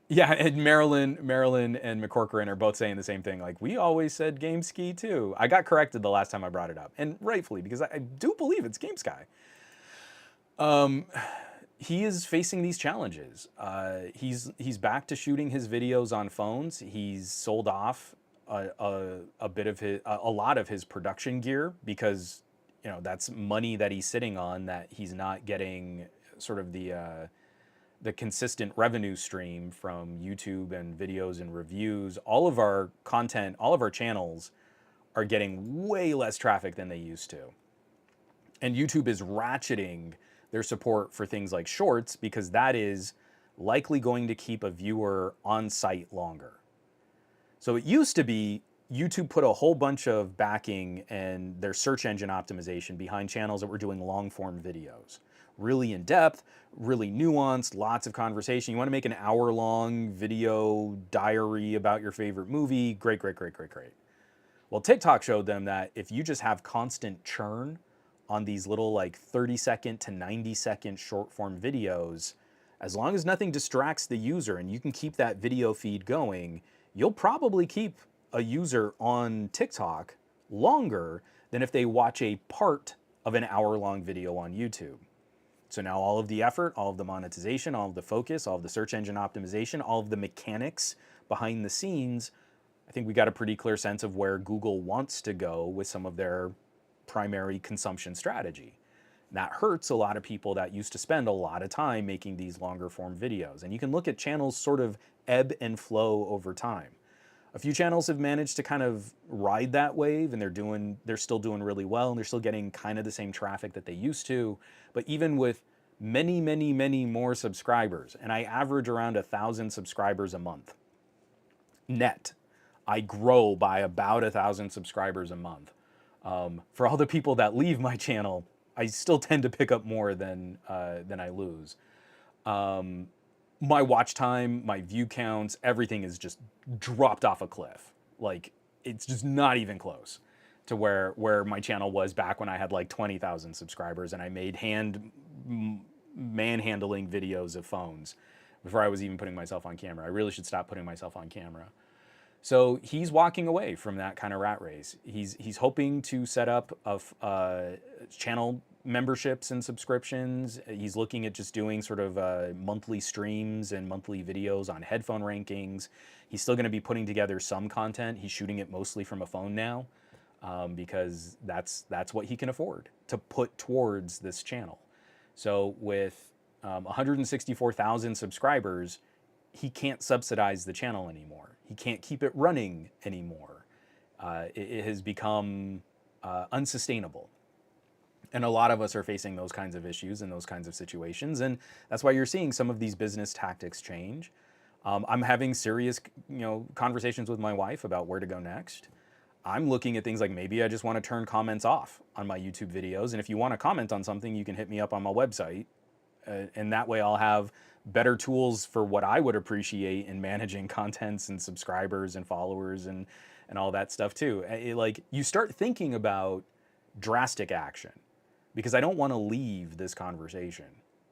Yeah, and Marilyn and McCorcoran are both saying the same thing. Like, we always said GameSky too. I got corrected the last time I brought it up, and rightfully, because I do believe it's GameSky. He is facing these challenges. He's back to shooting his videos on phones. He's sold off a bit of a lot of his production gear because that's money that he's sitting on that he's not getting sort of the consistent revenue stream from YouTube and videos and reviews. All of our content, all of our channels are getting way less traffic than they used to. And YouTube is ratcheting their support for things like shorts because that is likely going to keep a viewer on site longer. So it used to be YouTube put a whole bunch of backing and their search engine optimization behind channels that were doing long form videos. Really in depth, really nuanced, lots of conversation. You want to make an hour-long video diary about your favorite movie? Great, great, great, great, great. Well, TikTok showed them that if you just have constant churn on these little like 30-second to 90-second short-form videos, as long as nothing distracts the user and you can keep that video feed going, you'll probably keep a user on TikTok longer than if they watch a part of an hour-long video on YouTube. So now all of the effort, all of the monetization, all of the focus, all of the search engine optimization, all of the mechanics behind the scenes, I think we got a pretty clear sense of where Google wants to go with some of their primary consumption strategy. That hurts a lot of people that used to spend a lot of time making these longer form videos. And you can look at channels sort of ebb and flow over time. A few channels have managed to kind of ride that wave and they're still doing really well and they're still getting kind of the same traffic that they used to. But even with many, many, many more subscribers, and I average around 1,000 subscribers a month net. I grow by about 1,000 subscribers a month. For all the people that leave my channel, I still tend to pick up more than I lose. My watch time, my view counts, everything is just dropped off a cliff. Like, it's just not even close to where my channel was back when I had like 20,000 subscribers and I made manhandling videos of phones before I was even putting myself on camera. I really should stop putting myself on camera. So he's walking away from that kind of rat race. He's hoping to set up channel memberships and subscriptions. He's looking at just doing sort of monthly streams and monthly videos on headphone rankings. He's still going to be putting together some content. He's shooting it mostly from a phone now because that's what he can afford to put towards this channel. So with 164,000 subscribers, he can't subsidize the channel anymore. He can't keep it running anymore. It has become unsustainable. And a lot of us are facing those kinds of issues and those kinds of situations. And that's why you're seeing some of these business tactics change. I'm having serious conversations with my wife about where to go next. I'm looking at things like maybe I just want to turn comments off on my YouTube videos. And if you want to comment on something, you can hit me up on my website. And that way I'll have better tools for what I would appreciate in managing contents and subscribers and followers and all that stuff too. Like, you start thinking about drastic action because I don't want to leave this conversation.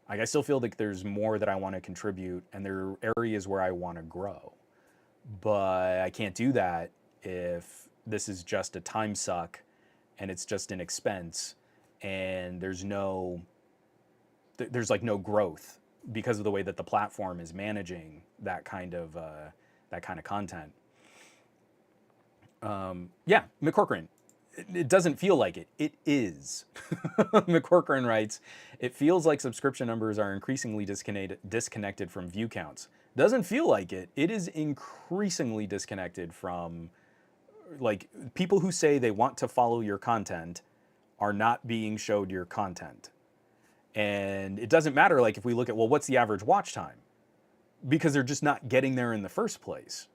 Like, I still feel like there's more that I want to contribute and there are areas where I want to grow. But I can't do that if this is just a time suck and it's just an expense and there's like no growth because of the way that the platform is managing that kind of content. Yeah, McCorcoran. It doesn't feel like it. It is. McCorcoran writes, it feels like subscription numbers are increasingly disconnected from view counts. Doesn't feel like it. It is increasingly disconnected from, like, people who say they want to follow your content are not being showed your content. And it doesn't matter, like, if we look at, well, what's the average watch time? Because they're just not getting there in the first place.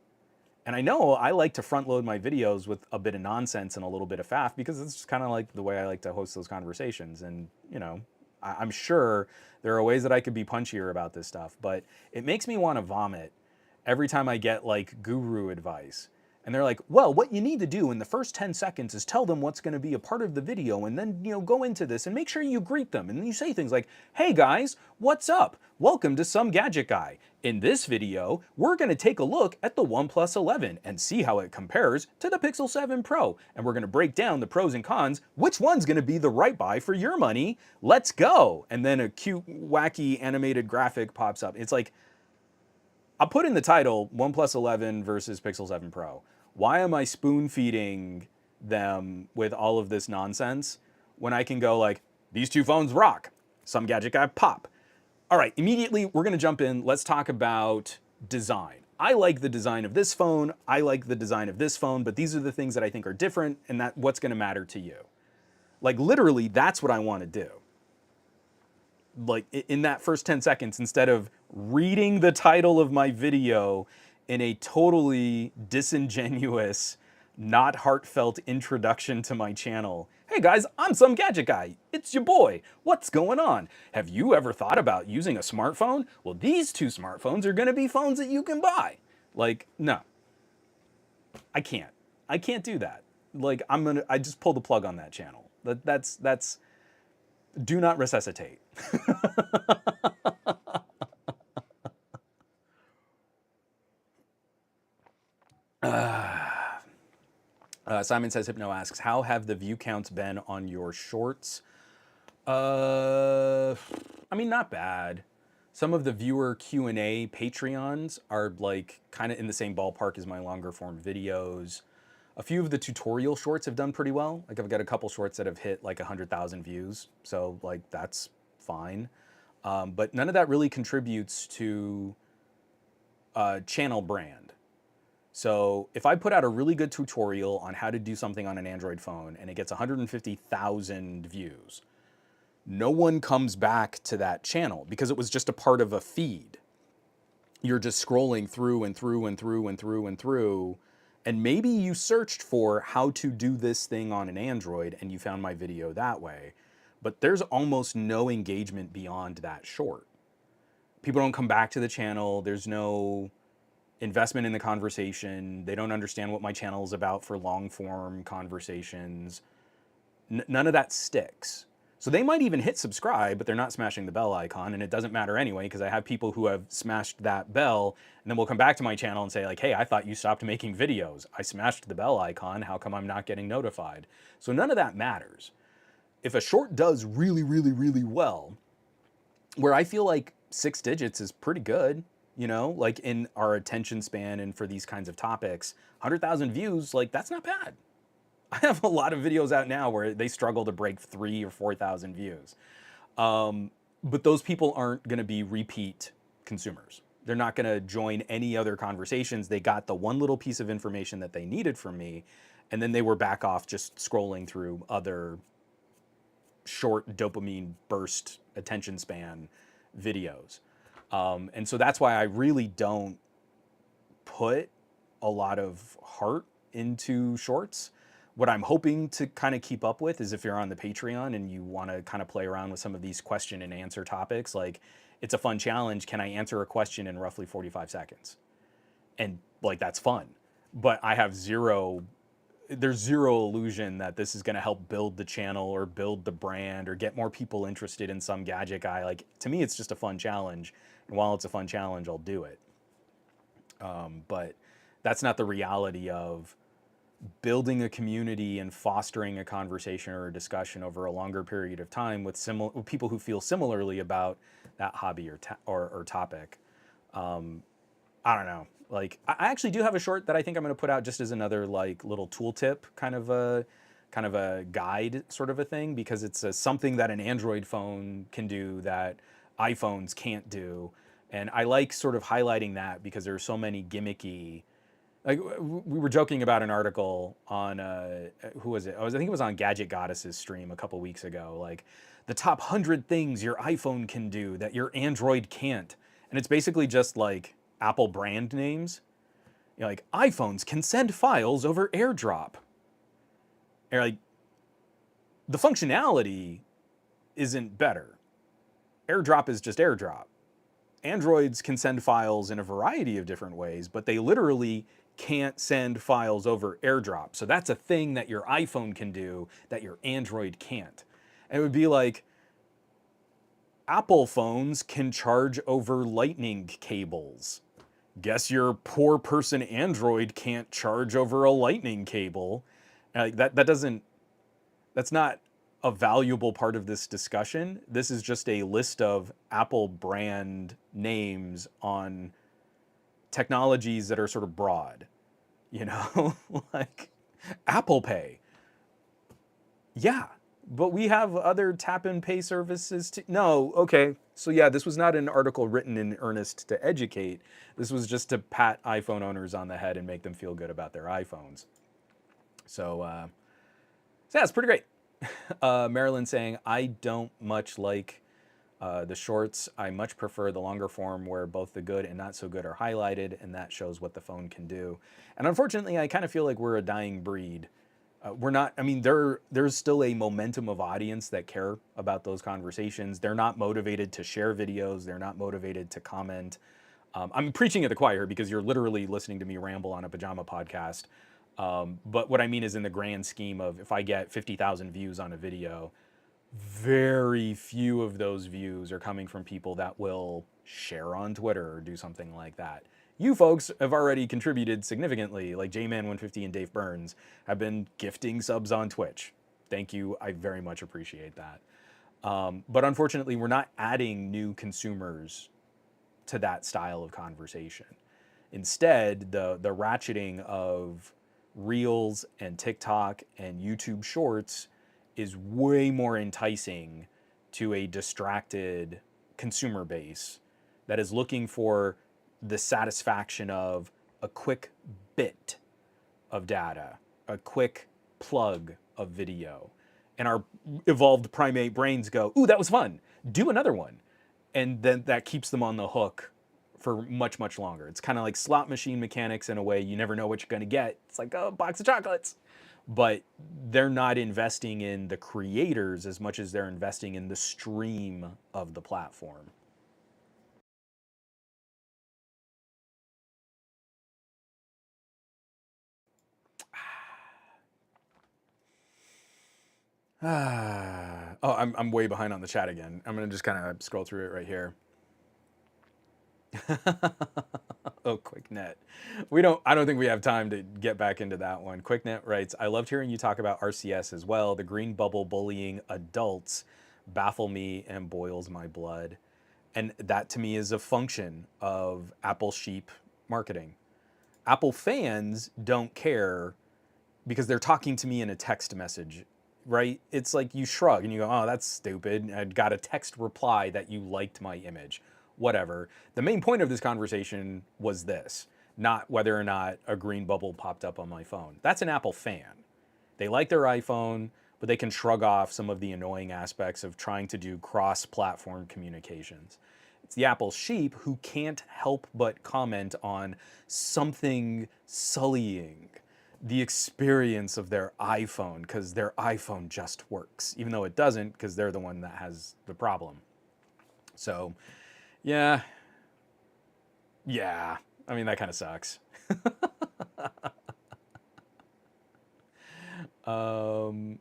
And I know I like to front load my videos with a bit of nonsense and a little bit of faff because it's kind of like the way I like to host those conversations. And, I'm sure there are ways that I could be punchier about this stuff, but it makes me want to vomit every time I get like guru advice. And they're like, well, what you need to do in the first 10 seconds is tell them what's going to be a part of the video and then, go into this and make sure you greet them. And then you say things like, hey guys, what's up? Welcome to Some Gadget Guy. In this video, we're going to take a look at the OnePlus 11 and see how it compares to the Pixel 7 Pro. And we're going to break down the pros and cons. Which one's going to be the right buy for your money? Let's go. And then a cute, wacky animated graphic pops up. It's like, I'll put in the title, OnePlus 11 versus Pixel 7 Pro. Why am I spoon feeding them with all of this nonsense when I can go like, these two phones rock, Some Gadget Guy pop. All right, immediately we're gonna jump in. Let's talk about design. I like the design of this phone. I like the design of this phone, but these are the things that I think are different and that what's gonna matter to you. Like literally, that's what I wanna do. Like in that first 10 seconds, instead of reading the title of my video in a totally disingenuous, not heartfelt introduction to my channel. Hey guys, I'm Some Gadget Guy. It's your boy. What's going on? Have you ever thought about using a smartphone? Well, these two smartphones are gonna be phones that you can buy. Like, no. I can't. I can't do that. Like, I just pull the plug on that channel. That's do not resuscitate. Simon says, Hypno asks, how have the view counts been on your shorts? I mean, not bad. Some of the viewer Q&A Patreons are like kind of in the same ballpark as my longer form videos. A few of the tutorial shorts have done pretty well. Like I've got a couple shorts that have hit like 100,000 views. So like that's fine. But none of that really contributes to channel brand. So if I put out a really good tutorial on how to do something on an Android phone and it gets 150,000 views, no one comes back to that channel because it was just a part of a feed. You're just scrolling through and through and through and through and through. And maybe you searched for how to do this thing on an Android and you found my video that way. But there's almost no engagement beyond that short. People don't come back to the channel. There's no investment in the conversation. They don't understand what my channel is about for long form conversations. None of that sticks. So they might even hit subscribe, but they're not smashing the bell icon, and it doesn't matter anyway because I have people who have smashed that bell, and then we'll come back to my channel and say like, hey, I thought you stopped making videos. I smashed the bell icon. How come I'm not getting notified? So none of that matters. If a short does really, really, really well, where I feel like 6 digits is pretty good, like in our attention span and for these kinds of topics, 100,000 views, like that's not bad. I have a lot of videos out now where they struggle to break 3,000 or 4,000 views. But those people aren't gonna be repeat consumers. They're not gonna join any other conversations. They got the one little piece of information that they needed from me, and then they were back off just scrolling through other short dopamine burst attention span videos. And so that's why I really don't put a lot of heart into shorts. What I'm hoping to kind of keep up with is if you're on the Patreon and you want to kind of play around with some of these question and answer topics, like it's a fun challenge. Can I answer a question in roughly 45 seconds? And like, that's fun. But I have there's zero illusion that this is going to help build the channel or build the brand or get more people interested in Some Gadget Guy. Like, to me, it's just a fun challenge. And while it's a fun challenge, I'll do it. But that's not the reality of building a community and fostering a conversation or a discussion over a longer period of time with people who feel similarly about that hobby or topic. I don't know. Like, I actually do have a short that I think I'm going to put out just as another like little tooltip, kind of a guide sort of a thing, because it's something that an Android phone can do that iPhones can't do. And I like sort of highlighting that because there are so many gimmicky. Like, we were joking about an article on, who was it? I think it was on Gadget Goddess's stream a couple weeks ago. Like, the top 100 things your iPhone can do that your Android can't. And it's basically just like Apple brand names. Like, iPhones can send files over AirDrop. And like, the functionality isn't better. AirDrop is just AirDrop. Androids can send files in a variety of different ways, but they literally can't send files over AirDrop. So that's a thing that your iPhone can do that your Android can't. And it would be like, Apple phones can charge over lightning cables. Guess your poor person Android can't charge over a lightning cable. That's not a valuable part of this discussion. This is just a list of Apple brand names on technologies that are sort of broad, you know, like Apple Pay. Yeah, but we have other tap and pay services too. No, okay. So yeah, this was not an article written in earnest to educate. This was just to pat iPhone owners on the head and make them feel good about their iPhones. So yeah, it's pretty great. Marilyn saying, I don't much like the shorts. I much prefer the longer form where both the good and not so good are highlighted, and that shows what the phone can do. And unfortunately, I kind of feel like we're a dying breed. We're not, I mean, there's still a momentum of audience that care about those conversations. They're not motivated to share videos. They're not motivated to comment. I'm preaching at the choir because you're literally listening to me ramble on a pajama podcast. But what I mean is, in the grand scheme of, if I get 50,000 views on a video, very few of those views are coming from people that will share on Twitter or do something like that. You folks have already contributed significantly, like JMan150 and Dave Burns have been gifting subs on Twitch. Thank you, I very much appreciate that. But unfortunately, we're not adding new consumers to that style of conversation. Instead, the ratcheting of Reels and TikTok and YouTube Shorts is way more enticing to a distracted consumer base that is looking for the satisfaction of a quick bit of data, a quick plug of video. And our evolved primate brains go, ooh, that was fun, do another one. And then that keeps them on the hook for much, much longer. It's kind of like slot machine mechanics in a way. You never know what you're going to get. It's like a box of chocolates. But they're not investing in the creators as much as they're investing in the stream of the platform. Oh, I'm way behind on the chat again. I'm going to just kind of scroll through it right here. Oh, QuickNet. I don't think we have time to get back into that one. QuickNet writes, I loved hearing you talk about RCS as well. The green bubble bullying adults baffle me and boils my blood. And that to me is a function of Apple sheep marketing. Apple fans don't care because they're talking to me in a text message, right? It's like you shrug and you go, oh, that's stupid. I got a text reply that you liked my image. Whatever. The main point of this conversation was this, not whether or not a green bubble popped up on my phone. That's an Apple fan. They like their iPhone, but they can shrug off some of the annoying aspects of trying to do cross-platform communications. It's the Apple sheep who can't help but comment on something sullying the experience of their iPhone because their iPhone just works, even though it doesn't because they're the one that has the problem. So, yeah. I mean, that kind of sucks. Ooh,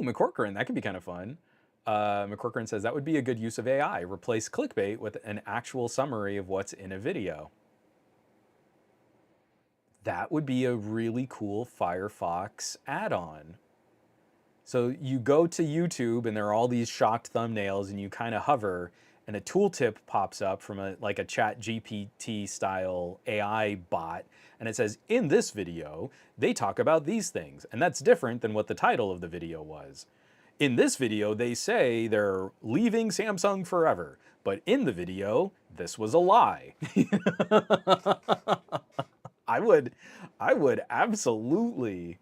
McCorcoran, that could be kind of fun. McCorcoran says, that would be a good use of AI. Replace clickbait with an actual summary of what's in a video. That would be a really cool Firefox add-on. So you go to YouTube and there are all these shocked thumbnails and you kind of hover and a tooltip pops up from a chat GPT style AI bot and it says, in this video, they talk about these things. And that's different than what the title of the video was. In this video, they say they're leaving Samsung forever. But in the video, this was a lie. I would absolutely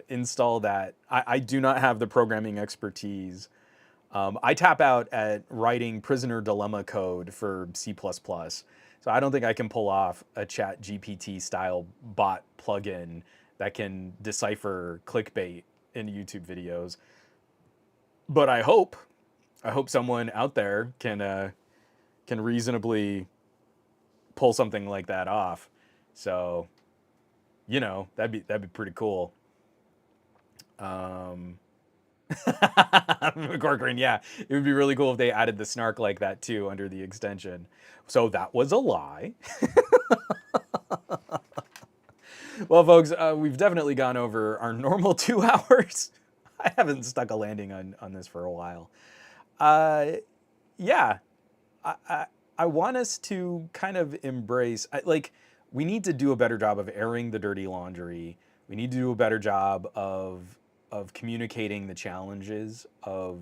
install that. I do not have the programming expertise. I tap out at writing prisoner dilemma code for C++. So I don't think I can pull off a chat GPT style bot plugin that can decipher clickbait in YouTube videos. But I hope someone out there can reasonably pull something like that off. So, you know, that'd be pretty cool. Um, Corcoran, yeah, it would be really cool if they added the snark like that too under the extension. So that was a lie. Well, folks, we've definitely gone over our normal 2 hours. I haven't stuck a landing on this for a while. Uh, yeah, I, I want us to kind of embrace, like, we need to do a better job of airing the dirty laundry. We need to do a better job of communicating the challenges of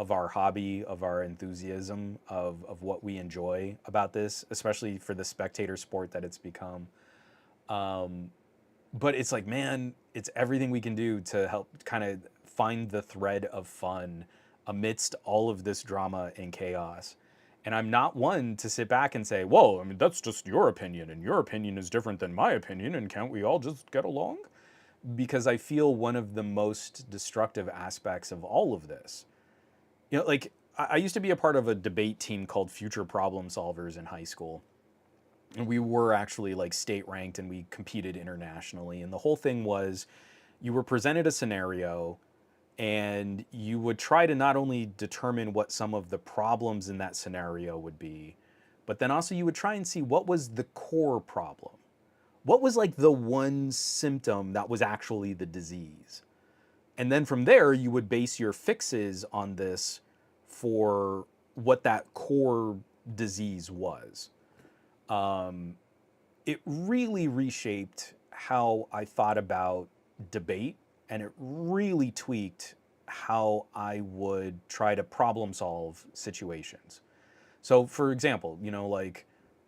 our hobby, of our enthusiasm, of what we enjoy about this, especially for the spectator sport that it's become. But it's like, man, it's everything we can do to help kind of find the thread of fun amidst all of this drama and chaos. And I'm not one to sit back and say, whoa, I mean, that's just your opinion, and your opinion is different than my opinion, and can't we all just get along? Because I feel one of the most destructive aspects of all of this. You know, like, I used to be a part of a debate team called Future Problem Solvers in high school. And we were actually like state ranked and we competed internationally. And the whole thing was you were presented a scenario and you would try to not only determine what some of the problems in that scenario would be, but then also you would try and see what was the core problem. What was like the one symptom that was actually the disease? And then from there, you would base your fixes on this for what that core disease was. It really reshaped how I thought about debate, and it really tweaked how I would try to problem solve situations. So, for example, you know, like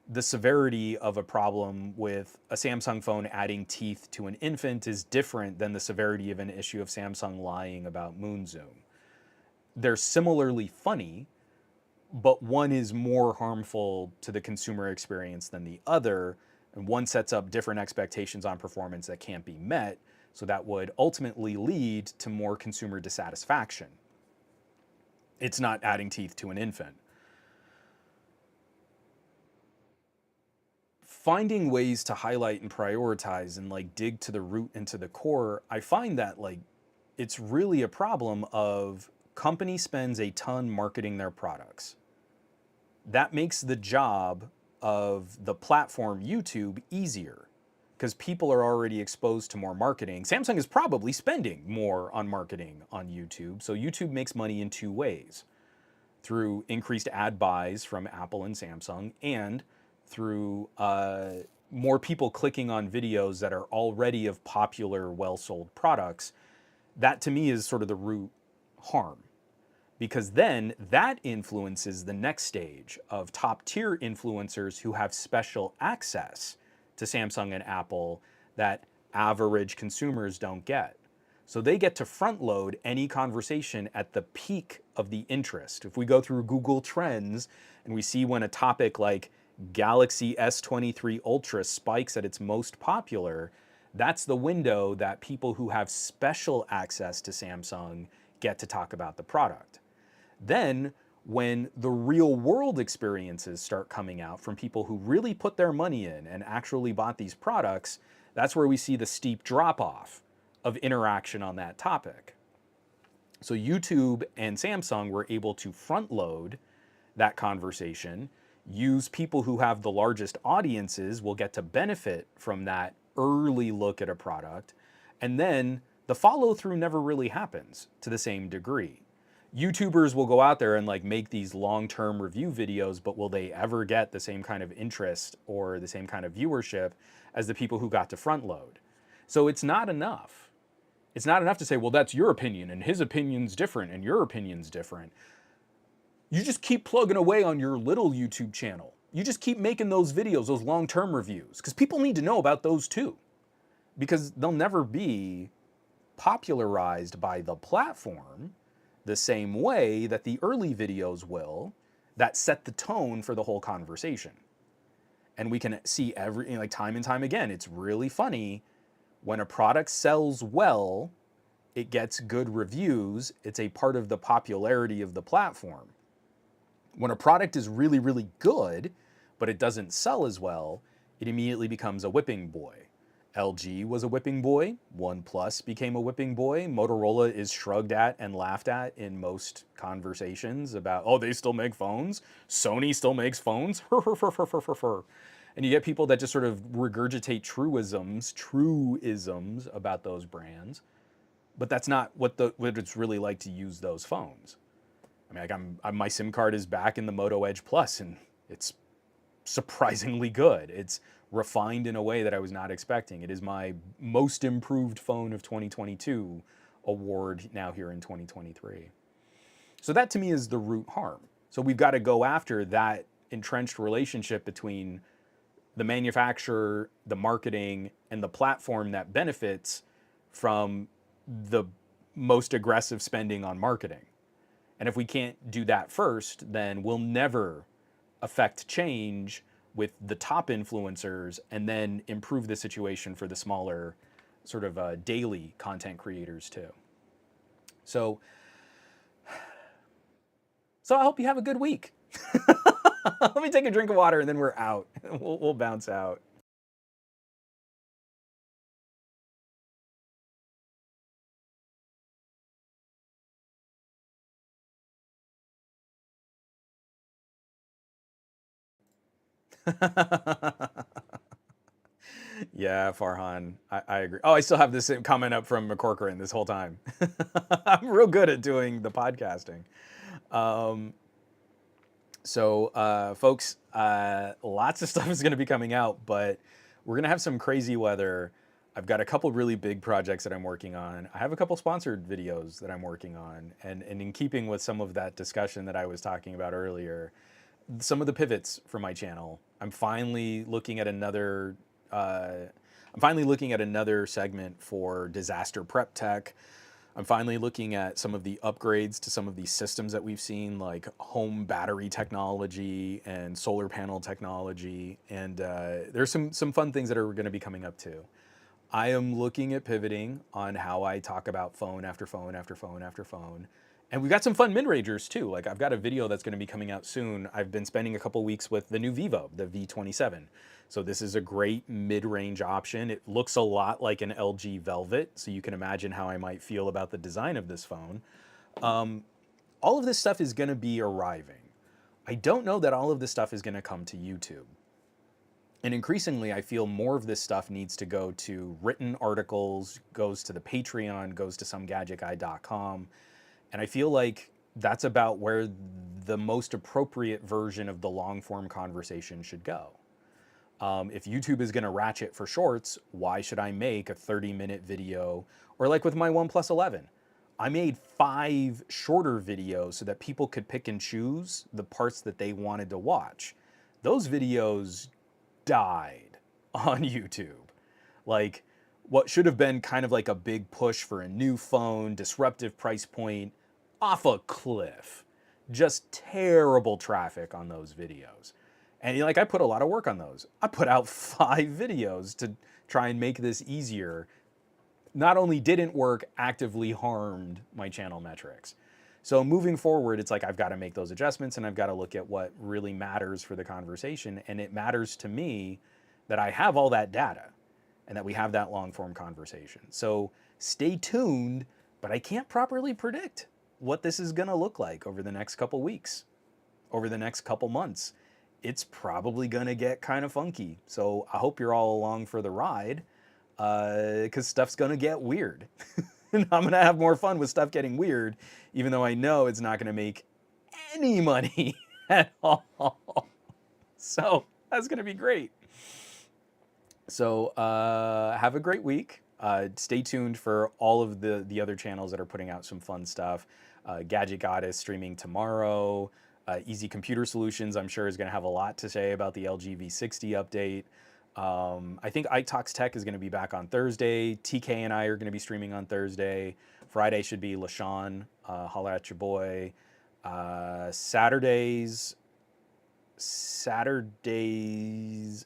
the severity of a problem with a Samsung phone adding teeth to an infant is different than the severity of an issue of Samsung lying about moon zoom. They're similarly funny, but one is more harmful to the consumer experience than the other, and one sets up different expectations on performance that can't be met, so that would ultimately lead to more consumer dissatisfaction. It's not adding teeth to an infant. Finding ways to highlight and prioritize and like dig to the root and to the core, I find that like it's really a problem of company spends a ton marketing their products. That makes the job of the platform YouTube easier because people are already exposed to more marketing. Samsung is probably spending more on marketing on YouTube. So YouTube makes money in 2 ways: through increased ad buys from Apple and Samsung, and through more people clicking on videos that are already of popular, well-sold products. That to me is sort of the root harm, because then that influences the next stage of top tier influencers who have special access to Samsung and Apple that average consumers don't get. So they get to front load any conversation at the peak of the interest. If we go through Google Trends and we see when a topic like Galaxy S23 Ultra spikes at its most popular, that's the window that people who have special access to Samsung get to talk about the product. Then, when the real world experiences start coming out from people who really put their money in and actually bought these products, that's where we see the steep drop off of interaction on that topic. So YouTube and Samsung were able to front load that conversation, use people who have the largest audiences will get to benefit from that early look at a product, and then the follow through never really happens to the same degree. YouTubers will go out there and like make these long-term review videos, but will they ever get the same kind of interest or the same kind of viewership as the people who got to front load? So it's not enough. It's not enough to say, well, that's your opinion and his opinion's different and your opinion's different. You just keep plugging away on your little YouTube channel. You just keep making those videos, those long-term reviews, because people need to know about those too, because they'll never be popularized by the platform the same way that the early videos will, that set the tone for the whole conversation. And we can see like time and time again, it's really funny when a product sells well, it gets good reviews, it's a part of the popularity of the platform. When a product is really, really good, but it doesn't sell as well, it immediately becomes a whipping boy. LG was a whipping boy, OnePlus became a whipping boy, Motorola is shrugged at and laughed at in most conversations about, oh, they still make phones? Sony still makes phones? And you get people that just sort of regurgitate truisms about those brands, but that's not what it's really like to use those phones. I mean, like my SIM card is back in the Moto Edge Plus, and it's surprisingly good. It's refined in a way that I was not expecting. It is my most improved phone of 2022 award now here in 2023. So that to me is the root harm. So we've got to go after that entrenched relationship between the manufacturer, the marketing, and the platform that benefits from the most aggressive spending on marketing. And if we can't do that first, then we'll never affect change with the top influencers and then improve the situation for the smaller sort of daily content creators too. So I hope you have a good week. Let me take a drink of water and then we're out. We'll bounce out. Yeah, Farhan, I agree. Oh, I still have this comment up from McCorcoran this whole time. I'm real good at doing the podcasting. Folks, lots of stuff is going to be coming out, but we're going to have some crazy weather. I've got a couple really big projects that I'm working on. I have a couple sponsored videos that I'm working on. And in keeping with some of that discussion that I was talking about earlier, some of the pivots for my channel, I'm finally looking at another segment for disaster prep tech. I'm finally looking at some of the upgrades to some of these systems that we've seen, like home battery technology and solar panel technology. And there's some fun things that are going to be coming up too. I am looking at pivoting on how I talk about phone after phone after phone after phone. And we've got some fun mid-rangers too. Like I've got a video that's going to be coming out soon. I've been spending a couple weeks with the new Vivo, the V27. So this is a great mid-range option. It looks a lot like an LG Velvet, so you can imagine how I might feel about the design of this phone. All of this stuff is going to be arriving. I don't know that all of this stuff is going to come to YouTube. And increasingly, I feel more of this stuff needs to go to written articles, goes to the Patreon, goes to somegadgetguy.com. And I feel like that's about where the most appropriate version of the long form conversation should go. If YouTube is going to ratchet for shorts, why should I make a 30-minute video? Or like with my OnePlus 11, I made 5 shorter videos so that people could pick and choose the parts that they wanted to watch. Those videos died on YouTube. Like what should have been kind of like a big push for a new phone, disruptive price point, off a cliff. Just terrible traffic on those videos. And like I put a lot of work on those. I put out 5 videos to try and make this easier. Not only didn't work, actively harmed my channel metrics. So moving forward, it's like I've got to make those adjustments and I've got to look at what really matters for the conversation. And it matters to me that I have all that data and that we have that long form conversation. So stay tuned, but I can't properly predict what this is going to look like over the next couple weeks, over the next couple months. It's probably going to get kind of funky. So I hope you're all along for the ride, because stuff's going to get weird. And I'm going to have more fun with stuff getting weird, even though I know it's not going to make any money at all. So that's going to be great. So have a great week. Stay tuned for all of the other channels that are putting out some fun stuff. Gadget Goddess streaming tomorrow. Easy Computer Solutions, I'm sure, is going to have a lot to say about the LG V60 update. I think iTalks Tech is going to be back on Thursday. TK and I are going to be streaming on Thursday. Friday should be LaShawn. Holla at your boy. Saturdays,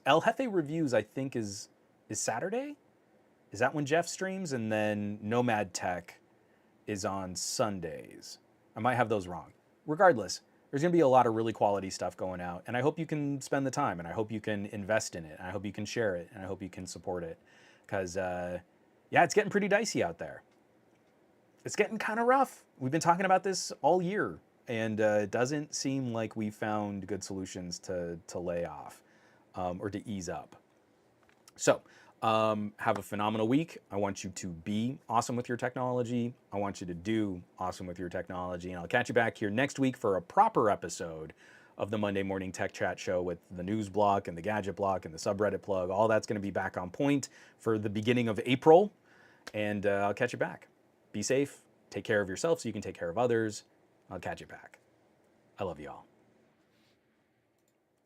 El Jefe Reviews, I think, is Saturday? Is that when Jeff streams? And then Nomad Tech is on Sundays. I might have those wrong. Regardless, there's going to be a lot of really quality stuff going out, and I hope you can spend the time, and I hope you can invest in it, and I hope you can share it, and I hope you can support it, because yeah, it's getting pretty dicey out there. It's getting kind of rough. We've been talking about this all year, and it doesn't seem like we found good solutions to lay off or to ease up. So, have a phenomenal week. I want you to be awesome with your technology. I want you to do awesome with your technology. And I'll catch you back here next week for a proper episode of the Monday Morning Tech Chat Show with the news block and the gadget block and the subreddit plug. All that's going to be back on point for the beginning of April. And I'll catch you back. Be safe. Take care of yourself so you can take care of others. I'll catch you back. I love you all.